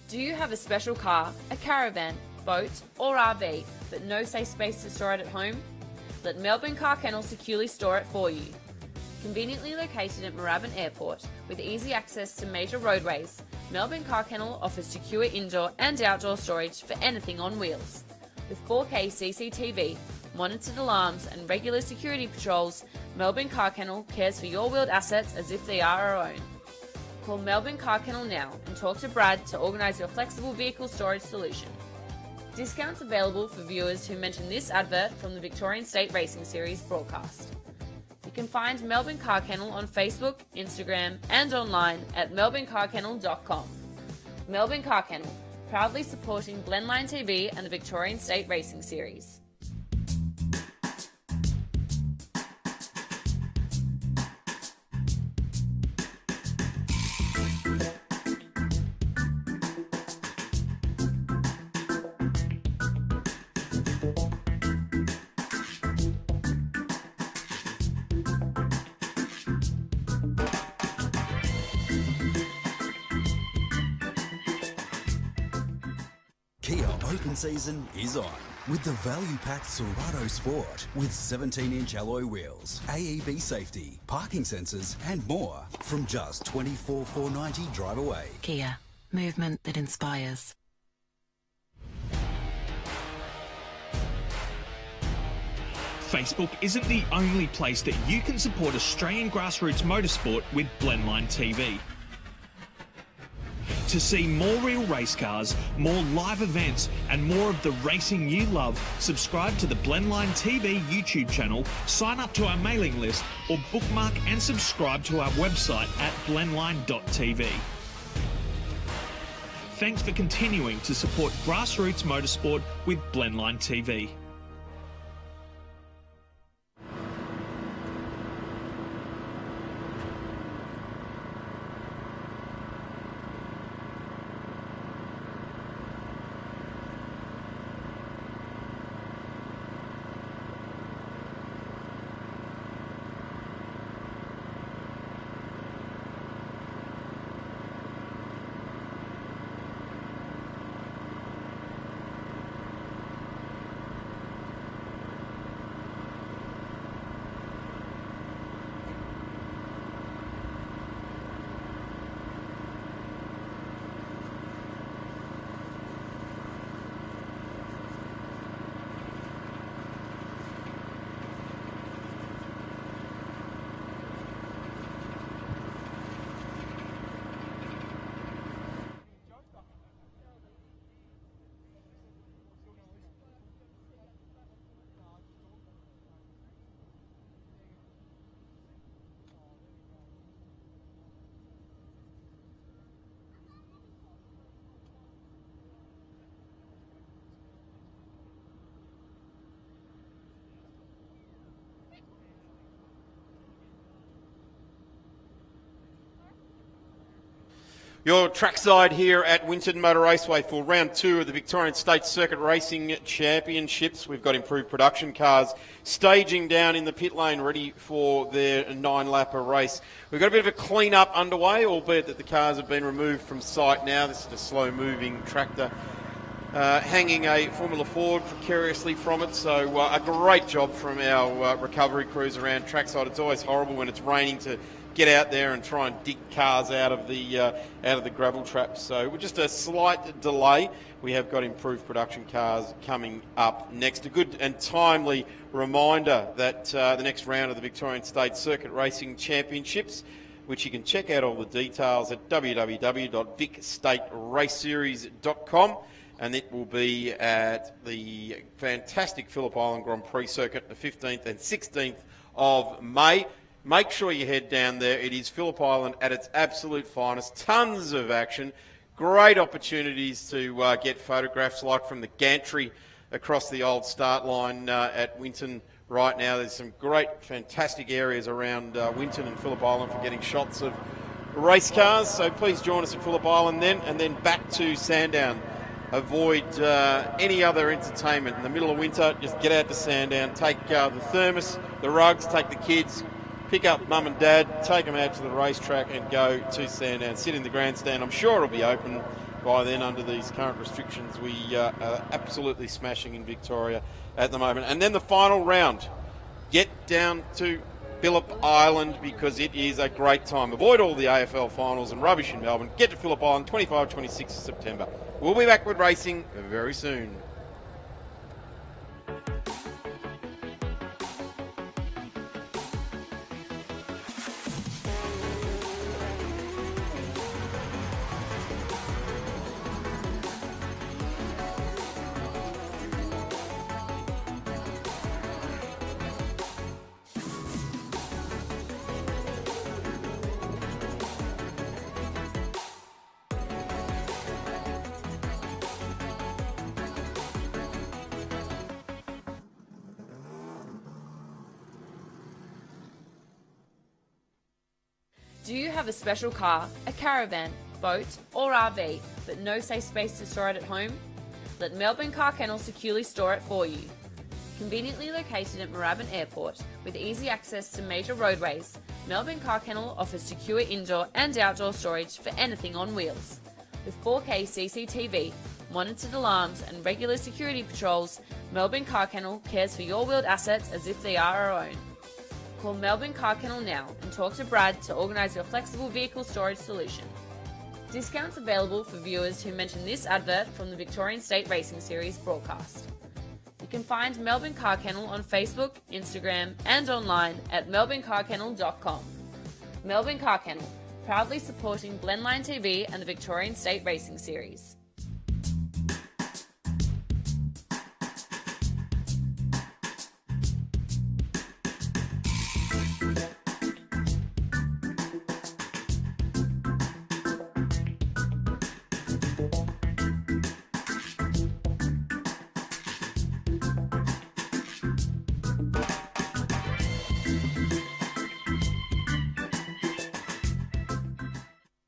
Do you have a special car, a caravan, boat or RV, but no safe space to store it at home? Let Melbourne Car Kennel securely store it for you. Conveniently located at Moorabbin Airport with easy access to major roadways, Melbourne Car Kennel offers secure indoor and outdoor storage for anything on wheels. With 4K CCTV, monitored alarms and regular security patrols, Melbourne Car Kennel cares for your wheeled assets as if they are our own. Call Melbourne Car Kennel now and talk to Brad to organise your flexible vehicle storage solution. Discounts available for viewers who mention this advert from the Victorian State Racing Series broadcast. You can find Melbourne Car Kennel on Facebook, Instagram and online at melbournecarkennel.com. Melbourne Car Kennel, proudly supporting Blendline TV and the Victorian State Racing Series. Kia open season is on with the value-packed Serato Sport with 17-inch alloy wheels, AEB safety, parking sensors and more from just $24,490 drive away. Kia, movement that inspires. Facebook isn't the only place that you can support Australian grassroots motorsport with Blendline TV. To see more real race cars, more live events, and more of the racing you love, subscribe to the Blendline TV YouTube channel, sign up to our mailing list, or bookmark and subscribe to our website at blendline.tv. Thanks for continuing to support grassroots motorsport with Blendline TV. Your trackside here at Winton Motor Raceway for round 2 of the Victorian State Circuit Racing Championships. We've got improved production cars staging down in the pit lane ready for their 9-lapper race. We've got a bit of a clean-up underway, albeit that the cars have been removed from site now. This is a slow-moving tractor hanging a Formula Ford precariously from it. So a great job from our recovery crews around trackside. It's always horrible when it's raining to get out there and try and dig cars out of the gravel traps. So with just a slight delay, we have got improved production cars coming up next. A good and timely reminder that the next round of the Victorian State Circuit Racing Championships, which you can check out all the details at www.vicstateraceseries.com, and it will be at the fantastic Phillip Island Grand Prix Circuit the 15th and 16th of May. Make sure you head down there. It is Phillip Island at its absolute finest. Tons of action. Great opportunities to get photographs like from the gantry across the old start line at Winton right now. There's some great, fantastic areas around Winton and Phillip Island for getting shots of race cars. So please join us at Phillip Island then, and then back to Sandown. Avoid any other entertainment in the middle of winter. Just get out to Sandown. Take the thermos, the rugs, take the kids. Pick up mum and dad, take them out to the racetrack and go to Sandown. Sit in the grandstand. I'm sure it'll be open by then under these current restrictions. We are absolutely smashing in Victoria at the moment. And then the final round. Get down to Phillip Island because it is a great time. Avoid all the AFL finals and rubbish in Melbourne. Get to Phillip Island 25-26 of September. We'll be back with racing very soon. Do you have a special car, a caravan, boat or RV, but no safe space to store it at home? Let Melbourne Car Kennel securely store it for you. Conveniently located at Moorabbin Airport with easy access to major roadways, Melbourne Car Kennel offers secure indoor and outdoor storage for anything on wheels. With 4K CCTV, monitored alarms and regular security patrols, Melbourne Car Kennel cares for your wheeled assets as if they are our own. Call Melbourne Car Kennel now and talk to Brad to organise your flexible vehicle storage solution. Discounts available for viewers who mention this advert from the Victorian State Racing Series broadcast. The You can find Melbourne Car Kennel on Facebook, Instagram, and online at melbournecarkennel.com. Melbourne Car Kennel, proudly supporting Blendline TV and the Victorian State Racing Series.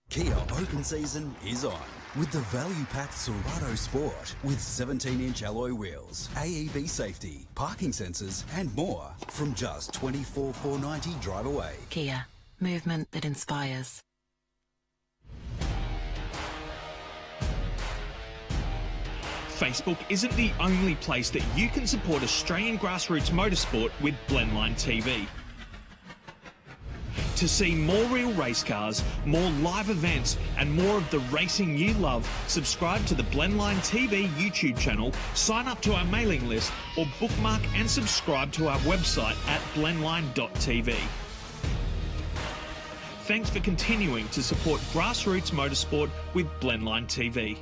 Kia open season is on with the value-packed Serato Sport with 17-inch alloy wheels, AEB safety, parking sensors and more from just $24,490 drive away. Kia, movement that inspires. Facebook isn't the only place that you can support Australian grassroots motorsport with Blendline TV. To see more real race cars, more live events, and more of the racing you love, subscribe to the Blendline TV YouTube channel, sign up to our mailing list, or bookmark and subscribe to our website at blendline.tv. Thanks for continuing to support grassroots motorsport with Blendline TV.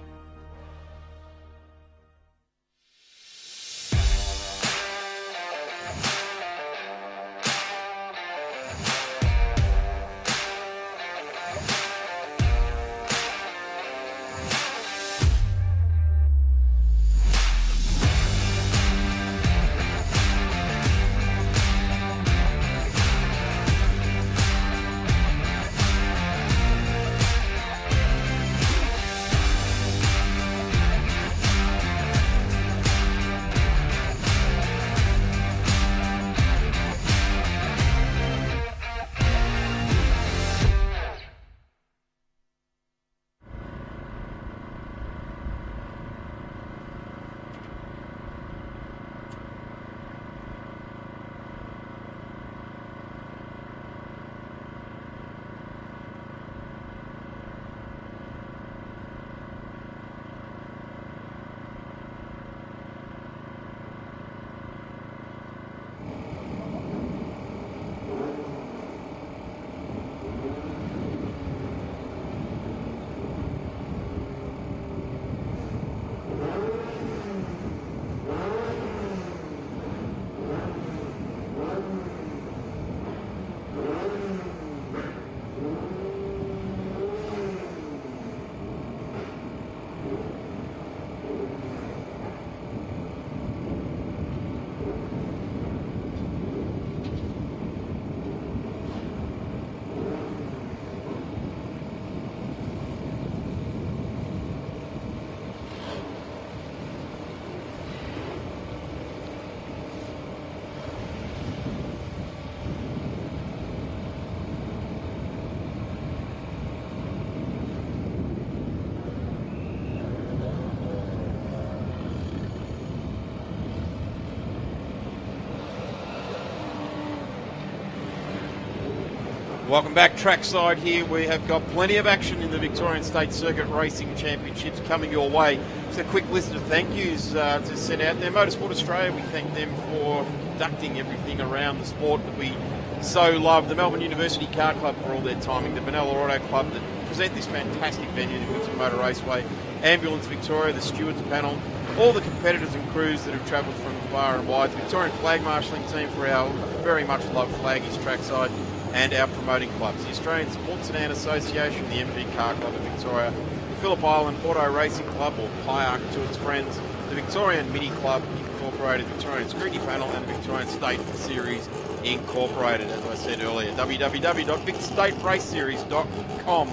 Welcome back trackside here. We have got plenty of action in the Victorian State Circuit Racing Championships coming your way. Just a quick list of thank yous to send out there. Motorsport Australia, we thank them for conducting everything around the sport that we so love. The Melbourne University Car Club for all their timing. The Benalla Auto Club that present this fantastic venue, the Winton Motor Raceway. Ambulance Victoria, the Stewards Panel. All the competitors and crews that have travelled from far and wide. The Victorian Flag Marshalling Team for our very much loved flaggies trackside. And our promoting clubs, the Australian Sports Sedan Association, the MG Car Club of Victoria, the Phillip Island Auto Racing Club, or PIARC to its friends, the Victorian Mini Club Incorporated, Victorian Scrutiny Panel, and the Victorian State Series Incorporated. As I said earlier, www.vicstateraceseries.com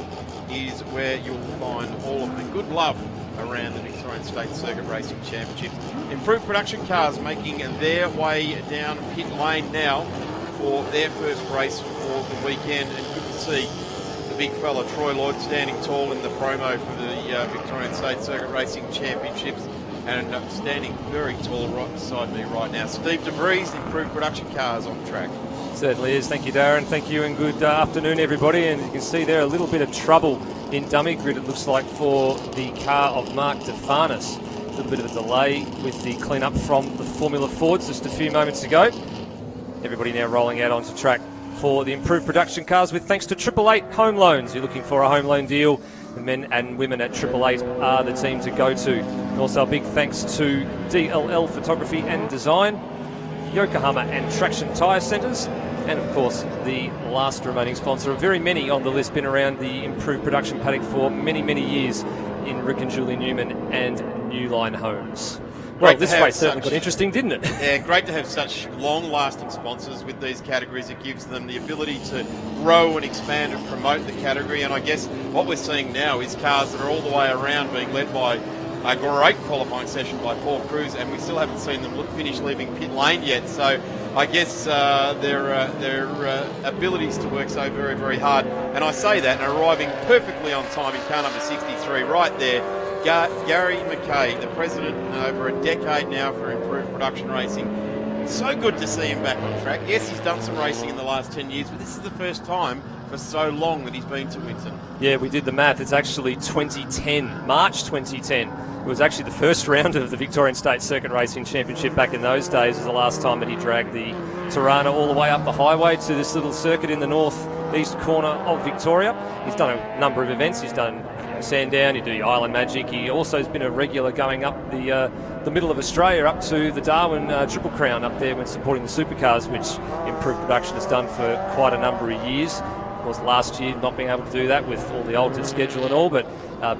is where you'll find all of the good love around the Victorian State Circuit Racing Championships. Improved production cars making their way down pit lane now for their first race for the weekend, and good to see the big fella Troy Lloyd standing tall in the promo for the Victorian State Circuit Racing Championships, and standing very tall right beside me right now. Steve DeVries, Improved Production Cars on track. Certainly is. Thank you, Darren. Thank you, and good afternoon, everybody. And you can see there a little bit of trouble in dummy grid, it looks like, for the car of Mark DeFarnis. little bit of a delay with the clean-up from the Formula Fords just a few moments ago. Everybody now rolling out onto track for the improved production cars with thanks to 888 Home Loans. You're looking for a home loan deal, the men and women at 888 are the team to go to. And also a big thanks to DLL Photography and Design, Yokohama and Traction Tyre Centres, and of course the last remaining sponsor of very many on the list, been around the improved production paddock for many, many years in Rick and Julie Newman and New Line Homes. Well, this race certainly got interesting, didn't it? Yeah, great to have such long-lasting sponsors with these categories. It gives them the ability to grow and expand and promote the category. And I guess what we're seeing now is cars that are all the way around being led by a great qualifying session by Paul Cruz, and we still haven't seen them finish leaving pit lane yet. So I guess their abilities to work so very, very hard. And I say that, and arriving perfectly on time in car number 63, right there, Gary McKay, the president over a decade now for Improved Production Racing. So good to see him back on track. Yes, he's done some racing in the last 10 years, but this is the first time for so long that he's been to Winton. Yeah, we did the math. It's actually 2010, March 2010. It was actually the first round of the Victorian State Circuit Racing Championship back in those days. Was the last time that he dragged the Tirana all the way up the highway to this little circuit in the northeast corner of Victoria. He's done a number of events. He's done Sandown, he did Island Magic. He also has been a regular going up the middle of Australia up to the Darwin Triple Crown up there when supporting the supercars, which Improved Production has done for quite a number of years. Of course, last year not being able to do that with all the altered schedule and all, but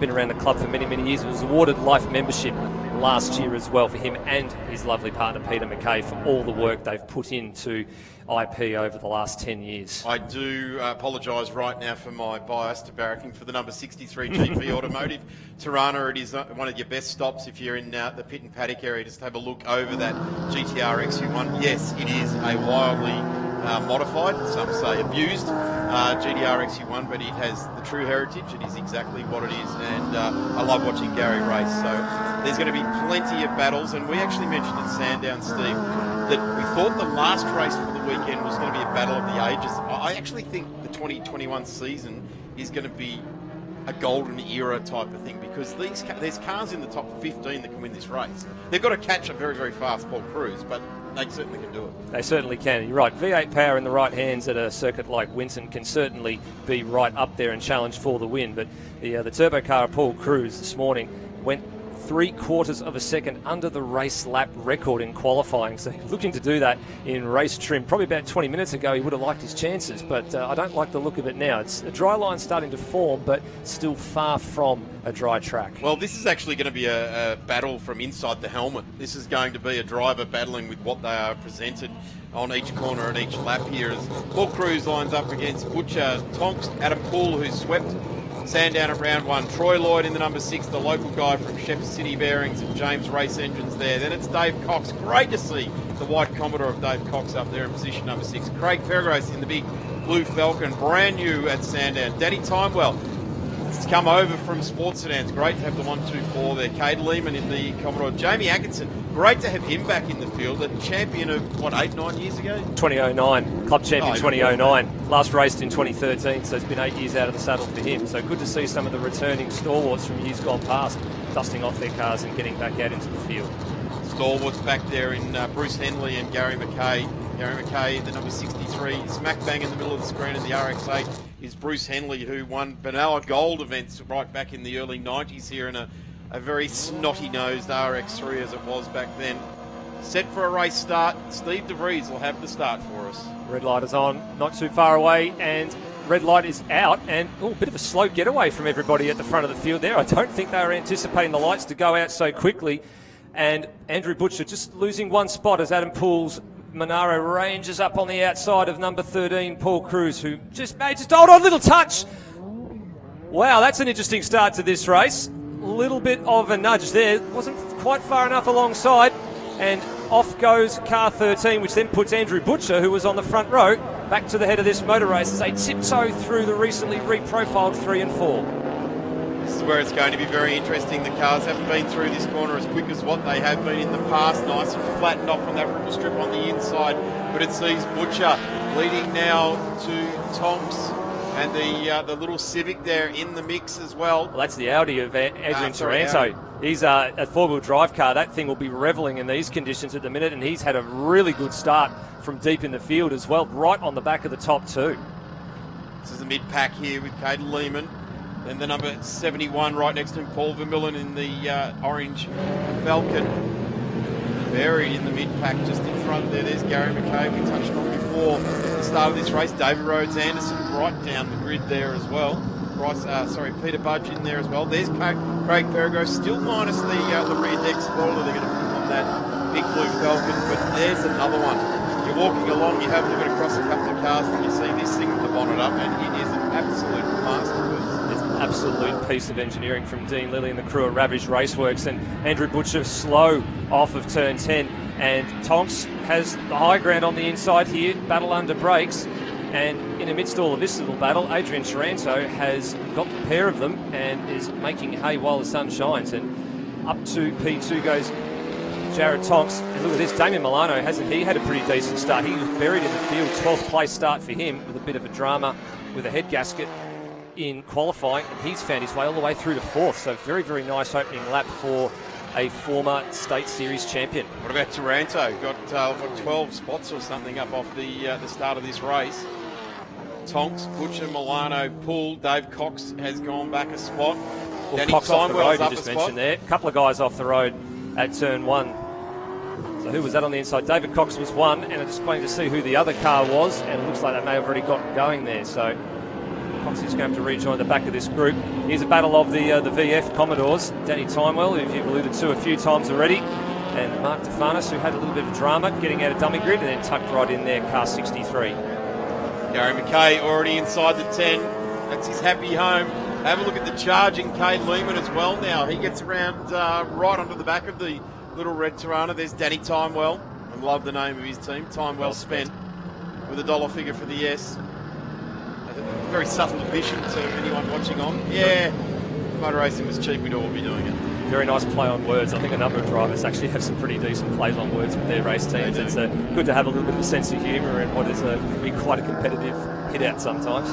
been around the club for many, many years. It was awarded life membership last year as well for him and his lovely partner Peter McKay for all the work they've put into IP over the last 10 years. I do apologise right now for my bias to barracking for the number 63 GP Automotive Tirana. It is one of your best stops if you're in the pit and paddock area. Just have a look over that GTR XU1. Yes, it is a wildly modified, some say abused, GTR XU1, but it has the true heritage. It is exactly what it is, and I love watching Gary race. So there's going to be plenty of battles, and we actually mentioned at Sandown, Steve, that we thought the last race for the weekend was going to be a battle of the ages. I actually think the 2021 season is going to be a golden era type of thing, because there's cars in the top 15 that can win this race. They've got to catch a very, very fast Paul Cruz, but they certainly can do it. They certainly can. You're right. V8 power in the right hands at a circuit like Winton can certainly be right up there and challenge for the win. But the turbo car of Paul Cruz this morning went 3/4 of a second under the race lap record in qualifying. So looking to do that in race trim. Probably about 20 minutes ago he would have liked his chances, but I don't like the look of it now. It's a dry line starting to form, but still far from a dry track. Well, this is actually going to be a battle from inside the helmet. This is going to be a driver battling with what they are presented on each corner and each lap here, as Paul Cruz lines up against Butcher, Tonks, Adam Poole, who swept Sandown at round one, Troy Lloyd in the number 6, the local guy from Shepherd City Bearings and James Race Engines there. Then it's Dave Cox. Great to see the white Commodore of Dave Cox up there in position number 6. Craig Ferragrace in the big blue Falcon, brand new at Sandown. Danny Timewell has come over from Sports Sedans. Great to have the 1-2-4 there. Cade Lehman in the Commodore. Jamie Atkinson, great to have him back in the field. The champion of, 8-9 years ago? 2009. Club champion 2009. Last raced in 2013, so it's been 8 years out of the saddle for him. So good to see some of the returning stalwarts from years gone past dusting off their cars and getting back out into the field. Stalwarts back there in Bruce Henley and Gary McKay. Gary McKay, the number 63, smack bang in the middle of the screen in the RX-8 is Bruce Henley, who won Benalla Gold events right back in the early 90s here in a very snotty-nosed RX-3 as it was back then. Set for a race start. Steve DeVries will have the start for us. Red light is on, not too far away, and red light is out, and a bit of a slow getaway from everybody at the front of the field there. I don't think they were anticipating the lights to go out so quickly, and Andrew Butcher just losing one spot as Adam Poole's Monaro ranges up on the outside of number 13, Paul Cruz, who just hold on, little touch. Wow, that's an interesting start to this race. A little bit of a nudge there. Wasn't quite far enough alongside, and off goes car 13, which then puts Andrew Butcher, who was on the front row, back to the head of this motor race as they tiptoe through the recently reprofiled 3 and 4. This is where it's going to be very interesting. The cars haven't been through this corner as quick as what they have been in the past. Nice and flattened off on that ripple strip on the inside. But it sees Butcher leading now to Tonks. And the little Civic there in the mix as well. Well, that's the Audi of Adrian Taranto. Audi. He's a four-wheel drive car. That thing will be revelling in these conditions at the minute, and he's had a really good start from deep in the field as well, right on the back of the top two. This is the mid-pack here with Caden Lehman. Then the number 71 right next to him, Paul Vermeulen in the orange Falcon. Buried in the mid-pack just in front there. There's Gary McKay, we touched on before the start of this race. David Rhodes Anderson right down the grid there as well. Peter Budge in there as well. There's Craig Perigo, still minus the rear deck spoiler they're going to put on that big blue Falcon, but there's another one. You're walking along, you have a look at across a couple of cars, and you see this thing with the bonnet up, and it is an absolute masterpiece. It's an absolute piece of engineering from Dean Lilly and the crew at Ravage Raceworks, and Andrew Butcher slow off of turn 10, and Tonks has the high ground on the inside here, battle under brakes, and in amidst all of this little battle, Adrian Taranto has got the pair of them and is making hay while the sun shines, and up to P2 goes Jared Tonks, and look at this, Damien Milano, hasn't he had a pretty decent start? He was buried in the field, 12th place start for him with a bit of a drama with a head gasket in qualifying, and he's found his way all the way through to 4th, so very, very nice opening lap for a former State Series champion. What about Taranto? Got 12 spots or something up off the start of this race. Tonks, Butcher, Milano, Poole, Dave Cox has gone back a spot. Well, Danny Cox off the road, you up just a mentioned spot. there. A couple of guys off the road at turn 1. So who was that on the inside? David Cox was one, and I'm just waiting to see who the other car was, and it looks like they may have already gotten going there. So Cox is going to have to rejoin the back of this group. Here's a battle of the VF Commodores. Danny Timewell, who you've alluded to a few times already, and Mark Defanis, who had a little bit of drama getting out of dummy grid, and then tucked right in there, car 63. Gary McKay already inside the 10. That's his happy home. Have a look at the charging Cade Lehman as well now. He gets around right onto the back of the little red Tirana. There's Danny Timewell. I love the name of his team. Timewell spent with a dollar figure for the S. A very subtle admission to anyone watching on. Yeah, if motor racing was cheap, we'd all be doing it. Very nice play on words. I think a number of drivers actually have some pretty decent plays on words with their race teams. It's good to have a little bit of a sense of humour in what is can be quite a competitive hit-out sometimes.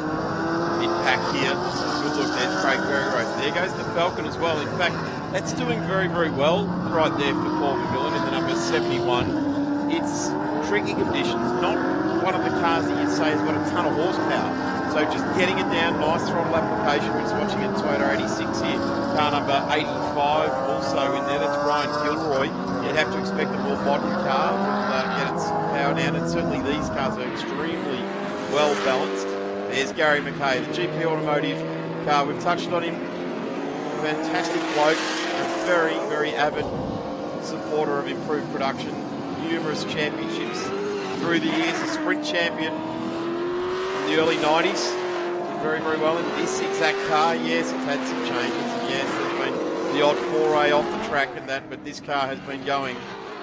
Mid-pack here. Good look, there's Craig Berger. There goes the Falcon as well. In fact, that's doing very, very well right there for Paul McMillan in the number 71. It's tricky conditions, not one of the cars that you'd say has got a ton of horsepower. So just getting it down, nice throttle application. We're just watching a Toyota 86 here. Car number 85 also in there. That's Brian Gilroy. You'd have to expect a more modern car to get its power down, and certainly these cars are extremely well balanced. There's Gary McKay, the GP Automotive car. We've touched on him. Fantastic bloke, a very, very avid supporter of improved production. Numerous championships through the years. A sprint champion in the early 90s. Did very, very well in this exact car. Yes, it's had some changes. Yes, there's been the odd foray off the track and that, but this car has been going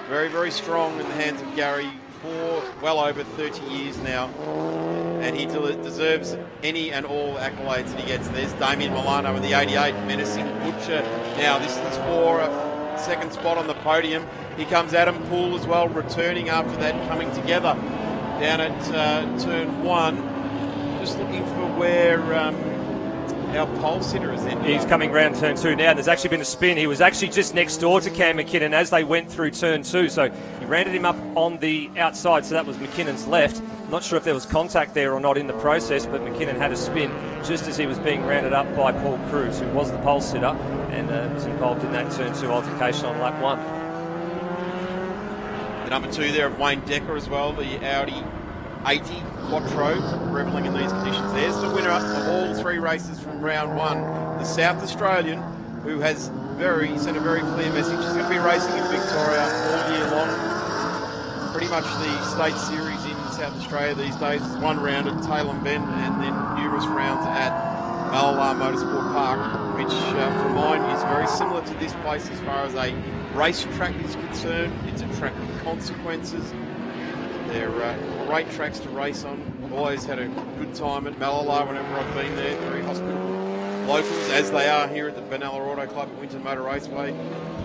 very, very strong in the hands of Gary for well over 30 years now. And he deserves any and all accolades that he gets. There's Damien Milano in the 88, menacing Butcher. Now this is for a second spot on the podium. Here comes Adam Poole as well, returning after that, coming together down at turn 1. Just looking for where our pole sitter is in. He's coming round turn 2 now. There's actually been a spin. He was actually just next door to Cam McKinnon as they went through turn 2. So he rounded him up on the outside, so that was McKinnon's left. Not sure if there was contact there or not in the process, but McKinnon had a spin just as he was being rounded up by Paul Cruz, who was the pole sitter and was involved in that turn 2 altercation on lap 1. The number 2 there of Wayne Decker as well, the Audi 80 Quattro, revelling in these conditions. There's the winner of all 3 races from round 1, the South Australian, who has sent a very clear message. He's going to be racing in Victoria all year long. Pretty much the State Series in South Australia these days is 1 round at Tailem Bend and then numerous rounds at Malalar Motorsport Park, which for mine is very similar to this place as far as a race track is concerned. It's a track with consequences. They're great tracks to race on. I've always had a good time at Malalar whenever I've been there. Very hospitable locals, as they are here at the Benalla Auto Club at Winton Motor Raceway.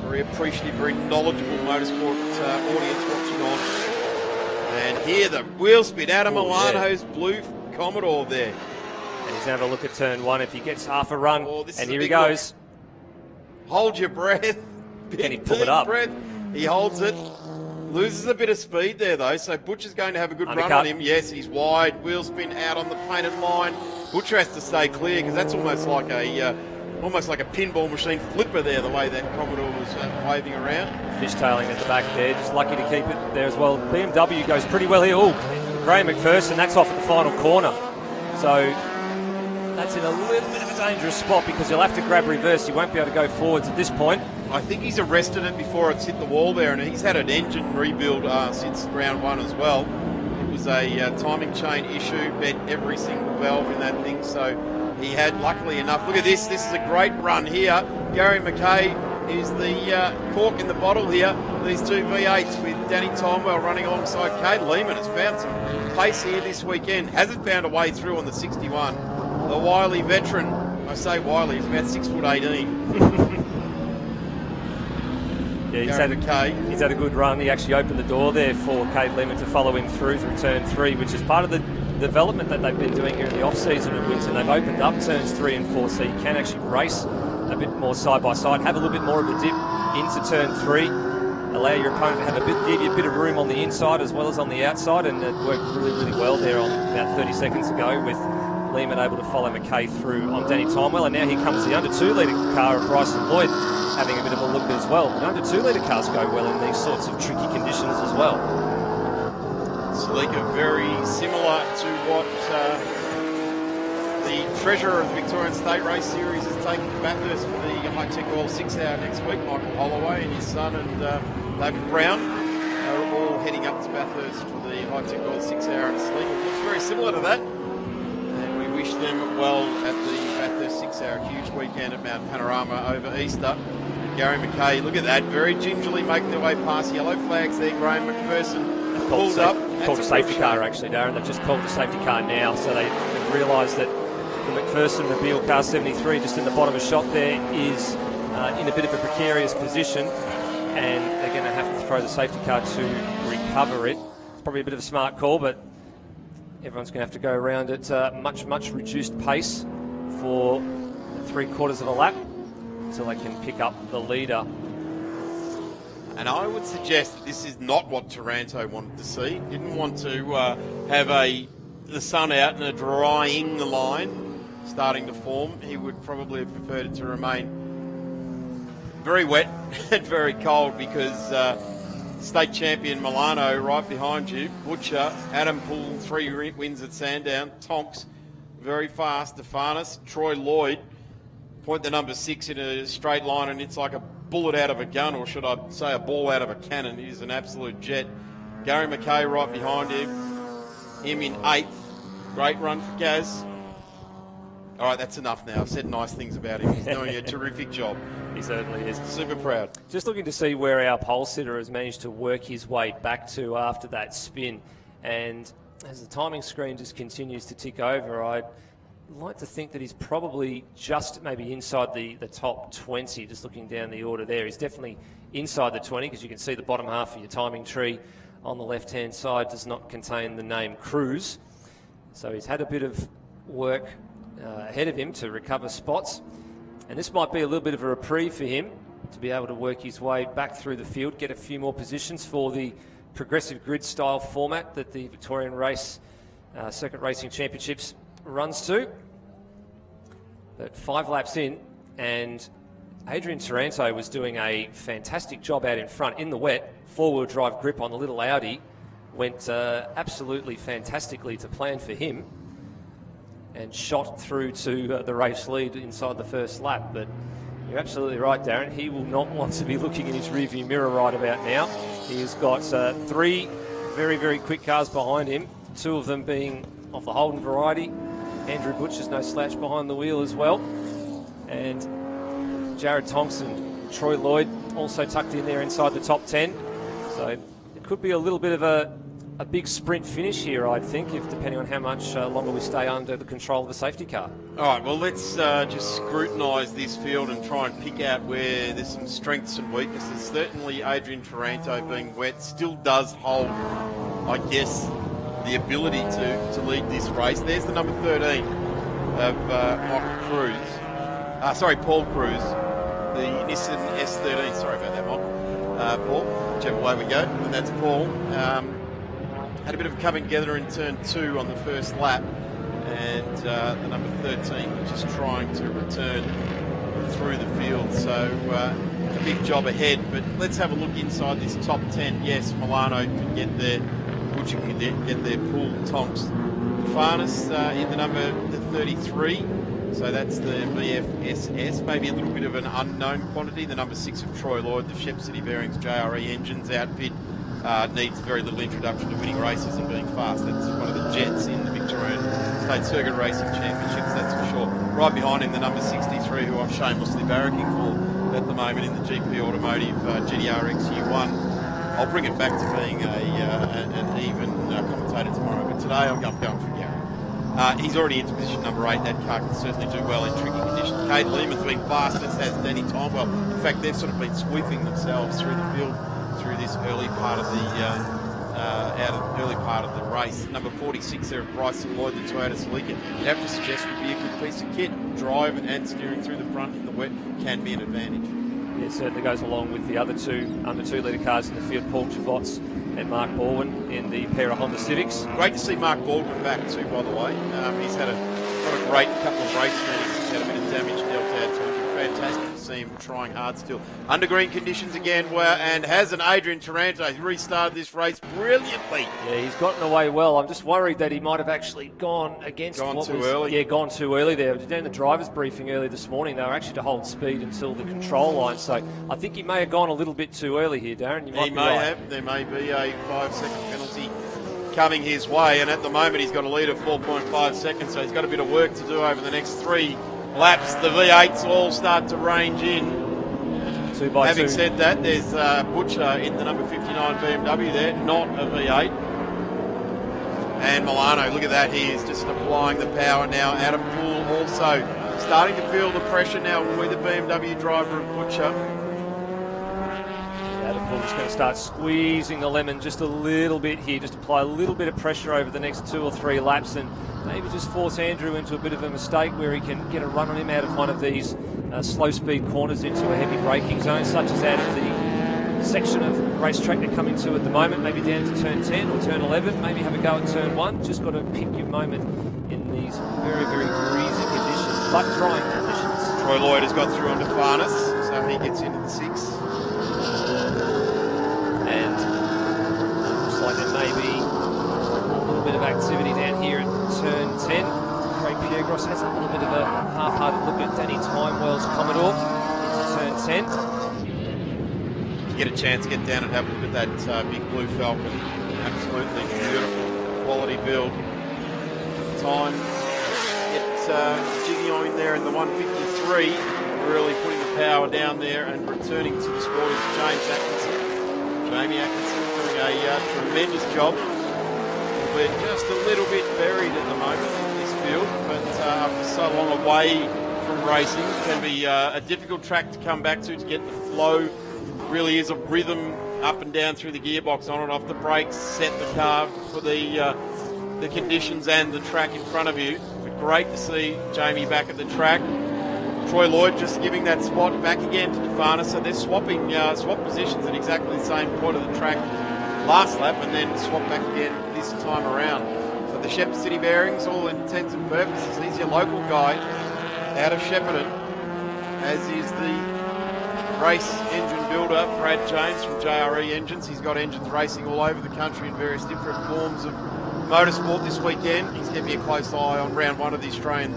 Very appreciative, very knowledgeable motorsport audience watching on. And here the wheel spin, Adam Milano's blue Commodore there. And he's going to have a look at turn 1 if he gets half a run. And here he goes. Hold your breath. Can he pull it up? Breath. He holds it. Loses a bit of speed there, though, so Butcher's going to have a good run on him. Yes, he's wide. Wheel spin out on the painted line. Butcher has to stay clear because that's almost like a pinball machine flipper there, the way that Commodore was waving around. Fishtailing at the back there, just lucky to keep it there as well. BMW goes pretty well here. Oh, Graham McPherson, that's off at the final corner. So that's in a little bit of a dangerous spot because he'll have to grab reverse. He won't be able to go forwards at this point. I think he's arrested it before it's hit the wall there, and he's had an engine rebuild since round 1 as well. It was a timing chain issue, bent every single valve in that thing, so he had, luckily enough. Look at this. This is a great run here. Gary McKay is the cork in the bottle here. These two V8s with Danny Timewell running alongside Cade Lehman has found some pace here this weekend. Hasn't found a way through on the 61. The wily veteran, I say wily, he's about 6'18". Yeah, he's had a good run. He actually opened the door there for Cade Lehman to follow him through turn 3, which is part of the development that they've been doing here in the off-season at Winton. They've opened up turns 3 and 4, so you can actually race a bit more side-by-side, have a little bit more of a dip into turn 3, allow your opponent to give you a bit of room on the inside as well as on the outside, and it worked really, really well there on about 30 seconds ago with Lehman able to follow McKay through on Danny Timewell, and now here comes the under 2-litre car of Bryson Lloyd having a bit of a look as well. The under 2-litre cars go well in these sorts of tricky conditions as well. Salika, very similar to what the treasurer of the Victorian State Race Series is taking to Bathurst for the high-tech oil 6-hour next week. Michael Holloway and his son and David Brown are all heading up to Bathurst for the high-tech oil 6-hour and Salika. It's very similar to that. And we wish them well at the Bathurst 6-hour huge weekend at Mount Panorama over Easter. Gary McKay, look at that, very gingerly making their way past yellow flags there. Graham McPherson pulled up. Called a safety car actually, Darren. They've just called the safety car now, so they've realised that the McPherson Mobile car 73 just in the bottom of shot there is in a bit of a precarious position, and they're going to have to throw the safety car to recover it. It's probably a bit of a smart call, but everyone's going to have to go around at much reduced pace for 3/4 of a lap until they can pick up the leader. And I would suggest that this is not what Taranto wanted to see. Didn't want to have the sun out and a drying line starting to form. He would probably have preferred it to remain very wet and very cold because state champion Milano right behind you. Butcher, Adam Poole, 3 wins at Sandown. Tonks, very fast. Defanis, Troy Lloyd, point the number 6 in a straight line and it's like a bullet out of a gun, or should I say a ball out of a cannon. He's an absolute jet. Gary McKay right behind him in 8th. Great run for Gaz. All right, that's enough now. I've said nice things about him. He's doing a terrific job. He certainly is. Super proud. Just looking to see where our pole sitter has managed to work his way back to after that spin. And as the timing screen just continues to tick over, I'd like to think that he's probably just maybe inside the top 20, just looking down the order there. He's definitely inside the 20 because you can see the bottom half of your timing tree on the left-hand side does not contain the name Cruz. So he's had a bit of work ahead of him to recover spots. And this might be a little bit of a reprieve for him to be able to work his way back through the field, get a few more positions for the progressive grid style format that the Victorian Circuit Racing Championships runs to. But 5 laps in, and Adrian Taranto was doing a fantastic job out in front in the wet. 4-wheel drive grip on the little Audi went absolutely fantastically to plan for him and shot through to the race lead inside the first lap. But you're absolutely right, Darren. He will not want to be looking in his rearview mirror right about now. He has got 3 very quick cars behind him, 2 of them being of the Holden variety. Andrew Butcher's no slouch behind the wheel as well. And Jared Thompson, Troy Lloyd also tucked in there inside the top 10. So it could be a little bit of a big sprint finish here, I'd think, if depending on how much longer we stay under the control of the safety car. All right, well, let's just scrutinise this field and try and pick out where there's some strengths and weaknesses. Certainly Adrian Taranto being wet still does hold, I guess, the ability to lead this race. There's the number 13. of Michael Cruz. Paul Cruz. The Nissan S13. Sorry about that, Michael. Paul, whichever way we go. And that's Paul. Had a bit of a coming together in turn 2 on the first lap. And the number 13 just trying to return through the field. So a big job ahead. But let's have a look inside this top 10. Yes, Milano can get there. Butcher can get there. Poole, Tonks. Farnes in the 33. So that's the VFSS. Maybe a little bit of an unknown quantity. The number 6 of Troy Lloyd, the Shep City Bearings JRE Engines outfit. Needs very little introduction to winning races and being fast. That's one of the jets in the Victorian State Circuit Racing Championships, that's for sure. Right behind him, the number 63, who I'm shamelessly barracking for at the moment in the GP Automotive GDRX U1. I'll bring it back to being an even commentator tomorrow, but today I'm going for Gary. He's already into position number 8. That car can certainly do well in tricky conditions. Cade Lehman's been fast, as has Danny Timewell. In fact, they've sort of been sweeping themselves through the field through this early part of the race. Number 46 there, Bryson Lloyd, the Toyota Celica. You'd have to suggest would be a good piece of kit. Drive and steering through the front in the wet can be an advantage. Yeah, it certainly goes along with the other two under 2 litre cars in the field, Paul Chavots and Mark Baldwin in the pair of Honda Civics. Great to see Mark Baldwin back too, by the way. He's had a great couple of race meetings. He's had a bit of damage dealt out to him. Fantastic to see him trying hard still. Under green conditions again, and hasn't Adrian Taranto restarted this race brilliantly. Yeah, he's gotten away well. I'm just worried that he might have actually gone too early. Yeah, gone too early there. Down the driver's briefing early this morning, they were actually to hold speed until the control line. So I think he may have gone a little bit too early here, Darren. He may have. There may be a 5-second penalty coming his way, and at the moment he's got a lead of 4.5 seconds, so he's got a bit of work to do over the next 3 laps. The V8s all start to range in. 2 by 2. Having said that, there's Butcher in the number 59 BMW there, not a V8. And Milano, look at that, he is just applying the power now. Adam Poole also starting to feel the pressure now with the BMW driver of Butcher. Adam Poole just going to start squeezing the lemon just a little bit here, just apply a little bit of pressure over the next 2 or 3 laps and maybe just force Andrew into a bit of a mistake where he can get a run on him out of one of these slow speed corners into a heavy braking zone, such as out of the section of racetrack they're coming to at the moment, maybe down to turn 10 or turn 11, maybe have a go at turn 1. Just got to pick your moment in these very, very breezy conditions, but drying conditions. Troy Lloyd has got through onto Farnes, so he gets into the 6. And looks like there may be a little bit of activity down here at turn 10. Craig Piergross has a little bit of a half-hearted look at Danny Timewell's Commodore into turn 10. You get a chance to get down and have a look at that big blue Falcon. Absolutely beautiful quality build. Time get jiggy on in there in the 153. Really putting the power down there and returning to the sport is James Atkinson. Jamie Atkinson doing a tremendous job. We're just a little bit buried at the moment in this field, but after so long away from racing, it can be a difficult track to come back to get the flow. Really is a rhythm up and down through the gearbox, on and off the brakes, set the car for the conditions and the track in front of you. But great to see Jamie back at the track. Troy Lloyd just giving that spot back again to Defana, so they're swapping positions at exactly the same point of the track last lap, and then swap back again this time around. So the Shep City Bearings, all intents and purposes, he's your local guy out of Shepparton, as is the race engine builder Brad James from JRE Engines. He's got engines racing all over the country in various different forms of motorsport this weekend. He's keeping a close eye on round 1 of the Australian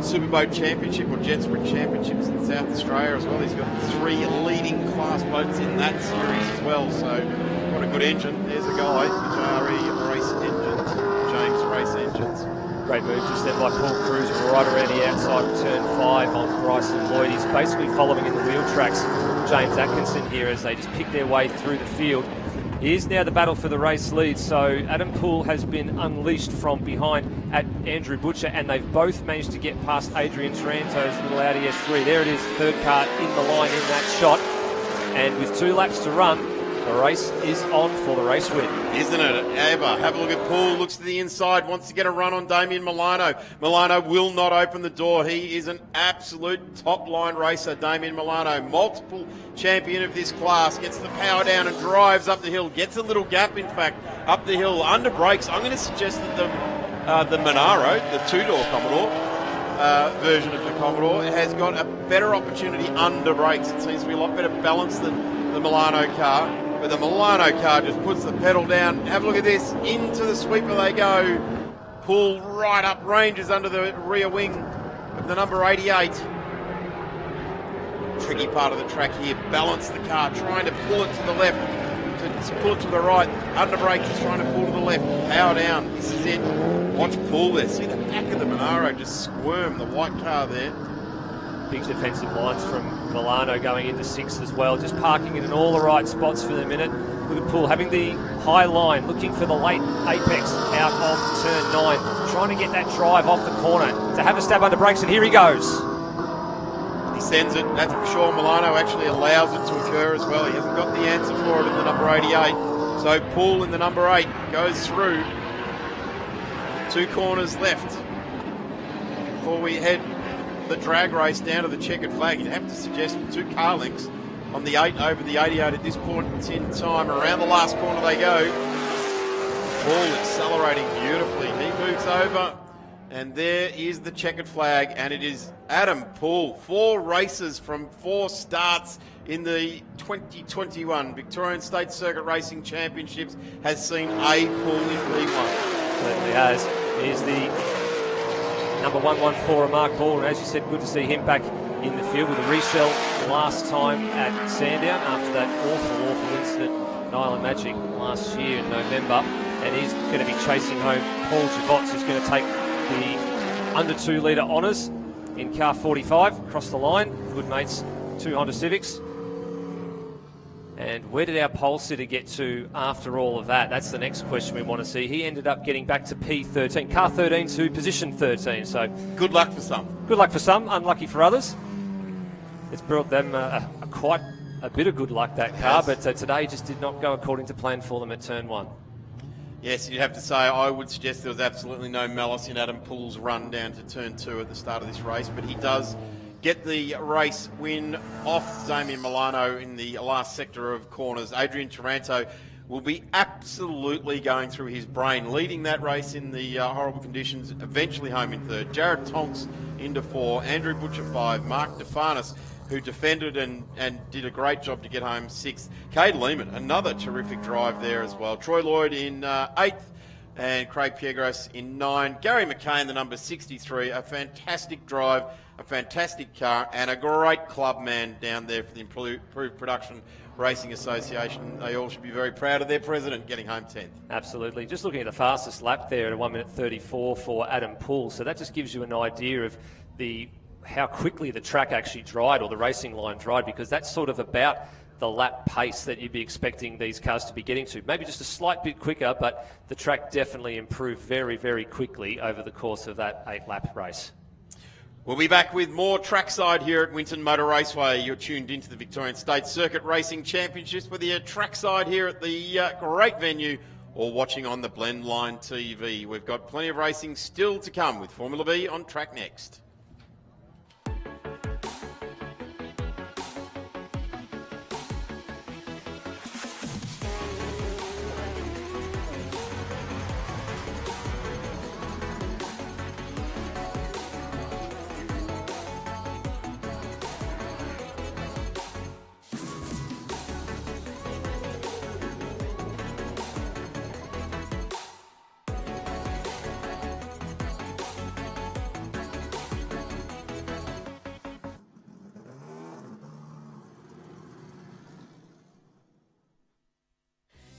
Superboat Championship or Jet Sprint Championships in South Australia as well. He's got 3 leading class boats in that series as well, so what a good engine. There's a guy, JRE Race Engines, James Race Engines. Great move just then by Paul Cruz, right around the outside of turn 5 on Bryson Lloyd. He's basically following in the wheel tracks James Atkinson here as they just pick their way through the field. It is now the battle for the race lead, so Adam Poole has been unleashed from behind at Andrew Butcher, and they've both managed to get past Adrian Taranto's little Audi S3. There it is, third car in the line in that shot. And with 2 laps to run, The race is on for the race win. Isn't it ever? Have a look at Paul, looks to the inside, wants to get a run on Damien Milano. Milano will not open the door. He is an absolute top-line racer, Damien Milano. Multiple champion of this class. Gets the power down and drives up the hill. Gets a little gap, in fact, up the hill. Under brakes. I'm going to suggest that the Monaro, the two-door Commodore, version of the Commodore, has got a better opportunity under brakes. It seems to be a lot better balance than the Milano car. But the Milano car just puts the pedal down. Have a look at this. Into the sweeper they go. Pull right up, ranges under the rear wing of the number 88. Tricky part of the track here. Balance the car, trying to pull it to the left, to pull it to the right. Under brakes, he's trying to pull to the left. Power down. This is it. Watch Pull there. See the back of the Monaro just squirm, the white car there. Big defensive lines from Milano going into 6 as well, just parking it in all the right spots for the minute. Look at Poole having the high line, looking for the late apex out of turn 9, trying to get that drive off the corner to have a stab under brakes, and here he goes. He sends it, that's for sure. Milano actually allows it to occur as well. He hasn't got the answer for it in the number 88. So Poole in the number 8 goes through. 2 corners left before we head the drag race down to the checkered flag. You'd have to suggest 2 car links on the 8 over the 88 at this point in time. Around the last corner they go. Ball accelerating beautifully. He moves over, and there is the checkered flag, and it is Adam Poole. 4 races from 4 starts in the 2021 Victorian State Circuit Racing Championships has seen a Poole in P1. Certainly has. Here's the number 114, Mark Ball, and as you said, good to see him back in the field with a resell last time at Sandown after that awful incident at Island Magic last year in November. And he's going to be chasing home Paul Javots, who's going to take the under 2 litre honours in car 45 across the line. Good mates, 2 Honda Civics. And where did our pole sitter get to after all of that? That's the next question we want to see. He ended up getting back to P13, car 13 to position 13. So good luck for some. Good luck for some, unlucky for others. It's brought them quite a bit of good luck, that car, but today just did not go according to plan for them at turn 1. Yes, you'd have to say I would suggest there was absolutely no malice in Adam Poole's run down to turn 2 at the start of this race, but he does get the race win off Damien Milano in the last sector of corners. Adrian Taranto will be absolutely going through his brain, leading that race in the horrible conditions, eventually home in 3rd. Jared Tonks into 4, Andrew Butcher 5, Mark DeFarnis, who defended and did a great job to get home 6th. Cade Lehman, another terrific drive there as well. Troy Lloyd in 8th. And Craig Piegros in 9. Gary McCain, the number 63, a fantastic drive, a fantastic car, and a great club man down there for the Improved Production Racing Association. They all should be very proud of their president getting home 10th. Absolutely. Just looking at the fastest lap there at 1 minute 34 for Adam Poole. So that just gives you an idea of how quickly the track actually dried, or the racing line dried, because that's sort of about the lap pace that you'd be expecting these cars to be getting to. Maybe just a slight bit quicker, but the track definitely improved very, very quickly over the course of that 8-lap race. We'll be back with more trackside here at Winton Motor Raceway. You're tuned into the Victorian State Circuit Racing Championships, whether you're trackside here at the great venue or watching on the Blendline TV. We've got plenty of racing still to come with Formula Vee on track next.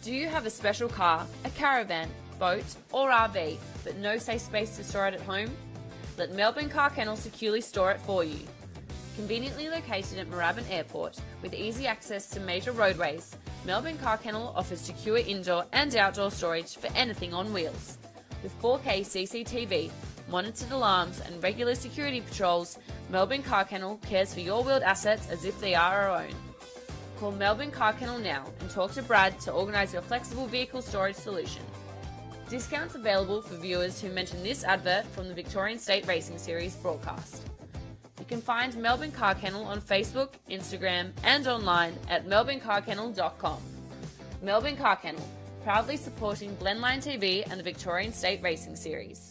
Do you have a special car, a caravan, boat or RV, but no safe space to store it at home? Let Melbourne Car Kennel securely store it for you. Conveniently located at Moorabbin Airport with easy access to major roadways, Melbourne Car Kennel offers secure indoor and outdoor storage for anything on wheels. With 4K CCTV, monitored alarms and regular security patrols, Melbourne Car Kennel cares for your wheeled assets as if they are our own. Call Melbourne Car Kennel now and talk to Brad to organise your flexible vehicle storage solution. Discounts available for viewers who mention this advert from the Victorian State Racing Series broadcast. You can find Melbourne Car Kennel on Facebook, Instagram and online at melbournecarkennel.com. Melbourne Car Kennel, proudly supporting Blendline TV and the Victorian State Racing Series.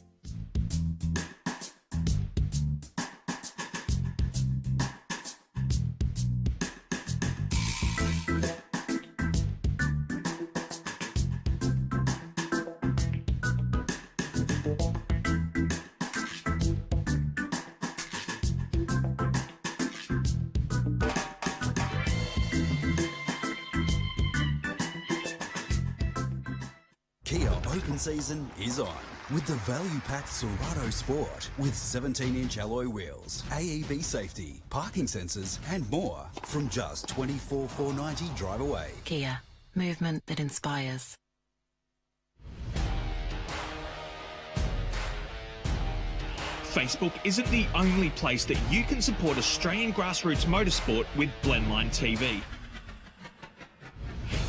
Kia open season is on with the value-packed Serato Sport with 17-inch alloy wheels, AEB safety, parking sensors and more from just $24,490 drive away. Kia, movement that inspires. Facebook isn't the only place that you can support Australian grassroots motorsport with Blendline TV.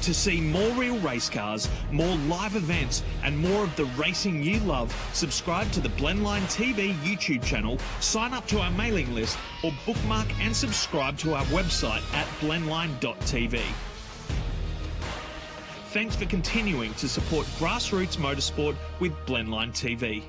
To see more real race cars, more live events and more of the racing you love, subscribe to the Blendline TV YouTube channel, sign up to our mailing list or bookmark and subscribe to our website at blendline.tv. Thanks for continuing to support grassroots motorsport with Blendline TV.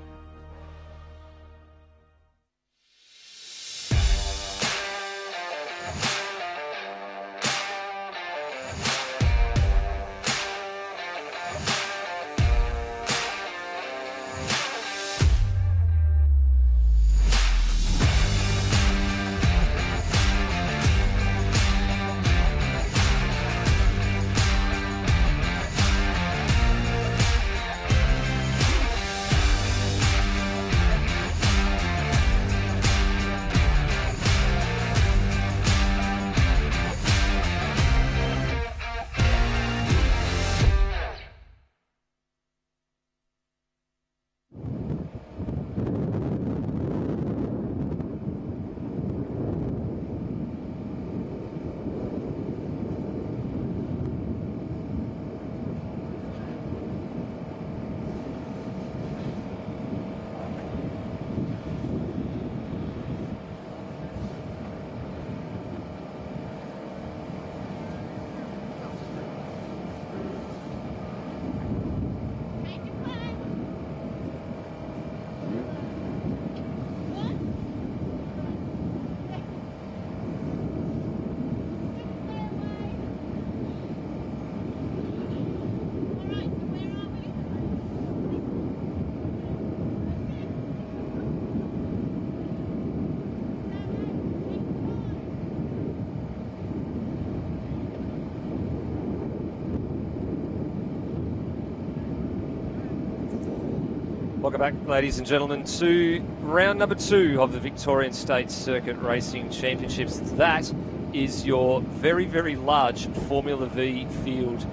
Welcome back, ladies and gentlemen, to round number 2 of the Victorian State Circuit Racing Championships. That is your very, very large Formula Vee field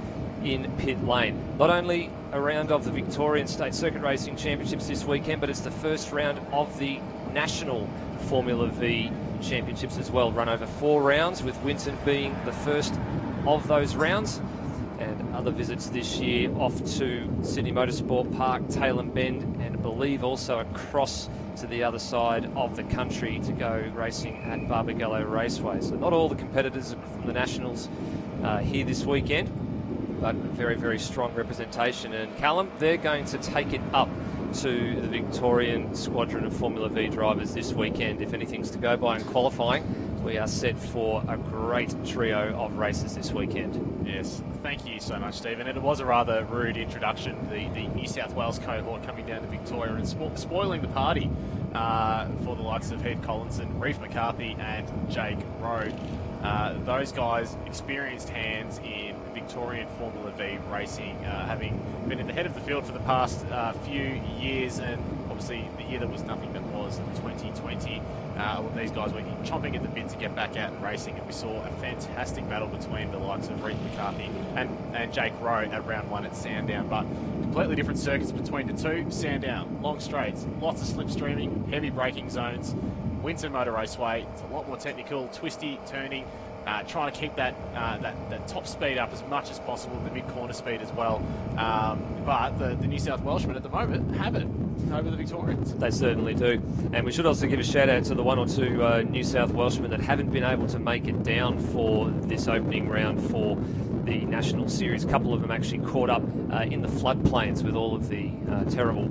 in pit lane. Not only a round of the Victorian State Circuit Racing Championships this weekend, but it's the first round of the National Formula Vee Championships as well. Run over 4 rounds, with Winton being the first of those rounds. And other visits this year off to Sydney Motorsport Park, Tailem Bend, and I believe also across to the other side of the country to go racing at Barbagallo Raceway. So not all the competitors from the Nationals here this weekend, but very, very strong representation. And Callum, they're going to take it up to the Victorian squadron of Formula Vee drivers this weekend. If anything's to go by in qualifying, we are set for a great trio of races this weekend. Yes, thank you so much, Stephen. And it was a rather rude introduction, the New South Wales cohort coming down to Victoria and spoiling the party for the likes of Heath Collinson, Reef McCarthy and Jake Rowe. Those guys, experienced hands in Victorian Formula Vee racing, having been at the head of the field for the past few years, and obviously the year that was nothing that was 2020. These guys were chomping at the bit to get back out and racing, and we saw a fantastic battle between the likes of Reef McCarthy and Jake Rowe at round 1 at Sandown. But completely different circuits between the two. Sandown, long straights, lots of slipstreaming, heavy braking zones. Winton Motor Raceway, it's a lot more technical, twisty, turning, trying to keep that top speed up as much as possible, the mid-corner speed as well. But the New South Welshmen at the moment have it over the Victorians. They certainly do. And we should also give a shout out to the one or two New South Welshmen that haven't been able to make it down for this opening round for the National Series. A couple of them actually caught up in the floodplains with all of the terrible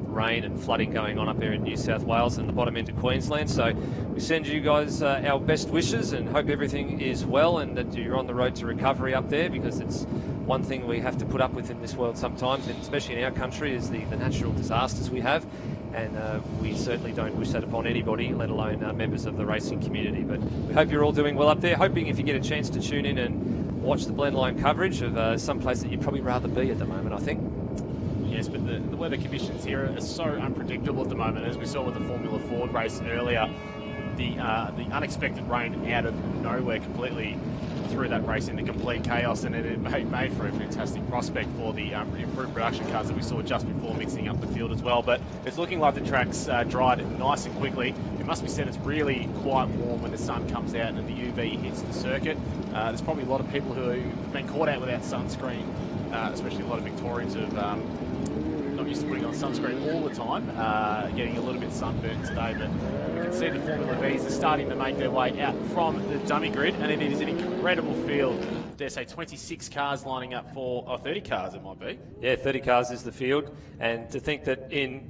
rain and flooding going on up there in New South Wales and the bottom end of Queensland. So we send you guys our best wishes and hope everything is well and that you're on the road to recovery up there, because it's one thing we have to put up with in this world sometimes, and especially in our country, is the natural disasters we have. And we certainly don't wish that upon anybody, let alone members of the racing community. But we hope you're all doing well up there. Hoping if you get a chance to tune in and watch the Blendline coverage of some place that you'd probably rather be at the moment, I think. Yes, but the weather conditions here are so unpredictable at the moment, as we saw with the Formula Ford race earlier. The unexpected rain out of nowhere completely threw that race into complete chaos, and it made for a fantastic prospect for the improved production cars that we saw just before mixing up the field as well. But it's looking like the track's dried nice and quickly. It must be said it's really quite warm when the sun comes out and the UV hits the circuit. There's probably a lot of people who have been caught out without sunscreen, especially a lot of Victorians who've not used to putting on sunscreen all the time, getting a little bit sunburnt today. But you can see the Formula Vees are starting to make their way out from the dummy grid, and it is an incredible field. Dare say 26 cars lining up for, 30 cars it might be. Yeah, 30 cars is the field, and to think that in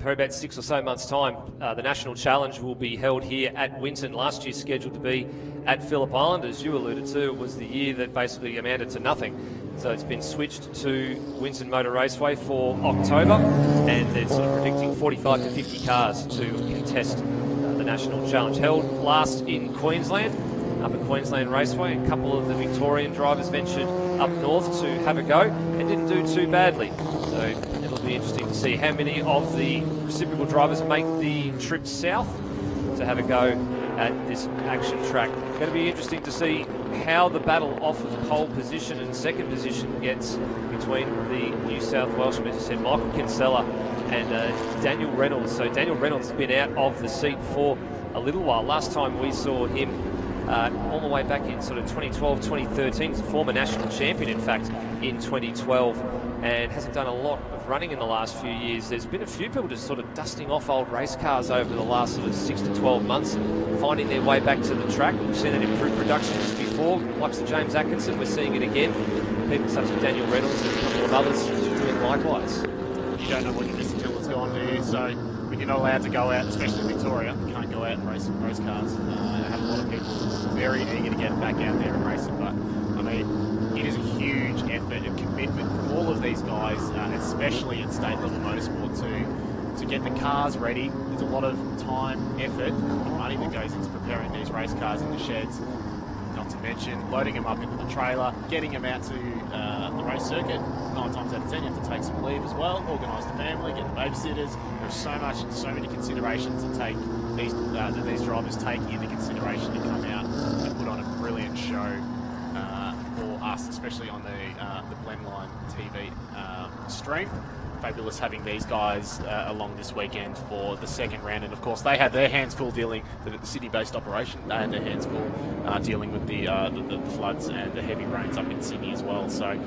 for about 6 or so months' time, the National Challenge will be held here at Winton. Last year scheduled to be at Phillip Island, as you alluded to. It was the year that basically amounted to nothing. So it's been switched to Winton Motor Raceway for October, and they're sort of predicting 45 to 50 cars to contest the National Challenge. Held last in Queensland, up at Queensland Raceway. A couple of the Victorian drivers ventured up north to have a go and didn't do too badly. So it'll be interesting to see how many of the reciprocal drivers make the trip south to have a go at this action track. Going to be interesting to see how the battle off of pole position and second position gets between the New South Welshmen, as you said, Michael Kinsella and Daniel Reynolds. So Daniel Reynolds has been out of the seat for a little while. Last time we saw him all the way back in sort of 2012, 2013. He's a former national champion, in fact, in 2012, and hasn't done a lot of running in the last few years. There's been a few people just sort of dusting off old race cars over the last sort of 6 to 12 months, finding their way back to the track. We've seen it improve production just before, like Sir James Atkinson. We're seeing it again. People such as Daniel Reynolds and a couple of others doing likewise. You don't know what you're missing until it's gone there, so when you're not allowed to go out, especially in Victoria, you can't go out and race cars. I have a lot of people very eager to get back out there and race it, but I mean, it is a huge effort and commitment from all of these guys, especially at state level motorsport, to get the cars ready. There's a lot of time, effort, and money that goes into preparing these race cars in the sheds. Not to mention loading them up into the trailer, getting them out to the race circuit. 9 times out of 10 you have to take some leave as well, organise the family, get the babysitters. There's so many considerations to take that these drivers take into consideration to come out and put on a brilliant show for us, especially on the Blendline TV stream. Fabulous having these guys along this weekend for the second round, and of course they had their hands full dealing with the city-based operation. They had their hands full dealing with the floods and the heavy rains up in Sydney as well. So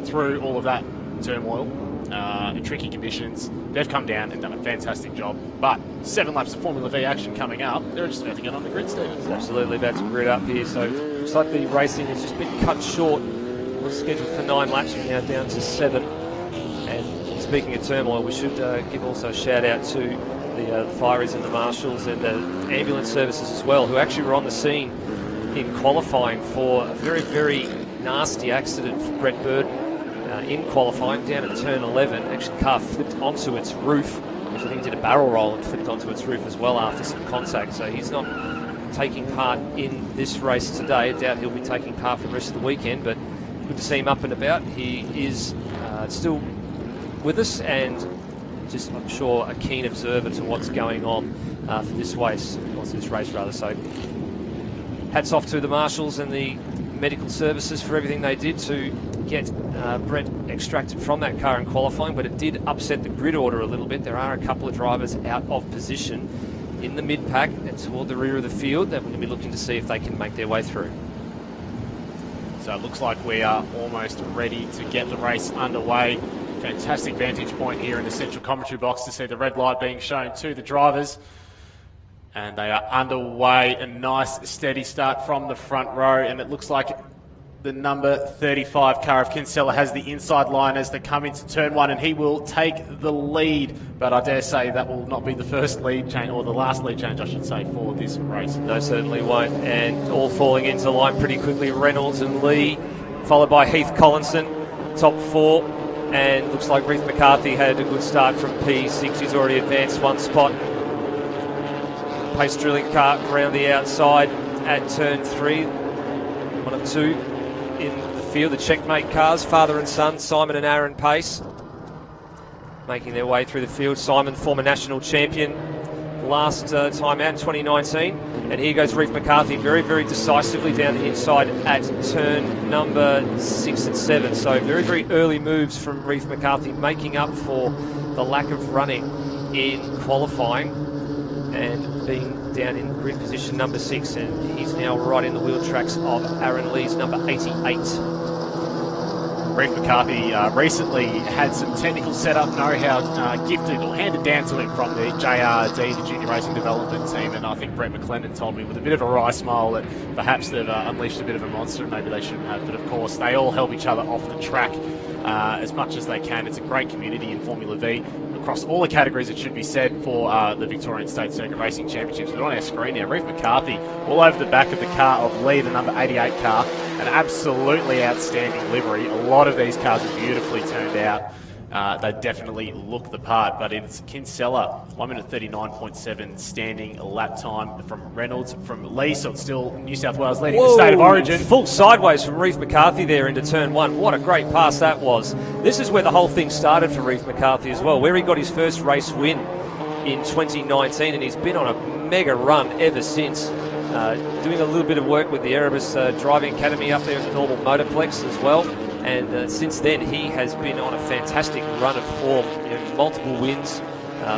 through all of that turmoil and tricky conditions, they've come down and done a fantastic job. But 7 laps of Formula V action coming up. They're just about to get on the grid, Stevens. Absolutely about to grid up here. So looks like the racing has just been cut short. It was scheduled for 9 laps, and now down to 7. And speaking of turmoil, we should give also a shout out to the fireys and the marshals and the ambulance services as well, who actually were on the scene in qualifying for a very, very nasty accident for Brett Bird in qualifying down at turn 11. Actually, the car flipped onto its roof, which I think did a barrel roll and flipped onto its roof as well after some contact. So he's not taking part in this race today. I doubt he'll be taking part for the rest of the weekend, but good to see him up and about. He is still with us, and just, I'm sure, a keen observer to what's going on for this race. So hats off to the marshals and the medical services for everything they did to get Brett extracted from that car in qualifying, but it did upset the grid order a little bit. There are a couple of drivers out of position, in the mid-pack and toward the rear of the field that we're going to be looking to see if they can make their way through. So it looks like we are almost ready to get the race underway. Fantastic vantage point here in the central commentary box to see the red light being shown to the drivers. And they are underway. A nice steady start from the front row, and it looks like the number 35 car of Kinsella has the inside line as they come into turn one, and he will take the lead. But I dare say that will not be the first lead change, or the last lead change, I should say, for this race. No, certainly won't. And all falling into line pretty quickly. Reynolds and Lee, followed by Heath Collinson, top four. And looks like Reith McCarthy had a good start from P6. He's already advanced one spot. Pace drilling car around the outside at turn 3. One of two in the field, the checkmate cars, father and son, Simon and Aaron Pace, making their way through the field. Simon, former national champion last time out in 2019. And here goes Reith McCarthy very, very decisively down the inside at turn number 6 and 7. So very, very early moves from Reith McCarthy, making up for the lack of running in qualifying and being down in grid position number 6, and he's now right in the wheel tracks of Aaron Lee's number 88. Reith McCarthy recently had some technical setup know-how gifted or handed down to him from the JRD, the Junior Racing Development Team, and I think Brett McLennan told me with a bit of a wry smile that perhaps they've unleashed a bit of a monster and maybe they shouldn't have, but of course they all help each other off the track as much as they can. It's a great community in Formula Vee. Across all the categories, it should be said, for the Victorian State Circuit Racing Championships. But on our screen now, Reith McCarthy all over the back of the car of Lee, the number 88 car. An absolutely outstanding livery. A lot of these cars are beautifully turned out. They definitely look the part, but it's Kinsella, 1 minute 39.7 standing lap time from Reynolds, from Lee, so it's still New South Wales leading the state of origin. Full sideways from Reith McCarthy there into turn 1. What a great pass that was. This is where the whole thing started for Reith McCarthy as well, where he got his first race win in 2019, and he's been on a mega run ever since. Doing a little bit of work with the Erebus Driving Academy up there at the Normal Motorplex as well. And since then, he has been on a fantastic run of form. You know, multiple wins,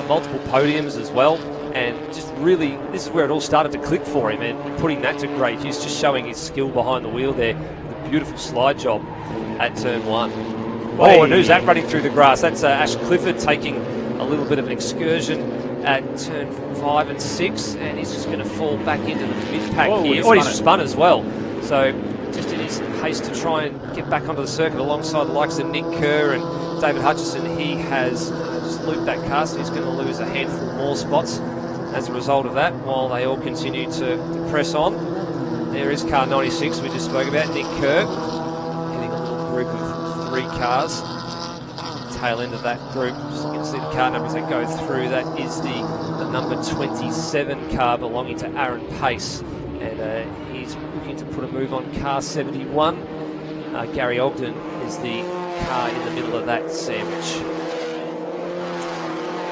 multiple podiums as well. And just really, this is where it all started to click for him. And putting that to great use, just showing his skill behind the wheel there. The beautiful slide job at turn 1. Oh, and who's that running through the grass? That's Ash Clifford taking a little bit of an excursion at turn 5 and 6. And he's just going to fall back into the mid-pack here. Oh, he's spun as well. So just in his haste to try and get back onto the circuit alongside the likes of Nick Kerr and David Hutchison, he has just looped that car, so he's going to lose a handful more spots as a result of that, while they all continue to press on. There is car 96 we just spoke about, Nick Kerr, hitting a little group of 3 cars. Tail end of that group, just you can see the car numbers that go through. That is the number 27 car belonging to Aaron Pace, and he's looking to put a move on car 71. Gary Ogden is the car in the middle of that sandwich.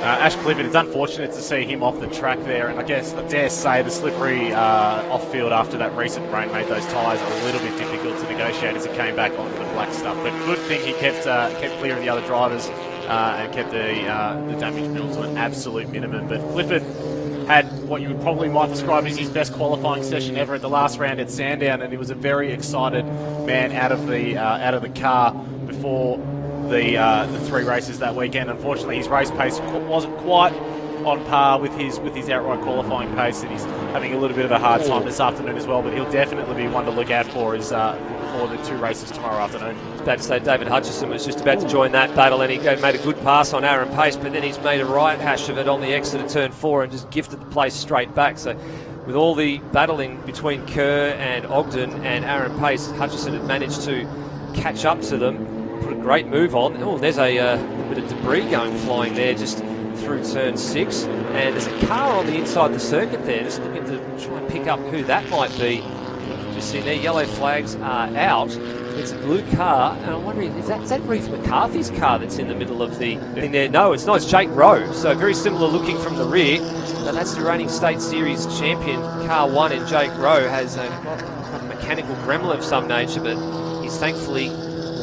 Ash Clifford, it's unfortunate to see him off the track there, and I guess I dare say the slippery off-field after that recent rain made those tyres a little bit difficult to negotiate as he came back onto the black stuff. But good thing he kept clear of the other drivers and kept the damage minimal to an absolute minimum. But Clifford had what you would probably might describe as his best qualifying session ever at the last round at Sandown, and he was a very excited man out of the car before the 3 races that weekend. Unfortunately, his race pace wasn't quite on par with his outright qualifying pace, and he's having a little bit of a hard time this afternoon as well. But he'll definitely be one to look out for for the 2 races tomorrow afternoon. About to say David Hutchison was just about to join that battle, and he made a good pass on Aaron Pace, but then he's made a right hash of it on the exit of turn 4 and just gifted the place straight back. So with all the battling between Kerr and Ogden and Aaron Pace, Hutchison had managed to catch up to them, put a great move on. Oh, there's a bit of debris going flying there just through turn 6, and there's a car on the inside the circuit there, just looking to try and pick up who that might be. Just see there, yellow flags are out. It's a blue car, and I'm wondering, is that Reith McCarthy's car that's in the middle of the thing there? No, it's not. It's Jake Rowe. So very similar looking from the rear. But that's the reigning State Series champion. Car 1 in Jake Rowe has got a mechanical gremlin of some nature, but he's thankfully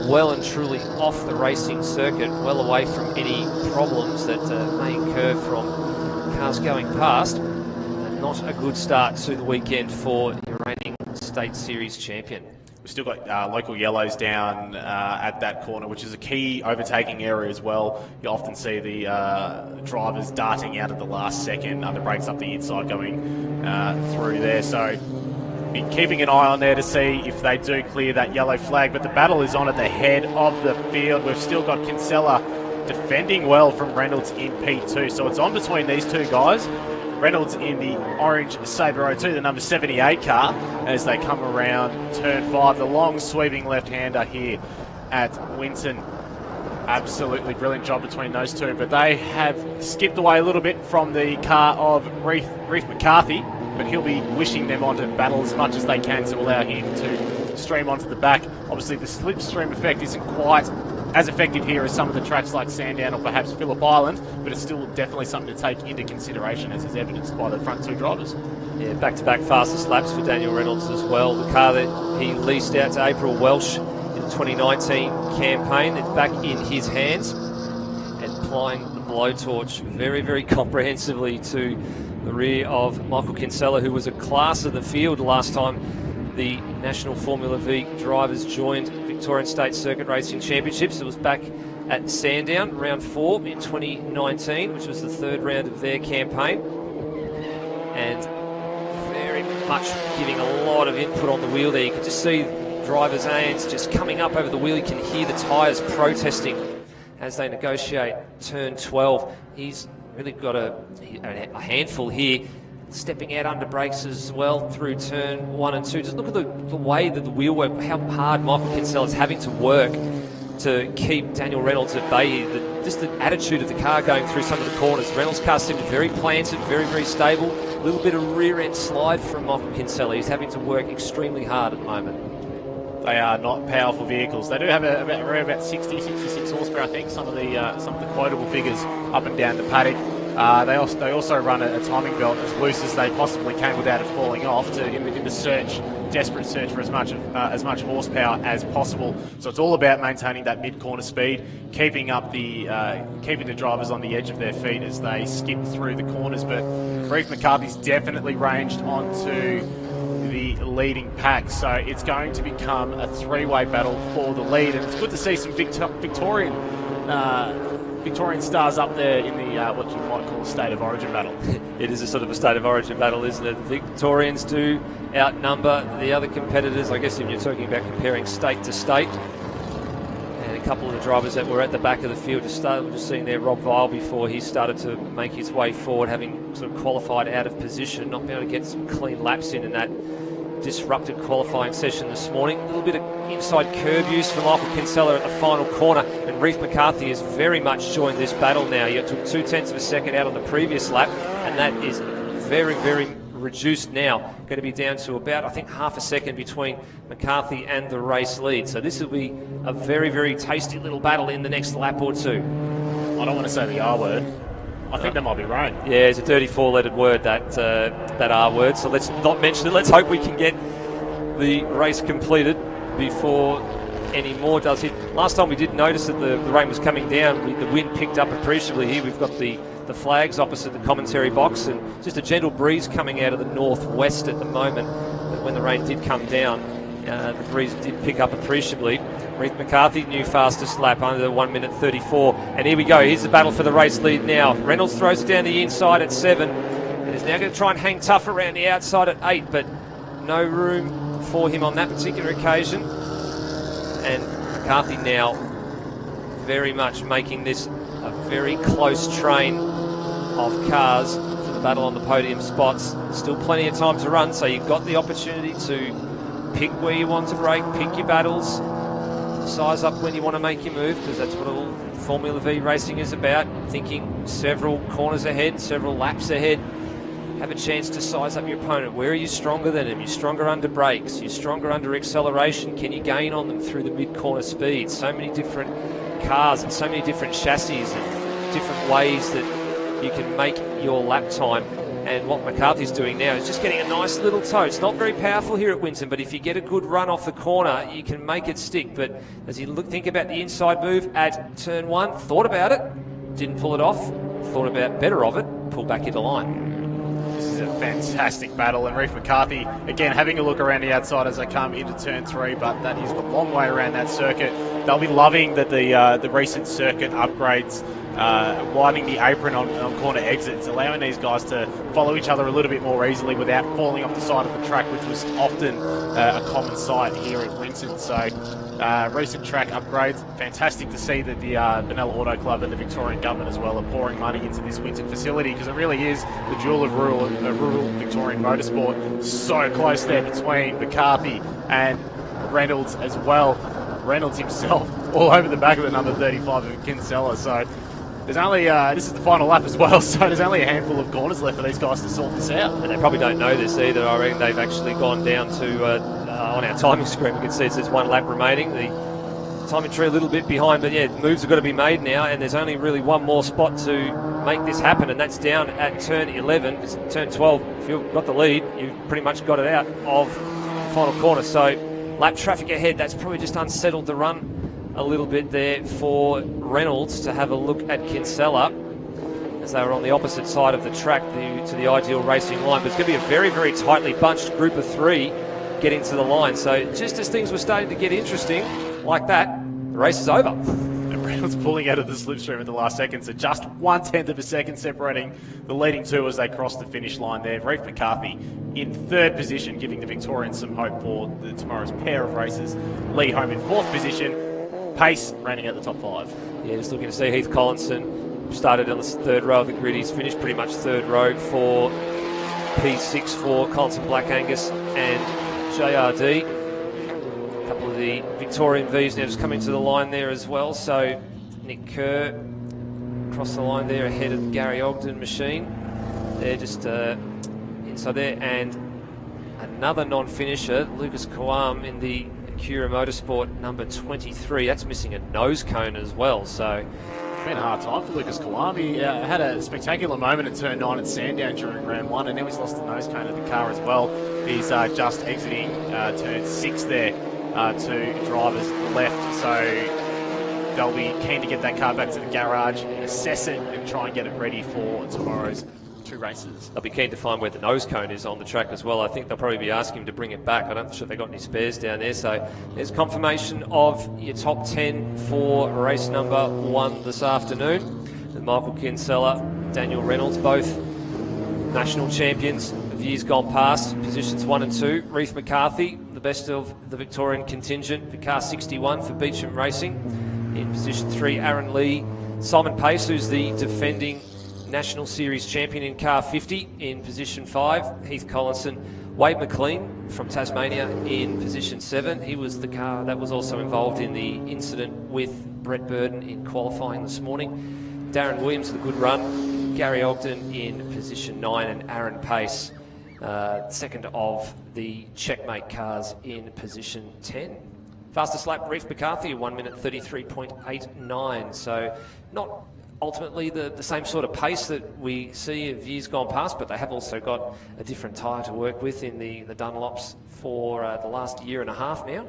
well and truly off the racing circuit, well away from any problems that may incur from cars going past. not a good start to the weekend for your reigning State Series champion. We've still got local yellows down at that corner, which is a key overtaking area as well. You often see the drivers darting out at the last second, under brakes up the inside going through there. So be keeping an eye on there to see if they do clear that yellow flag. But the battle is on at the head of the field. We've still got Kinsella defending well from Reynolds in P2. So it's on between these two guys. Reynolds in the orange Sabre 02, the number 78 car, as they come around turn 5. The long sweeping left-hander here at Winton. Absolutely brilliant job between those two, but they have skipped away a little bit from the car of Reef McCarthy, but he'll be wishing them onto battle as much as they can to allow him to stream onto the back. Obviously the slipstream effect isn't quite as effective here as some of the tracks like Sandown or perhaps Phillip Island, but it's still definitely something to take into consideration, as is evidenced by the front two drivers. Yeah, back-to-back fastest laps for Daniel Reynolds as well. The car that he leased out to April Welsh in the 2019 campaign, it's back in his hands and applying the blowtorch very, very comprehensively to the rear of Michael Kinsella, who was a class of the field last time the National Formula Vee drivers joined Victorian State Circuit Racing Championships. It was back at Sandown, round 4 in 2019, which was the third round of their campaign. And very much giving a lot of input on the wheel there. You could just see drivers' hands just coming up over the wheel. You can hear the tyres protesting as they negotiate turn 12. He's really got a handful here, stepping out under brakes as well through turn 1 and 2. Just look at the way that the wheel work, how hard Michael Kinsella is having to work to keep Daniel Reynolds at bay here. Just the attitude of the car going through some of the corners. Reynolds' car seemed very planted, very, very stable. A little bit of rear end slide from Michael Kinsella. He's having to work extremely hard at the moment. They are not powerful vehicles. They do have around about 60, 66 horsepower, I think. Some of the quotable figures up and down the paddock. They also run a timing belt as loose as they possibly can without it falling off, in the desperate search for as much horsepower as possible. So it's all about maintaining that mid-corner speed, keeping the drivers on the edge of their feet as they skip through the corners. But Reef McCarthy's definitely ranged onto the leading pack, so it's going to become a three-way battle for the lead, and it's good to see some Victorian stars up there in the what you might call a state of origin battle. It is a sort of a state of origin battle, isn't it? The Victorians do outnumber the other competitors, I guess, if you're talking about comparing state to state. And a couple of the drivers that were at the back of the field to start, we're just seeing there Rob Vile before he started to make his way forward, having sort of qualified out of position, not being able to get some clean laps in that disrupted qualifying session this morning. A little bit of inside curb use for Michael Kinsella at the final corner, and Reef McCarthy has very much joined this battle now. He took 0.2 of a second out on the previous lap, and that is very, very reduced now. Going to be down to about, I think, half a second between McCarthy and the race lead. So this will be a very, very tasty little battle in the next lap or two. I don't want to say the R word. I think that might be right. Yeah, it's a dirty four-lettered word, that R word. So let's not mention it. Let's hope we can get the race completed before any more does hit. Last time we did notice that the rain was coming down. The wind picked up appreciably here. We've got the flags opposite the commentary box, and just a gentle breeze coming out of the northwest at the moment. But when the rain did come down, the breeze did pick up appreciably. Reef McCarthy, new fastest lap under 1 minute 34. And here we go. Here's the battle for the race lead now. Reynolds throws it down the inside at 7. And is now going to try and hang tough around the outside at 8, but no room for him on that particular occasion. And McCarthy now very much making this a very close train of cars for the battle on the podium spots. Still plenty of time to run, so you've got the opportunity to pick where you want to brake, pick your battles, size up when you want to make your move, because that's what all Formula Vee racing is about. Thinking several corners ahead, several laps ahead. Have a chance to size up your opponent. Where are you stronger than him? You're stronger under brakes. You're stronger under acceleration. Can you gain on them through the mid-corner speed? So many different cars and so many different chassis and different ways that you can make your lap time. And what McCarthy's doing now is just getting a nice little toe. It's not very powerful here at Winton, but if you get a good run off the corner, you can make it stick. But as you think about the inside move at turn 1, thought about it, didn't pull it off, thought about better of it, pull back into line. This is a fantastic battle. And Reef McCarthy, again, having a look around the outside as they come into turn 3, but that is the long way around that circuit. They'll be loving that the recent circuit upgrades, widening the apron on corner exits, allowing these guys to follow each other a little bit more easily without falling off the side of the track, which was often a common sight here at Winton. So recent track upgrades, fantastic to see that the Benalla Auto Club and the Victorian government as well are pouring money into this Winton facility, because it really is the jewel of rural Victorian motorsport. So close there between McCarthy and Reynolds as well. Reynolds himself all over the back of the number 35 of Kinsella. So there's only, this is the final lap as well, so there's only a handful of corners left for these guys to sort this out. And they probably don't know this either. I reckon they've actually gone down to, on our timing screen, we can see it says 1 lap remaining. The timing tree a little bit behind, but yeah, moves have got to be made now, and there's only really one more spot to make this happen, and that's down at turn 11. It's turn 12, if you've got the lead, you've pretty much got it out of the final corner. So lap traffic ahead, that's probably just unsettled the run a little bit there for Reynolds to have a look at Kinsella as they were on the opposite side of the track to the ideal racing line. But it's going to be a very, very tightly bunched group of 3 getting to the line. So just as things were starting to get interesting like that, the race is over. And Reynolds pulling out of the slipstream at the last second, so just 1/10 of a second separating the leading 2 as they cross the finish line there. Reef McCarthy in 3rd position, giving the Victorians some hope for tomorrow's pair of races. Lee Holm in 4th position. Pace rounding out the top 5. Yeah, just looking to see Heath Collinson started on the 3rd row of the grid. He's finished pretty much 3rd row for P6 for Collinson, Black Angus and JRD. A couple of the Victorian V's now just coming to the line there as well. So Nick Kerr across the line there ahead of the Gary Ogden machine. They're just inside there. And another non-finisher, Lucas Kawam in the Acura Motorsport number 23. That's missing a nose cone as well. So it's been a hard time for Lucas Kawam. He had a spectacular moment at turn 9 at Sandown during round 1, and now he's lost the nose cone of the car as well. He's just exiting turn 6 there to drivers left. So they'll be keen to get that car back to the garage, assess it, and try and get it ready for tomorrow's 2 races. They'll be keen to find where the nose cone is on the track as well. I think they'll probably be asking him to bring it back. I'm not sure if they've got any spares down there. So there's confirmation of your top 10 for race number 1 this afternoon. And Michael Kinsella, Daniel Reynolds, both national champions of years gone past, positions 1 and 2. Reef McCarthy, the best of the Victorian contingent, the car 61 for Beecham Racing. In position 3, Aaron Lee. Simon Pace, who's the defending National Series champion in car 50, in position 5. Heath Collinson. Wade McLean from Tasmania in position 7. He was the car that was also involved in the incident with Brett Burden in qualifying this morning. Darren Williams with a good run. Gary Ogden in position 9, and Aaron Pace, second of the checkmate cars, in position 10. Fastest lap, Reef McCarthy, 1 minute 33.89. So not ultimately the same sort of pace that we see of years gone past, but they have also got a different tyre to work with in the Dunlops for the last year and a half now.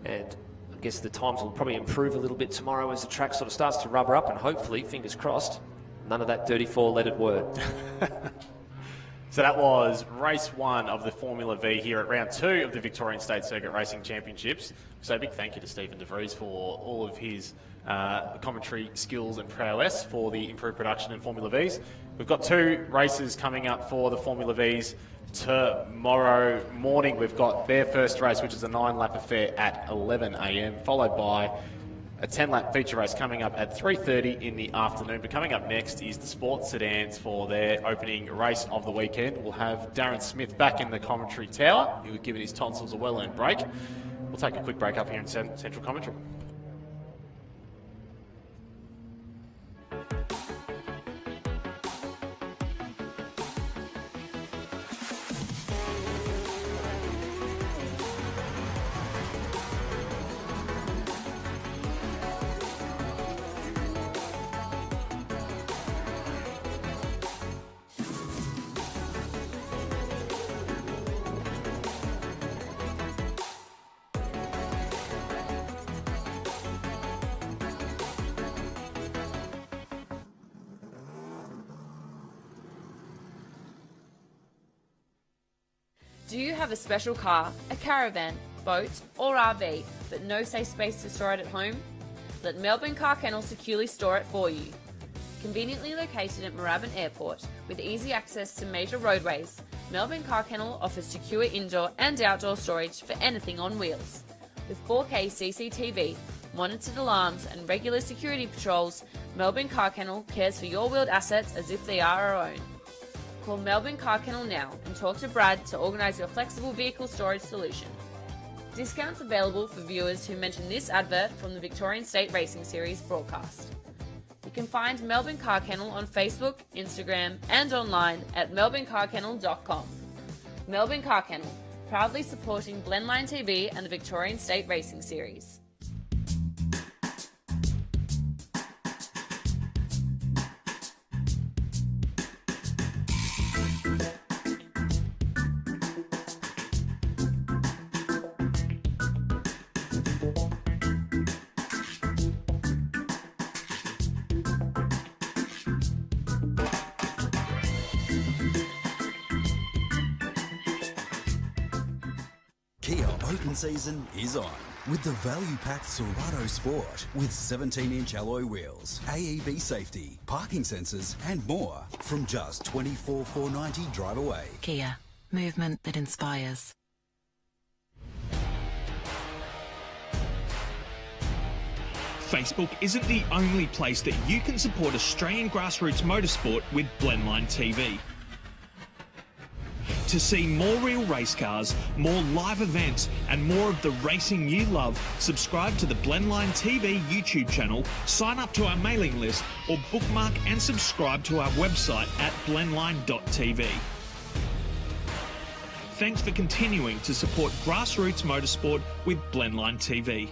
And I guess the times will probably improve a little bit tomorrow as the track sort of starts to rubber up, and hopefully, fingers crossed, none of that dirty 4-lettered word. So that was race 1 of the Formula Vee here at round 2 of the Victorian State Circuit Racing Championships. So a big thank you to Stephen DeVries for all of his commentary skills and prowess for the improved production in Formula V's. We've got 2 races coming up for the Formula V's tomorrow morning. We've got their first race, which is a 9-lap affair at 11 a.m, followed by a 10-lap feature race coming up at 3:30 in the afternoon. But coming up next is the Sports Sedans for their opening race of the weekend. We'll have Darren Smith back in the commentary tower, who has given his tonsils a well-earned break. We'll take a quick break up here in Central Commentary. Do you have a special car, a caravan, boat or RV, but no safe space to store it at home? Let Melbourne Car Kennel securely store it for you. Conveniently located at Moorabbin Airport with easy access to major roadways, Melbourne Car Kennel offers secure indoor and outdoor storage for anything on wheels. With 4K CCTV, monitored alarms and regular security patrols, Melbourne Car Kennel cares for your wheeled assets as if they are our own. Call Melbourne Car Kennel now and talk to Brad to organise your flexible vehicle storage solution. Discounts available for viewers who mention this advert from the Victorian State Racing Series broadcast. You can find Melbourne Car Kennel on Facebook, Instagram and online at melbournecarkennel.com. Melbourne Car Kennel, proudly supporting Blendline TV and the Victorian State Racing Series. Kia open season is on with the value-packed Serato Sport with 17-inch alloy wheels, AEB safety, parking sensors and more from just $24,490 drive away. Kia, movement that inspires. Facebook isn't the only place that you can support Australian grassroots motorsport with Blendline TV. To see more real race cars, more live events and more of the racing you love, subscribe to the Blendline TV YouTube channel, sign up to our mailing list or bookmark and subscribe to our website at blendline.tv. Thanks for continuing to support grassroots motorsport with Blendline TV.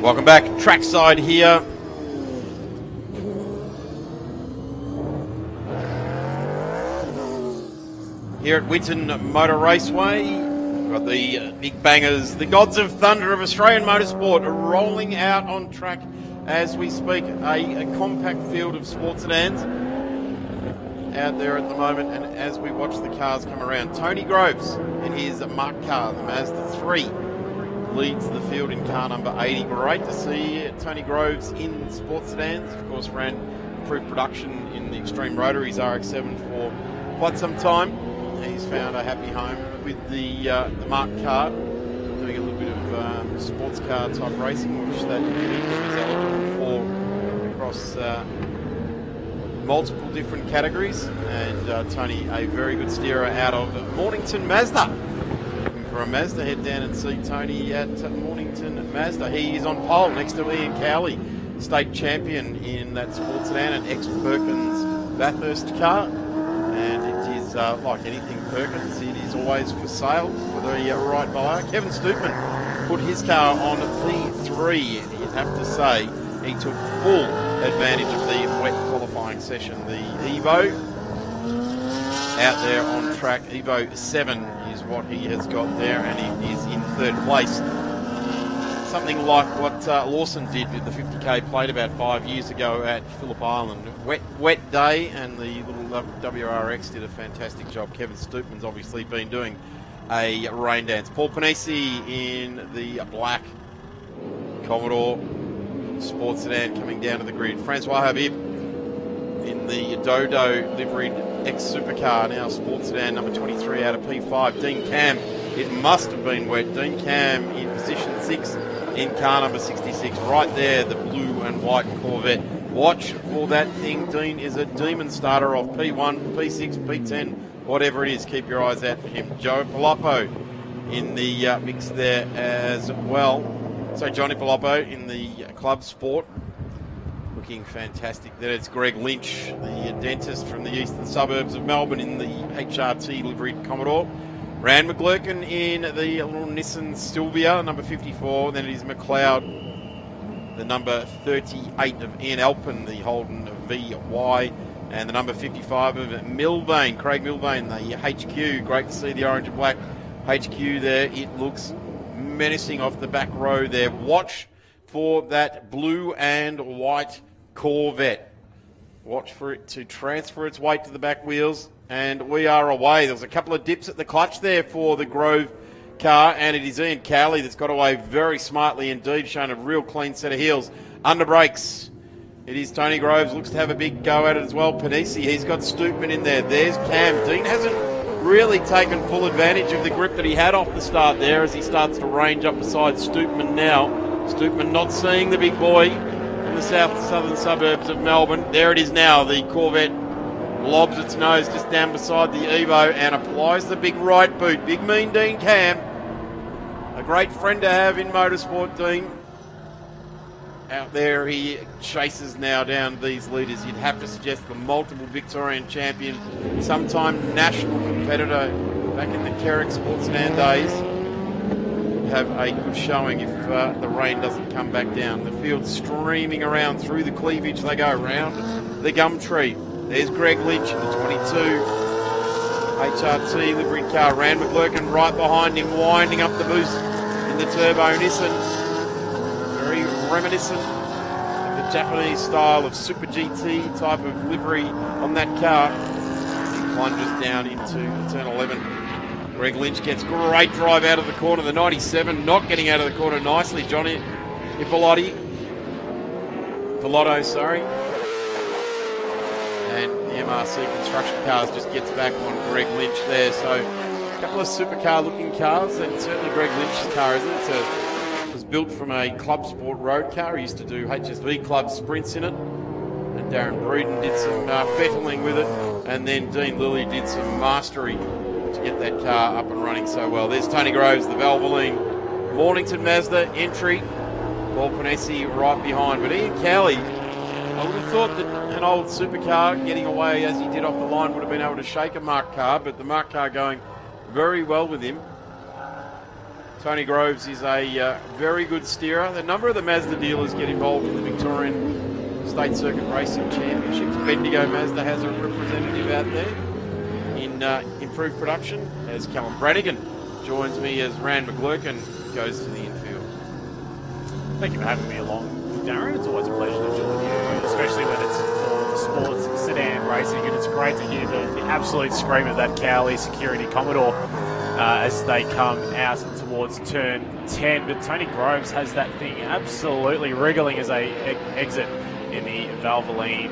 Welcome back, trackside here. Here at Winton Motor Raceway. Got the big bangers, the gods of thunder of Australian motorsport rolling out on track as we speak. A compact field of sports sedans out there at the moment, and as we watch the cars come around, Tony Groves in his marked car, the Mazda 3, leads the field in car number 80. Great to see Tony Groves in sports sedans. Of course, ran improved production in the Extreme Rotaries RX-7 for quite some time. He's found a happy home with the marked car, doing a little bit of sports car type racing, which that is eligible for across multiple different categories. And Tony, a very good steerer out of Mornington Mazda. Looking for a Mazda, head down and see Tony at Mornington Mazda. He is on pole next to Ian Cowley, state champion in that sports sedan, an ex-Perkins Bathurst car. And it is like anything Perkins, it is always for sale for the right buyer. Kevin Stoopman put his car on P3. You'd have to say he took full advantage of the wet qualifying session. The Evo out there on track, Evo 7 is what he has got there, and he is in third place. Something like what Lawson did with the 50k plate about 5 years ago at Phillip Island. Wet day, and the little WRX did a fantastic job. Kevin Stoopman's obviously been doing a rain dance. Paul Panisi in the black Commodore sports sedan coming down to the grid. Francois Habib in the Dodo liveried ex-supercar, now sports sedan number 23 out of P5. Dean Cam, it must have been wet. Dean Cam in position 6 in car number 66. Right there, the blue and white Corvette. Watch for that thing. Dean is a demon starter off P1, P6, P10, whatever it is. Keep your eyes out for him. Joe Paloppo in the mix there as well. So Johnny Paloppo in the club sport, looking fantastic. Then it's Greg Lynch, the dentist from the eastern suburbs of Melbourne, in the HRT liveried Commodore. Rand McGlurkin in the little Nissan Silvia, number 54. Then it is McLeod, the number 38 of Ian Alpin, the Holden VY. And the number 55 of Milvain, Craig Milvain, the HQ. Great to see the orange and black HQ there. It looks menacing off the back row there. Watch for that blue and white Corvette. Watch for it to transfer its weight to the back wheels. And we are away. There was a couple of dips at the clutch there for the Grove car, and it is Ian Cowley that's got away very smartly indeed, showing a real clean set of heels. Under brakes, it is Tony Groves, looks to have a big go at it as well. Panisi, he's got Stoopman in there. There's Cam. Dean hasn't really taken full advantage of the grip that he had off the start there as he starts to range up beside Stoopman now. Stoopman not seeing the big boy from the southern suburbs of Melbourne. There it is now, the Corvette lobs its nose just down beside the Evo and applies the big right boot. Big mean Dean Cam, a great friend to have in motorsport. Dean out there, he chases now down these leaders. You'd have to suggest the multiple Victorian champion, sometime national competitor back in the Kerrick Sports Sedan days, have a good showing if the rain doesn't come back down. The field's streaming around through the cleavage. They go around the gum tree. There's Greg Lynch in the 22 HRT livery car. Rand McGlurkin right behind him, winding up the boost in the turbo Nissan. Very reminiscent of the Japanese style of Super GT type of livery on that car. He plunges down into turn 11. Greg Lynch gets great drive out of the corner. The 97 not getting out of the corner nicely. Johnny Ippolito, sorry. And the MRC construction cars just gets back on Greg Lynch there. So a couple of supercar looking cars, and certainly Greg Lynch's car, isn't it? It was built from a club sport road car. He used to do HSV club sprints in it. And Darren Breeden did some fettling with it. And then Dean Lilly did some mastery to get that car up and running so well. There's Tony Groves, the Valvoline Mornington Mazda entry. Paul Panesi right behind. But Ian Cowley, I would have thought that an old supercar getting away as he did off the line would have been able to shake a marked car, but the marked car going very well with him. Tony Groves is a very good steerer. A number of the Mazda dealers get involved in the Victorian State Circuit Racing Championships. Bendigo Mazda has a representative out there in improved production. There's Callum Brannigan joins me as Rand McGlurkin goes to the infield. Thank you for having me along, Darren. It's always a pleasure to join you, especially when it's for sports sedan racing, and it's great to hear the absolute scream of that Cowley Security Commodore as they come out towards turn 10. But Tony Groves has that thing absolutely wriggling as they exit in the Valvoline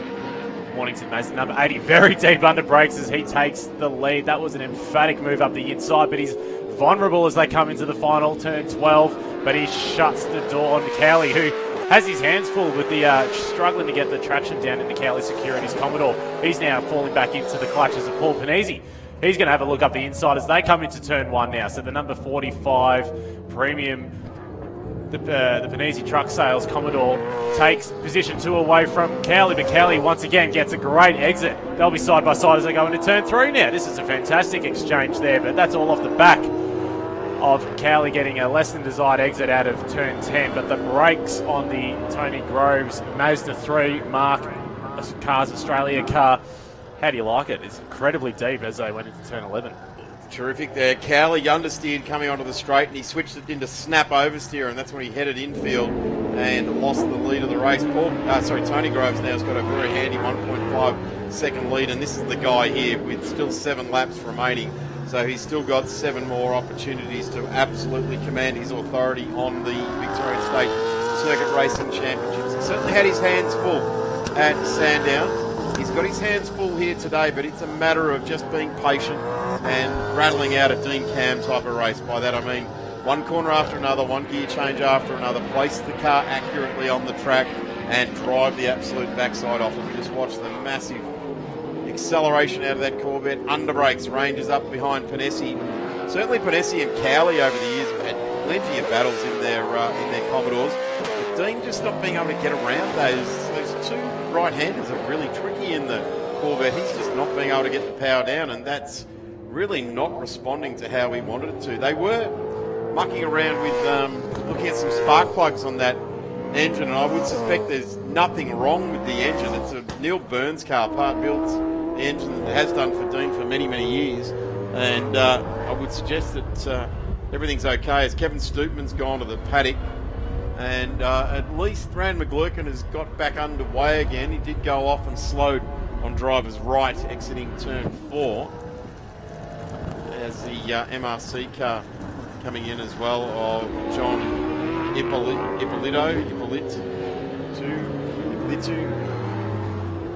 Mornington Mason number 80. Very deep under brakes as he takes the lead. That was an emphatic move up the inside, but he's vulnerable as they come into the final, turn 12. But he shuts the door on Cowley, who has his hands full with the struggling to get the traction down in the Cowley Securities Commodore. He's now falling back into the clutches of Paul Panizzi. He's going to have a look up the inside as they come into turn 1 now. So the number 45 Premium, the Panizzi Truck Sales Commodore, takes position 2 away from Cowley, but Cowley once again gets a great exit. They'll be side by side as they go into turn 3 now. This is a fantastic exchange there, but that's all off the back of Cowley getting a less than desired exit out of turn 10. But the brakes on the Tony Groves Mazda 3 Mark Cars Australia car, how do you like it? It's incredibly deep as they went into turn 11. Terrific there. Cowley understeered coming onto the straight, and he switched it into snap oversteer, and that's when he headed infield and lost the lead of the race. Tony Groves now has got a very handy 1.5 second lead, and this is the guy here with still 7 laps remaining. So he's still got 7 more opportunities to absolutely command his authority on the Victorian State Circuit Racing Championships. He certainly had his hands full at Sandown. He's got his hands full here today, but it's a matter of just being patient and rattling out a Dean Cam type of race. By that I mean one corner after another, one gear change after another, place the car accurately on the track and drive the absolute backside off. And we just watch the massive acceleration out of that Corvette. Underbrakes, ranges up behind Panesi. Certainly Panesi and Cowley over the years have had plenty of battles in their Commodores. But Dean just not being able to get around those 2 right-handers are really tricky in the Corvette. He's just not being able to get the power down, and that's really not responding to how we wanted it to. They were mucking around with looking at some spark plugs on that engine, and I would suspect there's nothing wrong with the engine. It's a Neil Burns car, part built the engine that has done for Dean for many, many years, and I would suggest that everything's okay as Kevin Stoopman's gone to the paddock. And at least Rand McGlurkin has got back underway again. He did go off and slowed on driver's right, exiting turn 4. As the MRC car coming in as well of John Ippolito.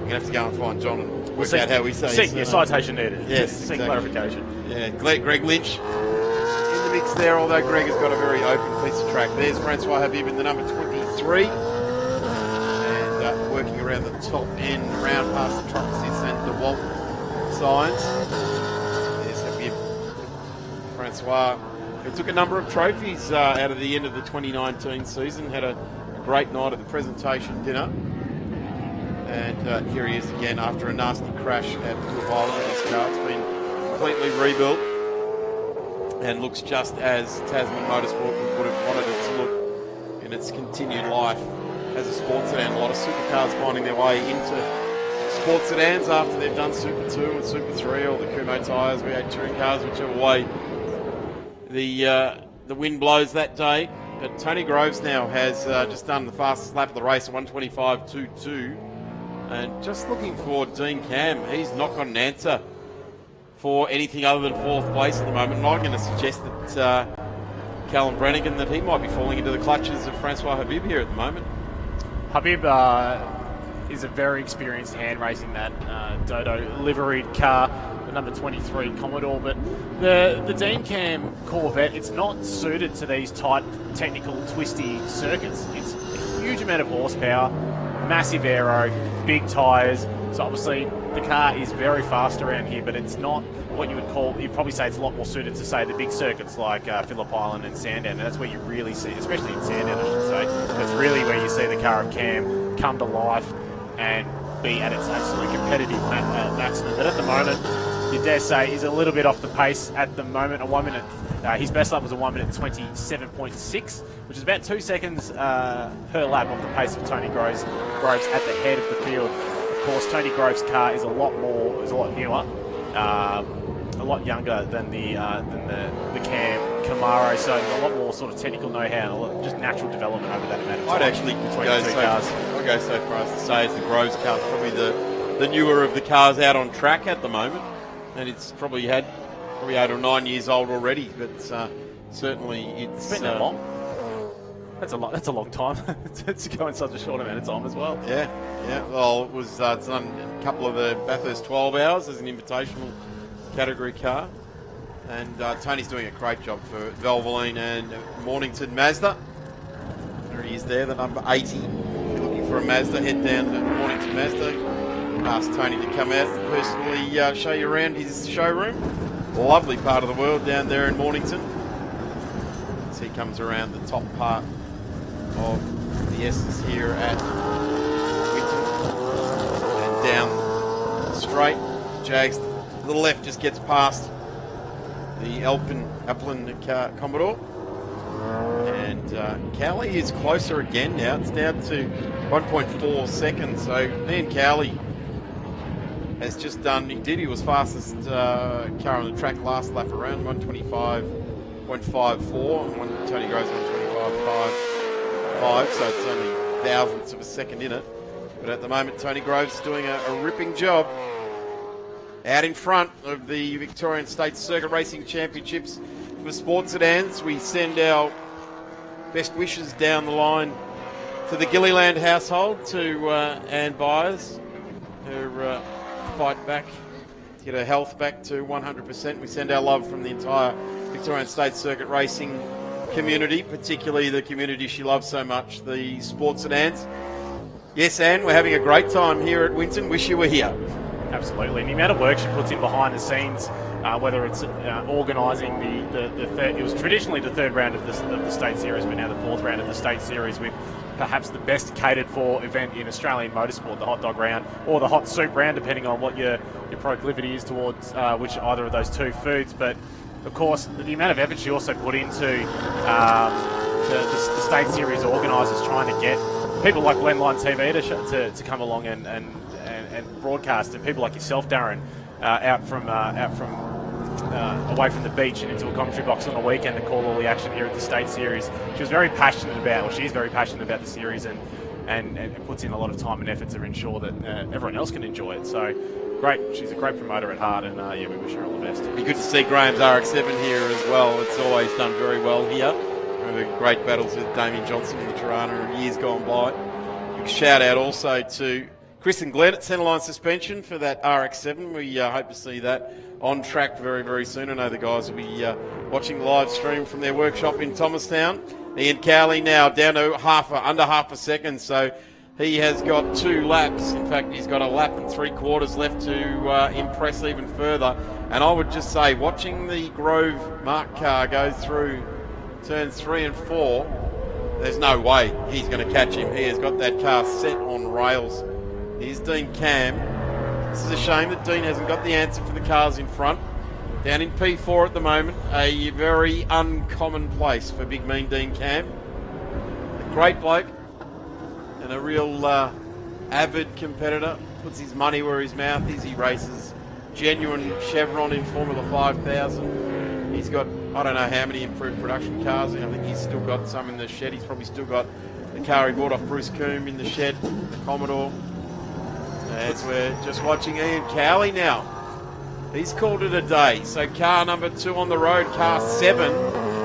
We're going to have to go and find John and work out how we say it. Your citation needed. Yes, seek exactly. clarification. Yeah, Greg Lynch in the mix there, although Greg has got a very open piece of track. There's Francois Habib in the number 23. And working around the top end, round past the truck assist and the DeWalt signs. There's Habib. Francois, who took a number of trophies out of the end of the 2019 season, had a great night at the presentation dinner. And here he is again after a nasty crash at Phillip Island. His car has been completely rebuilt and looks just as Tasman Motorsport would have wanted it to look in its continued life as a sports sedan. A lot of supercars finding their way into sports sedans after they've done Super 2 and Super 3 or the Kumo tyres, V8 touring cars, whichever way the wind blows that day. But Tony Groves now has just done the fastest lap of the race, 125.22. And just looking for Dean Cam, he's not got an answer for anything other than 4th place at the moment. And I'm going to suggest that Callum Brannigan, that he might be falling into the clutches of Francois Habib here at the moment. Habib is a very experienced hand racing that Dodo liveried car, the number 23 Commodore. But the Dean Cam Corvette, it's not suited to these tight, technical, twisty circuits. It's a huge amount of horsepower, massive aero, big tyres. So obviously the car is very fast around here, but it's not what you would call, you'd probably say it's a lot more suited to, say, the big circuits like Phillip Island and Sandown. And that's where you really see, especially in Sandown, I should say, that's really where you see the car of Cam come to life and be at its absolute competitive maximum. But at the moment, you dare say, he's a little bit off the pace at the moment. His best lap was a 1 minute 27.6, which is about 2 seconds per lap off the pace of Tony Groves at the head of the field. Of course, Tony Groves' car is a lot newer, a lot younger than the Cam Camaro, so a lot more sort of technical know-how, and just natural development over that amount of time. I'd actually go so far as to say it's the Groves car, probably the newer of the cars out on track at the moment, and it's probably 8 or 9 years old already, but certainly it's been that long. That's a long time to go in such a short amount of time as well. Yeah. Well, it was it's done a couple of the Bathurst 12 hours as an invitational category car, and Tony's doing a great job for Valvoline and Mornington Mazda. There he is there, the number 80. If you're looking for a Mazda, head down to Mornington Mazda. Ask Tony to come out and personally show you around his showroom. Lovely part of the world down there in Mornington. As he comes around the top part of the S's here at Winton. And down straight, Jags to the left just gets past the Upland Commodore. And Cowley is closer again now. It's down to 1.4 seconds. So Ian Cowley has just done, he was fastest car on the track last lap around, 125.54, and Tony Groves 125.55, so it's only thousandths of a second in it. But at the moment, Tony Groves is doing a ripping job out in front of the Victorian State Circuit Racing Championships for Sports Sedans. We send our best wishes down the line to the Gilliland household, to Ann Byers, her fight back, to get her health back to 100%. We send our love from the entire Victorian State Circuit Racing community, particularly the community she loves so much, the Sports Sedans. Yes, Anne, we're having a great time here at Winton. Wish you were here. Absolutely, and the amount of work she puts in behind the scenes, whether it's organising the third, it was traditionally the third round of the State Series, but now the fourth round of the State Series, with perhaps the best catered for event in Australian motorsport, the hot dog round or the hot soup round, depending on what your proclivity is towards which either of those two foods. But of course, the amount of effort she also put into the State Series organisers, trying to get people like Blendline TV to come along and broadcast, and people like yourself, Darren, out from away from the beach and into a commentary box on the weekend to call all the action here at the State Series. She was very passionate about, or she's very passionate about the series, and puts in a lot of time and effort to ensure that everyone else can enjoy it. So great, she's a great promoter at heart, and we wish her all the best. It'd be good to see Graham's RX-7 here as well. It's always done very well here. Remember great battles with Damien Johnson in the Tirana in years gone by. Big shout out also to Chris and Glenn at Centreline Suspension for that RX-7. We hope to see that on track very, very soon. I know the guys will be watching the live stream from their workshop in Thomastown. Ian Cowley now down to under half a second, so he has got 2 laps. In fact, he's got a lap and 3/4 left to impress even further. And I would just say, watching the Grove Mark car go through turns 3 and 4, there's no way he's going to catch him. He has got that car set on rails. Here's Dean Cam. This is a shame that Dean hasn't got the answer for the cars in front. Down in P4 at the moment, a very uncommon place for big mean Dean Cam. A great bloke and a real avid competitor. Puts his money where his mouth is. He races genuine Chevron in Formula 5000. He's got, I don't know how many improved production cars. I think he's still got some in the shed. He's probably still got the car he bought off Bruce Coombe in the shed, the Commodore. As we're just watching Ian Cowley now. He's called it a day. So car number 2 on the road, car 7.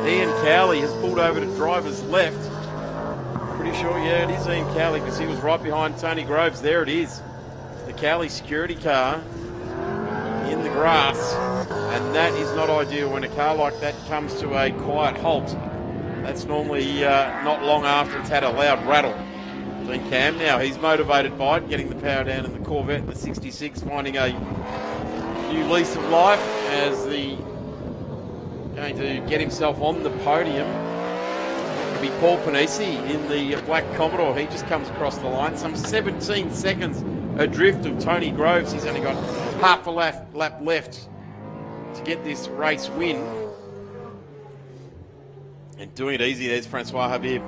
Ian Cowley has pulled over to driver's left. Pretty sure, yeah, it is Ian Cowley, because he was right behind Tony Groves. There it is. The Cowley security car in the grass. And that is not ideal when a car like that comes to a quiet halt. That's normally not long after it's had a loud rattle. Dean Cam now, he's motivated by it, getting the power down in the Corvette, the 66, finding a new lease of life as going to get himself on the podium. It'll be Paul Panisi in the black Commodore. He just comes across the line, some 17 seconds adrift of Tony Groves. He's only got half a lap left to get this race win. And doing it easy, there's Francois Habib.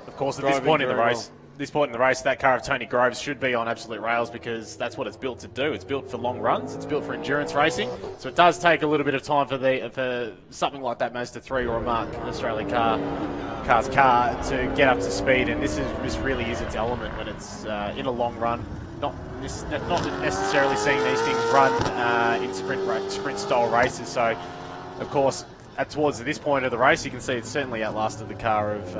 Of course, at this point in the race, this point in the race, that car of Tony Groves should be on absolute rails because that's what it's built to do. It's built for long runs. It's built for endurance racing. So it does take a little bit of time for something like that Mazda 3 or a Mark Australian car's car to get up to speed. And this really is its element when it's in a long run. Not necessarily seeing these things run in sprint style races. So, of course, towards this point of the race, you can see it's certainly outlasted the car of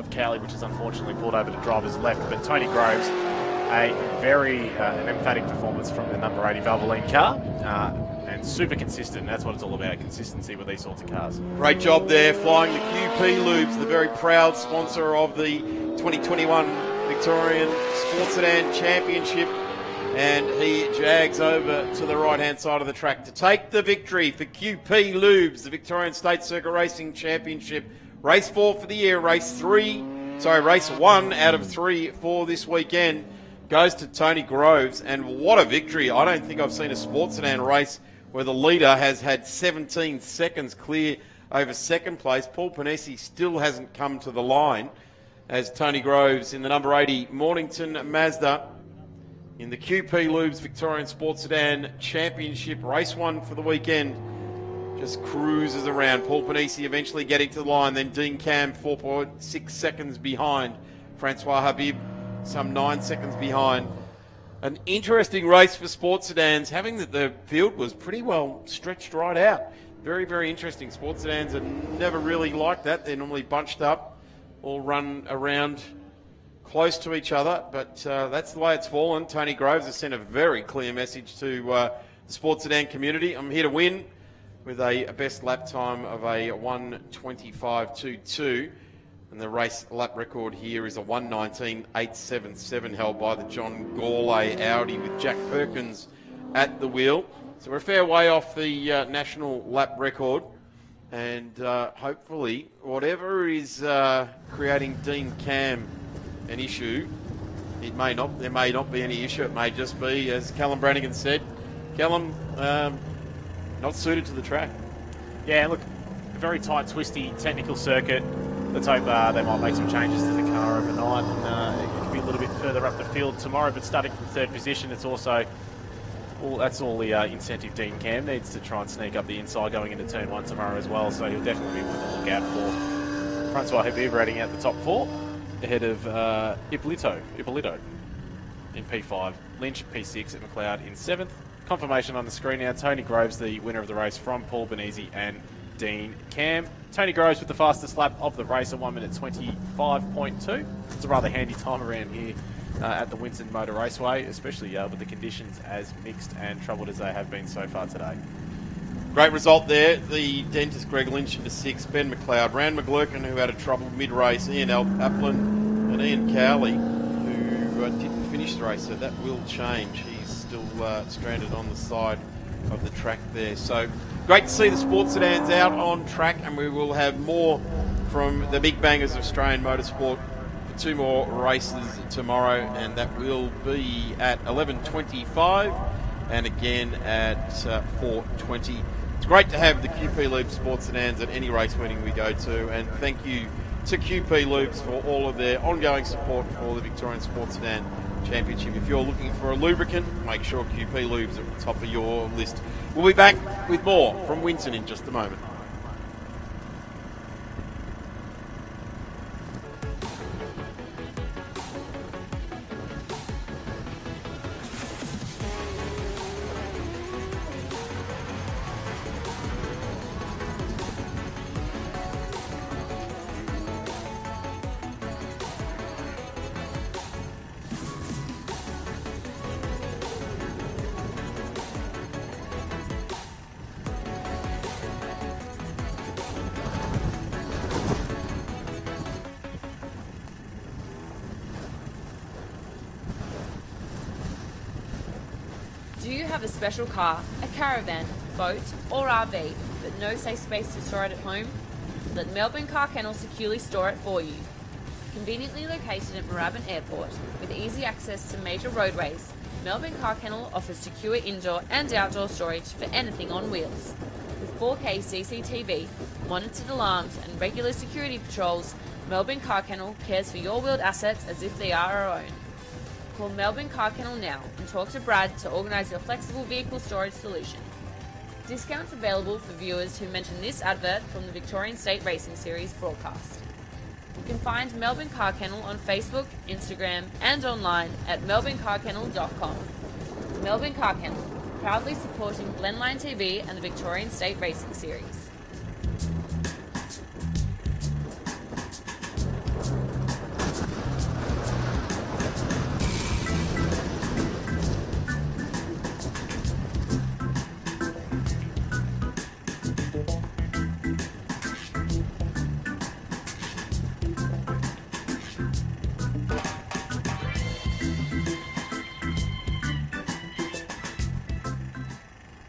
Cowley, which is unfortunately pulled over to driver's left. But Tony Groves, a very an emphatic performance from the number 80 Valvoline car, and super consistent. That's what it's all about, consistency with these sorts of cars. Great job there, flying the QP Lubes, the very proud sponsor of the 2021 Victorian Sports Sedan Championship. And he jags over to the right-hand side of the track to take the victory for QP Lubes, the Victorian State Circuit Racing Championship. Race 4 for the year, race 1 out of 3 for this weekend goes to Tony Groves. And what a victory. I don't think I've seen a sports sedan race where the leader has had 17 seconds clear over second place. Paul Panesi still hasn't come to the line as Tony Groves in the number 80 Mornington Mazda in the QP Lubes Victorian Sports Sedan Championship. Race 1 for the weekend just cruises around. Paul Panisi eventually getting to the line, then Dean Cam 4.6 seconds behind. Francois Habib some 9 seconds behind. An interesting race for sports sedans, having that the field was pretty well stretched right out. Very, very interesting. Sports sedans are never really like that. They're normally bunched up, all run around close to each other, but that's the way it's fallen. Tony Groves has sent a very clear message to the sports sedan community. I'm here to win with a best lap time of a 1:25.22, and the race lap record here is a 1:19.877 held by the John Gourlay Audi with Jack Perkins at the wheel. So we're a fair way off the national lap record, and hopefully whatever is creating Dean Cam an issue, there may not be any issue. It may just be, as Callum Brannigan said, Callum, not suited to the track. Yeah, look, a very tight, twisty, technical circuit. Let's hope they might make some changes to the car overnight, and it could be a little bit further up the field tomorrow. But starting from third position, it's also that's all the incentive Dean Cam needs to try and sneak up the inside going into turn 1 tomorrow as well. So he'll definitely be one to look out for. Francois Habib rating out the top 4 ahead of Ippolito in P5, Lynch P6 at McLeod in 7th. Confirmation on the screen now. Tony Groves, the winner of the race from Paul Benesi and Dean Cam. Tony Groves with the fastest lap of the race at 1:25.2. It's a rather handy time around here at the Winton Motor Raceway, especially with the conditions as mixed and troubled as they have been so far today. Great result there. The dentist Greg Lynch into 6, Ben McLeod, Rand McGlurkin, who had a trouble mid-race, Ian Applin and Ian Cowley, who didn't finish the race, so that will change. He's still stranded on the side of the track there. So great to see the sports sedans out on track, and we will have more from the big bangers of Australian motorsport for 2 more races tomorrow, and that will be at 11:25 and again at 4:20. It's great to have the QP Lubes sports sedans at any race meeting we go to, and thank you to QP Lubes for all of their ongoing support for the Victorian Sports Sedan Championship. If you're looking for a lubricant, make sure QP Lubes are at the top of your list. We'll be back with more from Winton in just a moment. Do you have a special car, a caravan, boat or RV, but no safe space to store it at home? Let Melbourne Car Kennel securely store it for you. Conveniently located at Moorabbin Airport, with easy access to major roadways, Melbourne Car Kennel offers secure indoor and outdoor storage for anything on wheels. With 4K CCTV, monitored alarms and regular security patrols, Melbourne Car Kennel cares for your wheeled assets as if they are our own. Call Melbourne Car Kennel now and talk to Brad to organise your flexible vehicle storage solution. Discounts available for viewers who mention this advert from the Victorian State Racing Series broadcast. You can find Melbourne Car Kennel on Facebook, Instagram and online at melbournecarkennel.com. Melbourne Car Kennel, proudly supporting Blendline TV and the Victorian State Racing Series.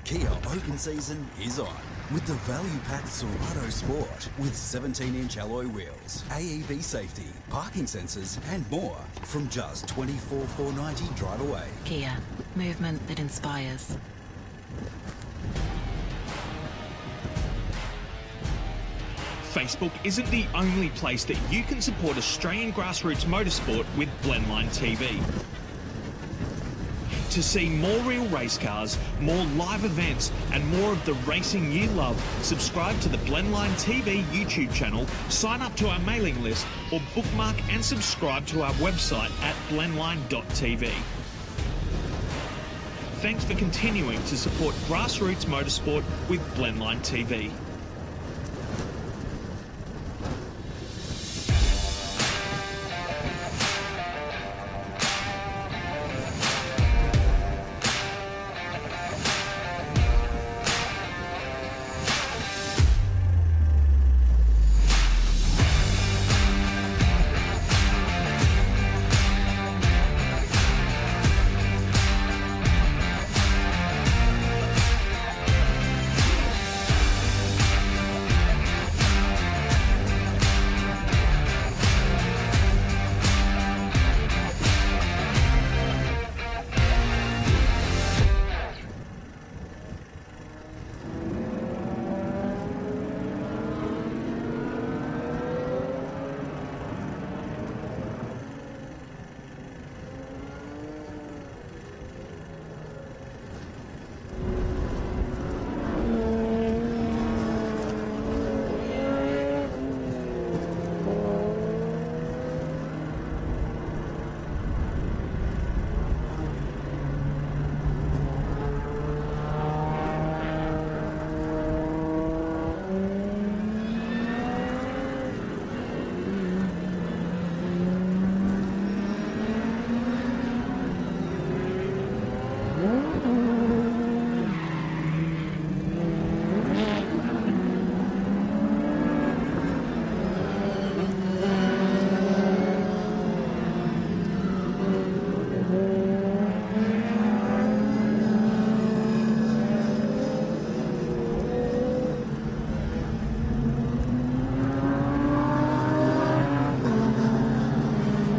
Kia open season is on with the value-packed Serato Sport with 17-inch alloy wheels, AEB safety, parking sensors and more from just $24,490 drive away. Kia, movement that inspires. Facebook isn't the only place that you can support Australian grassroots motorsport with Blendline TV. To see more real race cars, more live events and more of the racing you love, subscribe to the Blendline TV YouTube channel, sign up to our mailing list or bookmark and subscribe to our website at blendline.tv. Thanks for continuing to support grassroots motorsport with Blendline TV.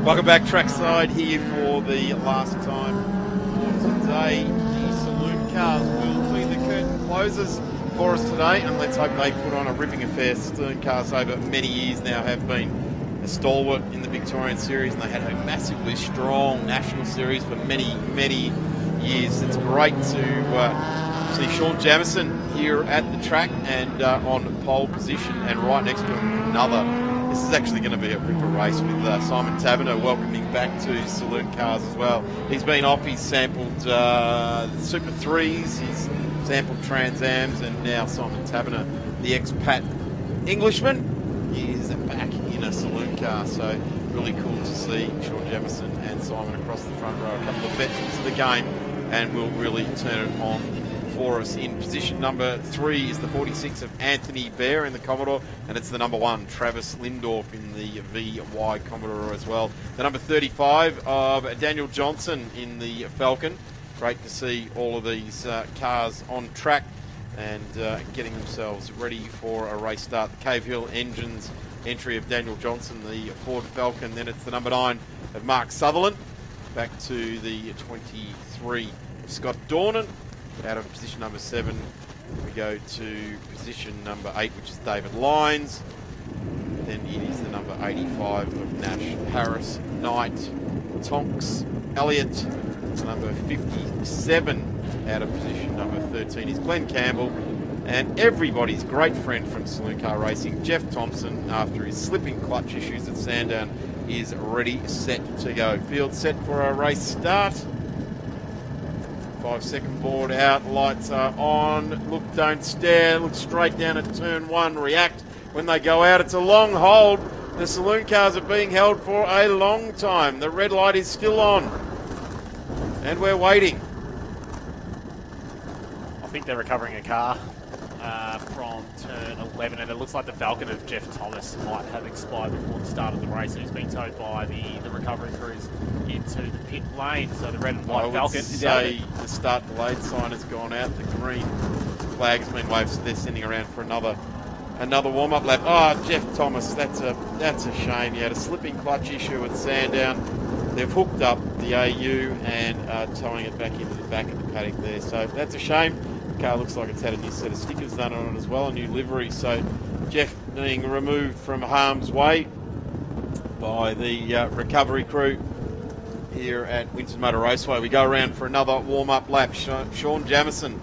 Welcome back trackside here for the last time for today. The Saloon Cars will be the curtain closers for us today, and let's hope they put on a ripping affair. Saloon Cars over many years now have been a stalwart in the Victorian Series, and they had a massively strong national series for many, many years. It's great to see Sean Jamieson here at the track and on pole position, and right next to him another. This is actually going to be a ripper race with Simon Taverner welcoming back to Saloon Cars as well. He's been off, he's sampled Super 3s, he's sampled Trans Ams, and now Simon Taverner, the expat Englishman, he is back in a Saloon Car. So really cool to see Sean Jamieson and Simon across the front row. A couple of veterans of the game, and will really turn it on for us. In position number 3 is the 46 of Anthony Bear in the Commodore, and it's the number 1 Travis Lindorf in the VY Commodore as well. The number 35 of Daniel Johnson in the Falcon. Great to see all of these cars on track and getting themselves ready for a race start. The Cave Hill Engines entry of Daniel Johnson, the Ford Falcon. Then it's the number 9 of Mark Sutherland. Back to the 23 of Scott Dornan. Out of position number 7, we go to position number 8, which is David Lyons. then it is the number 85 of Nash, Harris, Knight, Tonks, Elliott, the number 57 out of position. Number 13 is Glenn Campbell, and everybody's great friend from Saloon Car Racing, Jeff Thompson, after his slipping clutch issues at Sandown, is ready, set to go. Field set for a race start. 5-second board out, lights are on. Look, don't stare, look straight down at turn 1, react when they go out. It's a long hold. The Saloon Cars are being held for a long time. The red light is still on, and we're waiting. I think they're recovering a car from turn 11, and it looks like the Falcon of Jeff Thomas might have expired before the start of the race, and he's been towed by the recovery crews into the pit lane. So the red and white Falcon is out. The start delayed sign has gone out. The green flag has been waved, so they're sending around for another warm-up lap. Oh, Jeff Thomas, that's a shame. He had a slipping clutch issue at Sandown. They've hooked up the AU and are towing it back into the back of the paddock there. So that's a shame. The car looks like it's had a new set of stickers done on it as well, a new livery. So Jeff being removed from harm's way by the recovery crew here at Winton Motor Raceway. We go around for another warm-up lap. Sean Jamieson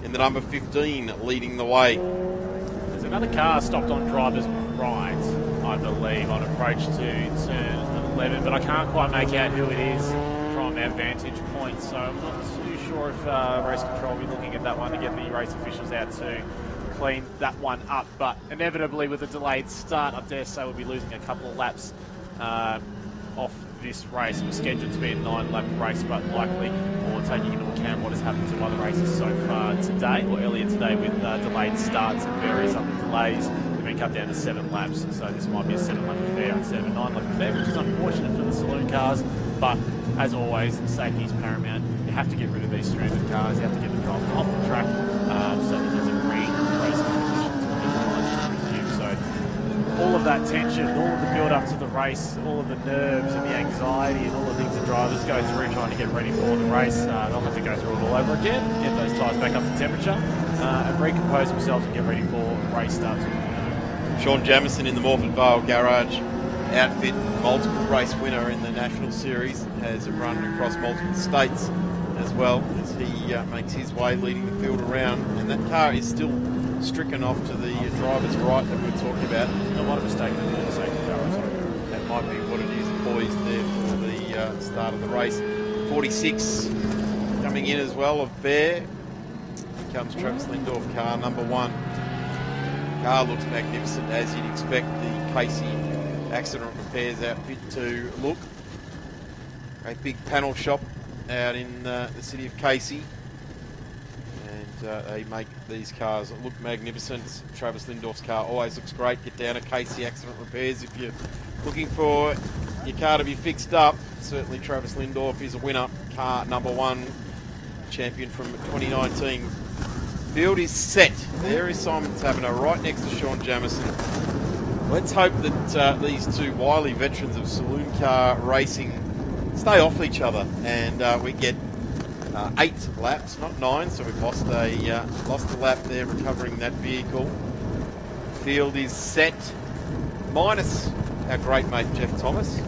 in the number 15 leading the way. There's another car stopped on driver's right, I believe, on approach to turn 11, but I can't quite make out who it is from our vantage point, so I'm not too sure if race control will be looking at that one to get the race officials out to clean that one up. But inevitably, with a delayed start, I dare say we'll be losing a couple of laps off this race. It was scheduled to be a 9-lap race, but likely, or taking into account what has happened to other races so far today, or earlier today with delayed starts and various other delays, they've been cut down to 7 laps. So this might be a 7-lap affair instead of a 9-lap affair, which is unfortunate for the Saloon Cars. But as always, safety is paramount. You have to get rid of these stranded cars. You have to get the drivers off the track so that there's a green racing conditions when the resume. So all of that tension, all of the build-up to the race, all of the nerves and the anxiety and all the things the drivers go through trying to get ready for the race, they'll have to go through it all over again, get those tyres back up to temperature, and recompose themselves and get ready for race starts. Sean Jamieson in the Morford Vale Garage outfit, multiple race winner in the National Series, has run across multiple states as well as he makes his way leading the field around, and that car is still stricken off to the driver's right that we're talking about. I might have mistaken the safety car. That might be what it is, poised there for the start of the race. 46 coming in as well of Bear. Here comes Travis Lindorff, car number 1. Car looks magnificent, as you'd expect the Casey accident repairs outfit to look. A big panel shop out in the city of Casey, and they make these cars look magnificent. Travis Lindorff's car always looks great. Get down to Casey Accident Repairs if you're looking for your car to be fixed up. Certainly Travis Lindorff is a winner, car number 1, champion from 2019. Field is set. There is Simon Taberner right next to Sean Jamieson. Let's hope that these two wily veterans of Saloon Car Racing stay off each other, and we get 8 laps, not 9. So we've lost a lap there, recovering that vehicle. Field is set, minus our great mate Jeff Thomas.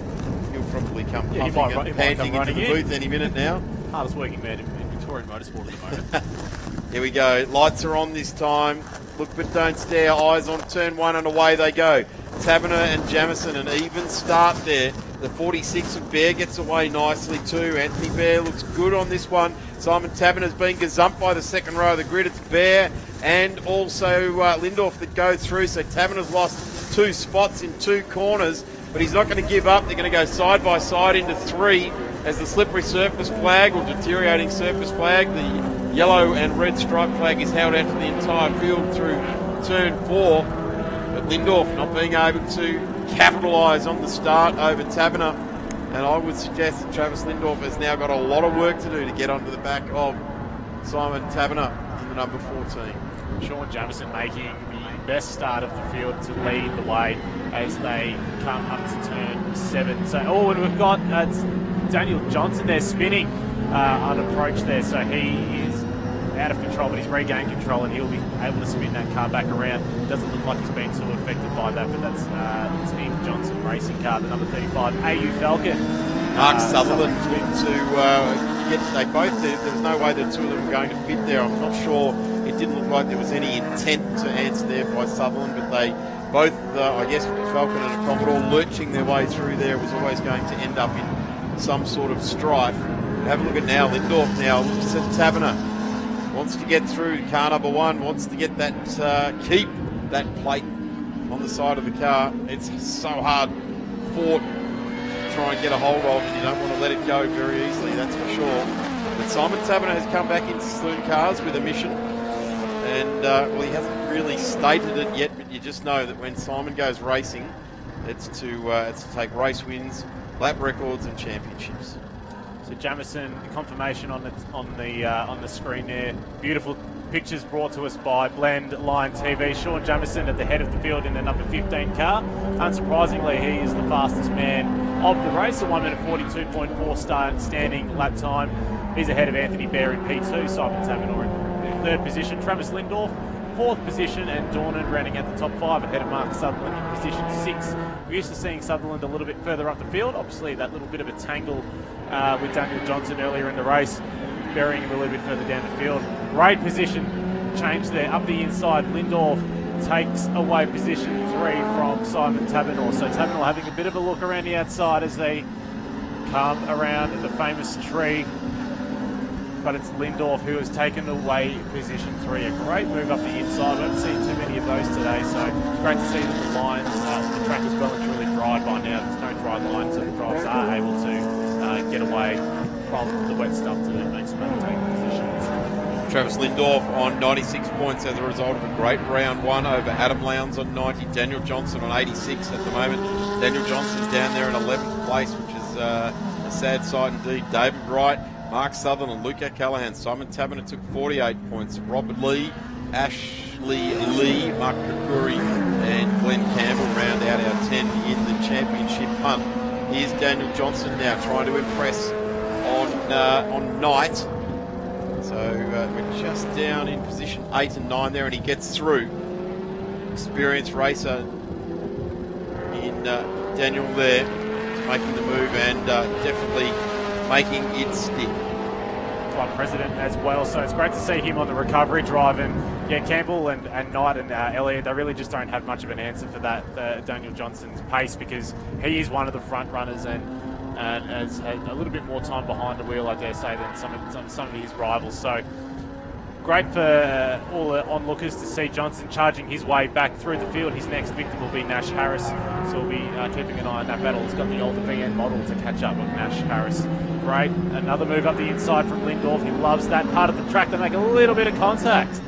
He'll probably come puffing and panting into the booth any minute now. Hardest working man in Victorian motorsport at the moment. Here we go. Lights are on this time. Look but don't stare. Eyes on turn 1 and away they go. Taberner and Jamieson, an even start there. The 46 of Bear gets away nicely too. Anthony Bear looks good on this one. Simon Taberner's been gazumped by the second row of the grid. It's Bear and also Lindorff that go through. So Taberner's lost 2 spots in 2 corners, but he's not going to give up. They're going to go side by side into 3 as the slippery surface flag, or deteriorating surface flag, the yellow and red stripe flag, is held out to the entire field through turn 4. But Lindorff not being able to capitalise on the start over Taberner. And I would suggest that Travis Lindorff has now got a lot of work to do to get onto the back of Simon Taberner in the number 14. Sean Jamieson making the best start of the field to lead the way as they come up to turn 7. So, and we've got Daniel Johnson there spinning on approach there. So he is out out of control, but he's regained control and he'll be able to spin that car back around. Doesn't look like he's been too affected by that, but that's Team Johnson racing car, the number 35 AU Falcon. Mark Sutherland they both, there's no way the two of them are going to fit there. I'm not sure, it didn't look like there was any intent to answer there by Sutherland, but they both, I guess, with the Falcon and a Commodore lurching their way through there, was always going to end up in some sort of strife. Have a look at now, Lindorf now looks at Taverner, wants to get through car number 1, wants to get that, keep that plate on the side of the car. It's so hard fought to try and get a hold of, and you don't want to let it go very easily, that's for sure. But Simon Taverner has come back into Saloon Cars with a mission, and well, he hasn't really stated it yet, but you just know that when Simon goes racing, it's to take race wins, lap records, and championships. So Jamison, confirmation on the screen there. Beautiful pictures brought to us by Blend Line TV. Sean Jamison at the head of the field in the number 15 car. Unsurprisingly, he is the fastest man of the race, a 1 minute 42.4 standing lap time. He's ahead of Anthony Bear in P2, Simon Taverner in third position, Travis Lindorf fourth position, and Dornan rounding out the top 5 ahead of Mark Sutherland in position 6. We're used to seeing Sutherland a little bit further up the field. Obviously, that little bit of a tangle with Daniel Johnson earlier in the race, burying him a little bit further down the field. Great position change there up the inside. Lindorf takes away position 3 from Simon Taverner. So Taverner having a bit of a look around the outside as they come around the famous tree. But it's Lindorf who has taken away position 3. A great move up the inside. We haven't seen too many of those today, so it's great to see that the lines, the track is well and truly dried by now. There's no dry line, so the drivers are able to get away from the wet stuff to make some overtaking positions. Travis Lindorf on 96 points as a result of a great round 1 over Adam Lowndes on 90. Daniel Johnson on 86 at the moment. Daniel Johnson's down there in 11th place, which is a sad sight indeed. David Wright, Mark Sutherland, Luke Callahan, Simon Taverner took 48 points. Robert Lee, Ashley Lee, Mark Kakuri, and Glenn Campbell round out our 10 in the championship hunt. Here's Daniel Johnson now trying to impress on night. So we're just down in position 8 and 9 there, and he gets through. Experienced racer in Daniel there, making the move and definitely making it stick. Club president as well, so it's great to see him on the recovery drive. And yeah, Campbell and Knight and Elliott, they really just don't have much of an answer for that Daniel Johnson's pace, because he is one of the front runners and has had a little bit more time behind the wheel, I dare say, than some of his rivals. So great for all the onlookers to see Johnson charging his way back through the field. His next victim will be Nash Harris, so we'll be keeping an eye on that battle. He's got the older VN model to catch up with Nash Harris. Great, another move up the inside from Lindorf. He loves that part of the track to make a little bit of contact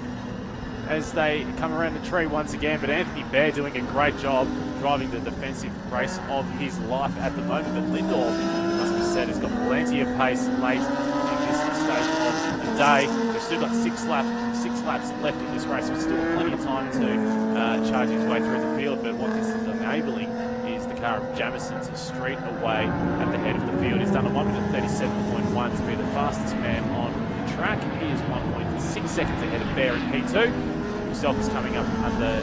as they come around the tree once again. But Anthony Bear doing a great job driving the defensive race of his life at the moment. But Lindorf, must be said, has got plenty of pace late in this stage of the day. We've still got six laps left in this race. We've still got plenty of time to charge his way through the field. But what this is enabling is the car of Jamison to street away at the head of the field. He's done a 1 minute 37.1 to be the fastest man on the track. He is 1.6 seconds ahead of Bear in P2. Himself is coming up under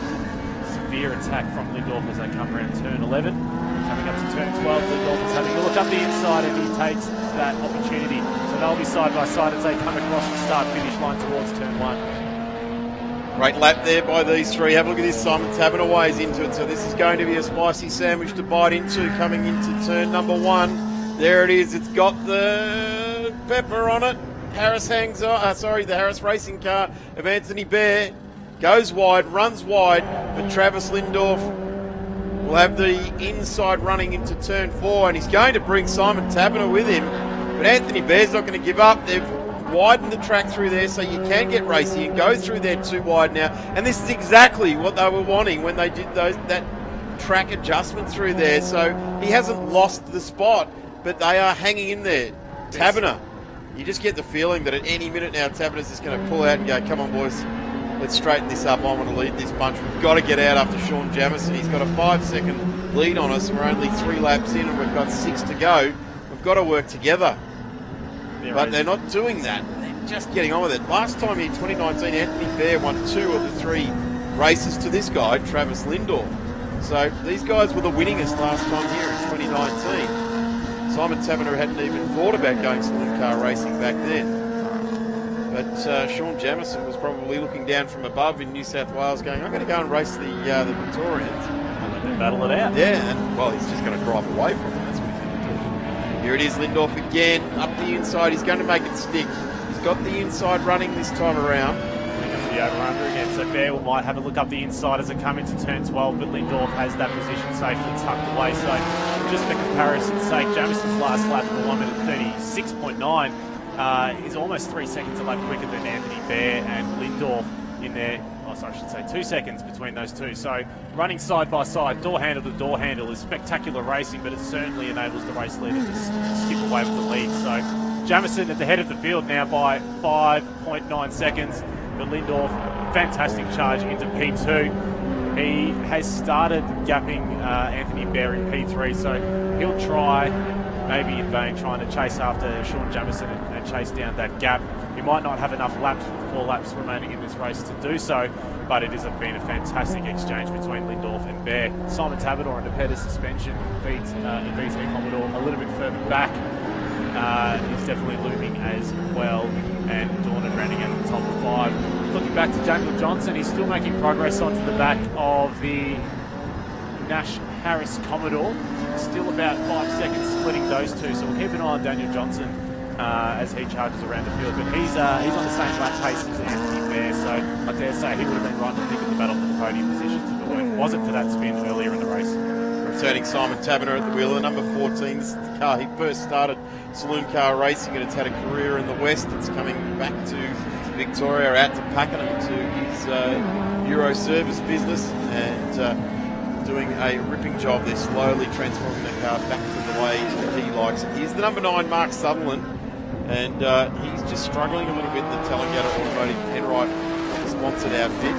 severe attack from Lindorf as they come around turn 11. Coming up to turn 12, Lindorf is having a look up the inside and he takes that opportunity. So they'll be side by side as they come across the start-finish line towards turn 1. Great lap there by these three. Have a look at this. Simon Taverner ways into it. So this is going to be a spicy sandwich to bite into coming into turn number 1. There it is. It's got the pepper on it. Harris hangs on. The Harris racing car of Anthony Bear goes wide, runs wide, but Travis Lindorf will have the inside running into turn 4, and he's going to bring Simon Taverner with him. But Anthony Bear's not going to give up. They've widened the track through there so you can get racing and go through there too wide now. And this is exactly what they were wanting when they did that track adjustment through there. So he hasn't lost the spot, but they are hanging in there. Taverner, you just get the feeling that at any minute now Taverner's just going to pull out and go, come on boys, let's straighten this up. I want to lead this bunch. We've got to get out after Sean Jamison. He's got a 5-second lead on us. We're only 3 laps in and we've got 6 to go. We've got to work together. But they're not doing that. just getting on with it. Last time in 2019, Anthony Bear won 2 of the 3 races to this guy, Travis Lindorff. So these guys were the winningest last time here in 2019. Simon Taverner hadn't even thought about going saloon car racing back then. But Sean Jamieson was probably looking down from above in New South Wales going, I'm going to go and race the Victorians. And let them battle it out. Yeah, and well, he's just going to drive away from them. That's what he's going to do. Here it is, Lindorff again, up the inside. He's going to make it stick. He's got the inside running this time around. The over-under again, so Bear might have a look up the inside as they come into turn 12, but Lindorff has that position safely tucked away. So just for comparison's sake, Jamison's last lap of the 1 minute 36.9 is almost 3 seconds a lap quicker than Anthony Bear and Lindorff in there. Oh, sorry, I should say 2 seconds between those two. So running side by side, door handle to door handle is spectacular racing, but it certainly enables the race leader to skip away with the lead. So Jamieson at the head of the field now by 5.9 seconds. But Lindorff, fantastic charge into P2. He has started gapping Anthony Bear in P3, so he'll try, maybe in vain, trying to chase after Sean Jamieson and chase down that gap. He might not have enough laps, 4 laps remaining in this race to do so, but it has been a fantastic exchange between Lindorff and Bear. Simon Tabador under Petter's suspension beats VT Commodore a little bit further back. He's definitely looming as well, and Dornan running out of the top 5. Looking back to Daniel Johnson, he's still making progress onto the back of the Nash Harris Commodore. Still about 5 seconds splitting those two, so we'll keep an eye on Daniel Johnson as he charges around the field. But he's on the same lap pace as Anthony Bear, so I dare say he would have been right in the thick of the battle for the podium positions if it wasn't for that spin earlier in the race. Returning Simon Taverner at the wheel, the number 14. This is the car he first started saloon car racing, and it's had a career in the West. It's coming back to Victoria, out to Pakenham to his Euro service business, and doing a ripping job. They're slowly transforming the car back to the way he likes it. He's the number 9, Mark Sutherland, and he's just struggling a little bit in the Tallangatta Automotive Penrite sponsored outfit,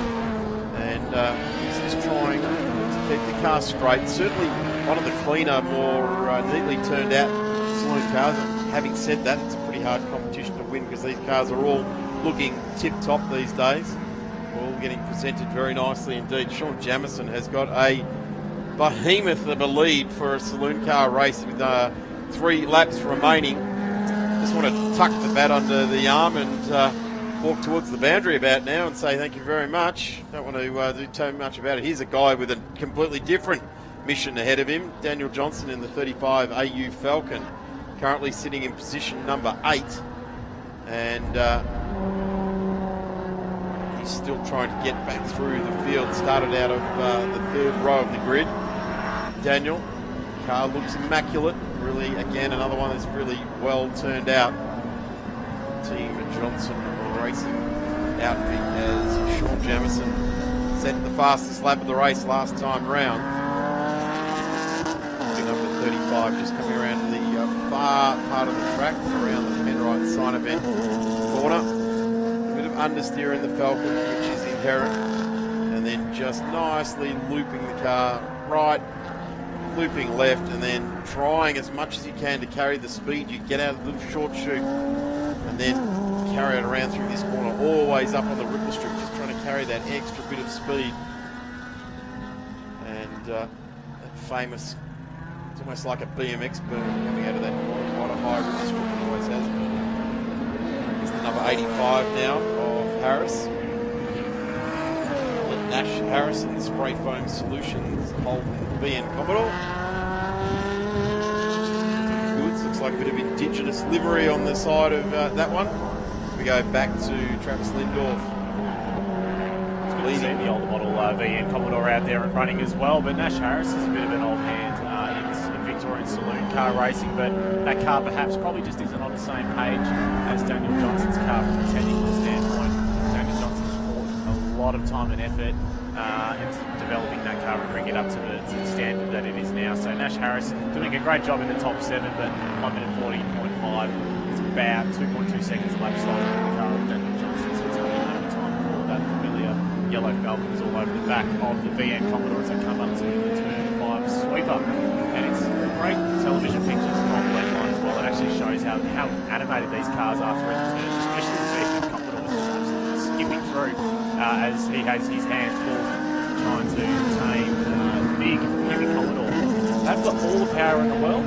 and he's just trying to keep the car straight. Certainly one of the cleaner, more neatly turned out saloon cars. And having said that, it's a pretty hard competition to win because these cars are all looking tip-top these days. All getting presented very nicely indeed. Sean Jamieson has got a behemoth of a lead for a saloon car race with 3 laps remaining. Just want to tuck the bat under the arm and walk towards the boundary about now and say thank you very much. Don't want to do too much about it. Here's a guy with a completely different mission ahead of him. Daniel Johnson in the 35 AU Falcon, currently sitting in position number 8. And he's still trying to get back through the field. Started out of the 3rd row of the grid. Daniel, car looks immaculate. Really, again, another one that's really well turned out. Team Johnson Racing outfit as Sean Jamieson set the fastest lap of the race last time round. Number 35 just coming around to the far part of the track, around the Penrite sign event corner. A bit of understeer in the Falcon, which is inherent, and then just nicely looping the car right, looping left, and then trying as much as you can to carry the speed you get out of the little short chute, and then carry it around through this corner, always up on the ripple strip, just trying to carry that extra bit of speed. And that famous, it's almost like a BMX burn coming out of that corner, quite a high ripple strip, it always has. It's the number 85 now of Harris. Nash Harris and the Spray Foam Solutions Holden VN Commodore. Goods, looks like a bit of indigenous livery on the side of that one. We go back to Travis Lindorff. It's good to see the old model VN Commodore out there and running as well, but Nash Harris is a bit of an old hand in Victorian saloon car racing, but that car perhaps probably just isn't on the same page as Daniel Johnson's car from a technical standpoint. Daniel Johnson's poured a lot of time and effort into developing that car and bringing it up to the standard that it is now. So Nash Harris doing a great job in the top 7, but 1 minute 40.5 is about 2.2 seconds lap slower than the car of Daniel Johnson. So it's only a matter of time before that familiar yellow Falcon is all over the back of the VN Commodore as they come up to the turn 5 sweeper. And it's great television pictures on Blendline as well. It actually shows how animated these cars are through the turns, especially the through, as he has his hands full trying to tame big, heavy Commodore. They've got all the power in the world,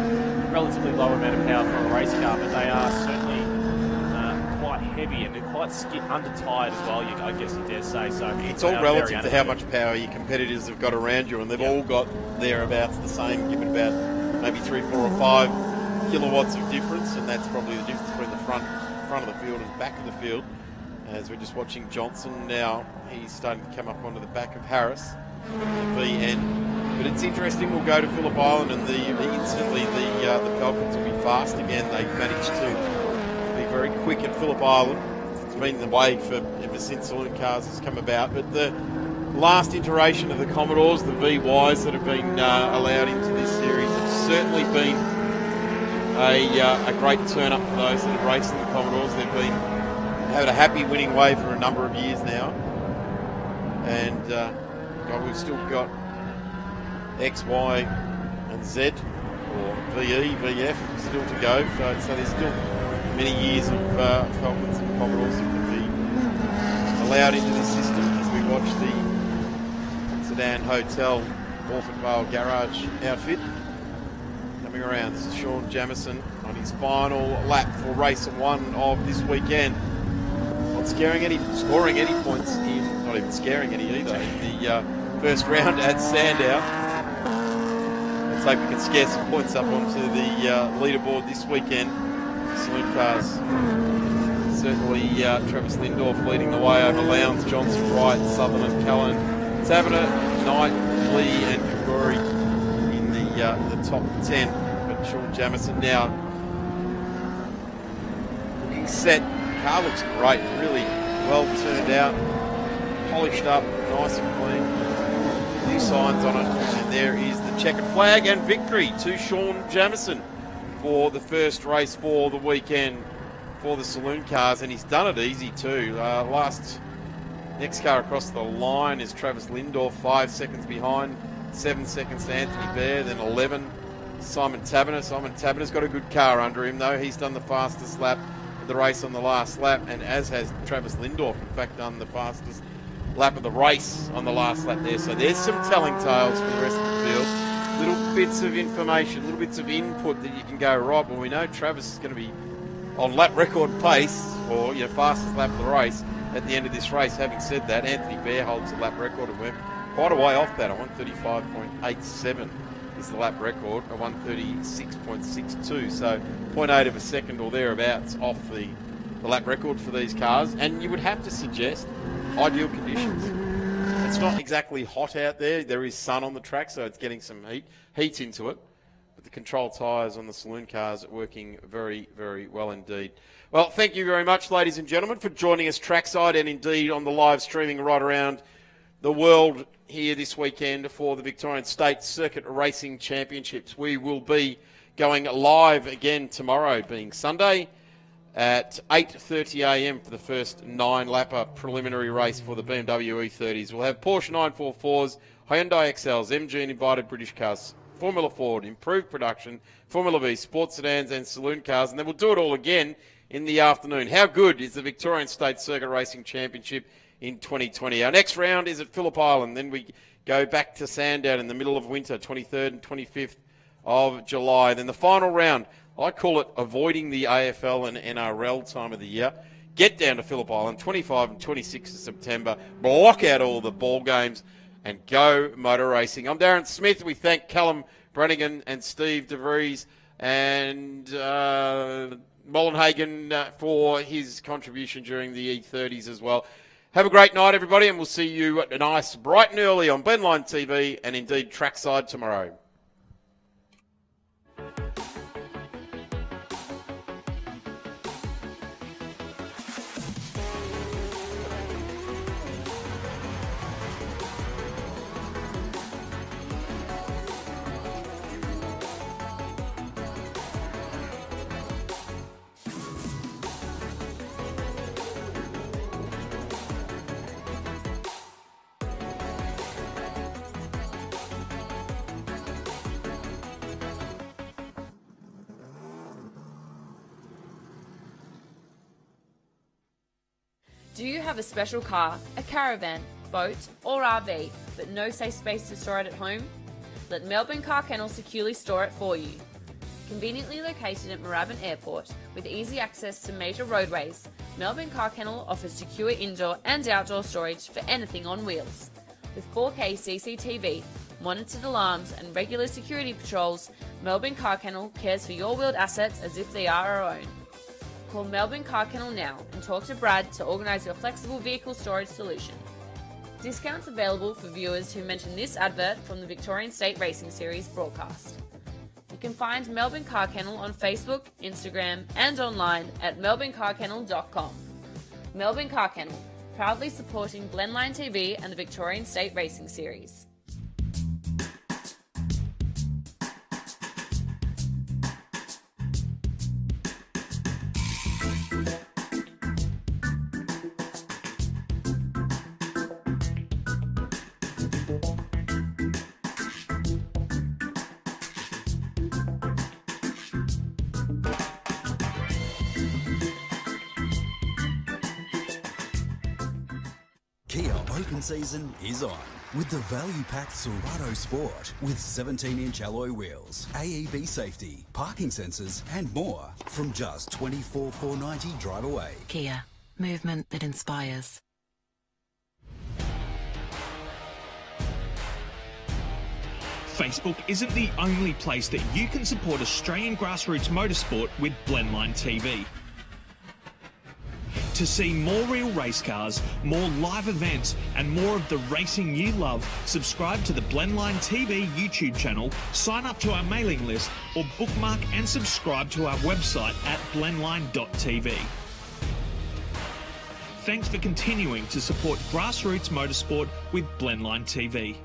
relatively low amount of power for a race car, but they are certainly quite heavy and they're quite under-tired as well, I guess you dare say. So it's all relative to how much power your competitors have got around you, and they've all got thereabouts the same, given about maybe 3, 4 or 5 kilowatts of difference, and that's probably the difference between the front of the field and back of the field. As we're just watching Johnson now, he's starting to come up onto the back of Harris, the VN. But it's interesting, we'll go to Phillip Island, and instantly the Falcons will be fast again. They managed to be very quick at Phillip Island. It's been the way ever since Saloon Cars has come about. But the last iteration of the Commodores, the VYs that have been allowed into this series, have certainly been a great turn up for those that have raced in the Commodores. They've been had a happy winning way for a number of years now, and we've still got X, Y, and Z, or VE, VF still to go. So there's still many years of Falcons and Commodores that can be allowed into the system as we watch the Sedan Hotel Morford Vale Garage outfit coming around. This is Sean Jamieson on his final lap for race 1 of this weekend. Not scoring any points in, not even scaring any either, in the first round at Sandown. Let's hope we can scare some points up onto the leaderboard this weekend. Saloon Cars, certainly Travis Lindorff leading the way over Lowndes, Johnson, Wright, Sutherland, Callan, Taverner, Knight, Lee and Kaguri in the top 10. But Sean Jamieson now looking set. Car looks great, really well turned out, polished up, nice and clean. New signs on it, and there is the checkered flag and victory to Sean Jamieson for the first race for the weekend for the Saloon Cars, and he's done it easy too. Next car across the line is Travis Lindorff, 5 seconds behind, 7 seconds to Anthony Baer, then 11 Simon Taverner. Simon Taverner's got a good car under him though. He's done the fastest lap of the race on the last lap, and as has Travis Lindorff, in fact done the fastest lap of the race on the last lap there. So there's some telling tales for the rest of the field. Little bits of information, little bits of input that you can go, right, well we know Travis is going to be on lap record pace, or fastest lap of the race at the end of this race. Having said that, Anthony Baer holds the lap record and we're quite a way off that. A 135.87 is the lap record, a 136.62, so 0.8 of a second or thereabouts off the lap record for these cars. And you would have to suggest ideal conditions. It's not exactly hot out there. There is sun on the track, so it's getting some heat into it. But the control tyres on the Saloon Cars are working very, very well indeed. Well, thank you very much, ladies and gentlemen, for joining us trackside and indeed on the live streaming right around the world here this weekend for the Victorian State Circuit Racing Championships. We will be going live again tomorrow, being Sunday, at 8:30am for the first 9-lapper preliminary race for the BMW E30s. We'll have Porsche 944s, Hyundai Excels, MG and invited British cars, Formula Ford, improved production, Formula Vee, Sports Sedans and Saloon Cars, and then we'll do it all again in the afternoon. How good is the Victorian State Circuit Racing Championship in 2020? Our next round is at Phillip Island, then we go back to Sandown in the middle of winter, 23rd and 25th of July. Then the final round, I call it avoiding the AFL and NRL time of the year. Get down to Phillip Island, 25 and 26 of September. Block out all the ball games and go motor racing. I'm Darren Smith. We thank Callum Brannigan and Steve DeVries and Mollenhagen for his contribution during the E30s as well. Have a great night, everybody, and we'll see you at nice, bright and early on Blendline TV and indeed Trackside tomorrow. Do you have a special car, a caravan, boat or RV, but no safe space to store it at home? Let Melbourne Car Kennel securely store it for you. Conveniently located at Moorabbin Airport with easy access to major roadways, Melbourne Car Kennel offers secure indoor and outdoor storage for anything on wheels. With 4K CCTV, monitored alarms and regular security patrols, Melbourne Car Kennel cares for your wheeled assets as if they are our own. Call Melbourne Car Kennel now and talk to Brad to organise your flexible vehicle storage solution. Discounts available for viewers who mention this advert from the Victorian State Racing Series broadcast. You can find Melbourne Car Kennel on Facebook, Instagram and online at melbournecarkennel.com. Melbourne Car Kennel, proudly supporting Blendline TV and the Victorian State Racing Series. Kia open season is on with the value-packed Serato Sport with 17-inch alloy wheels, AEB safety, parking sensors and more from just $24,490 drive away. Kia, movement that inspires. Facebook isn't the only place that you can support Australian grassroots motorsport with Blendline TV. To see more real race cars, more live events and more of the racing you love, subscribe to the Blendline TV YouTube channel, sign up to our mailing list or bookmark and subscribe to our website at blendline.tv. Thanks for continuing to support grassroots motorsport with Blendline TV.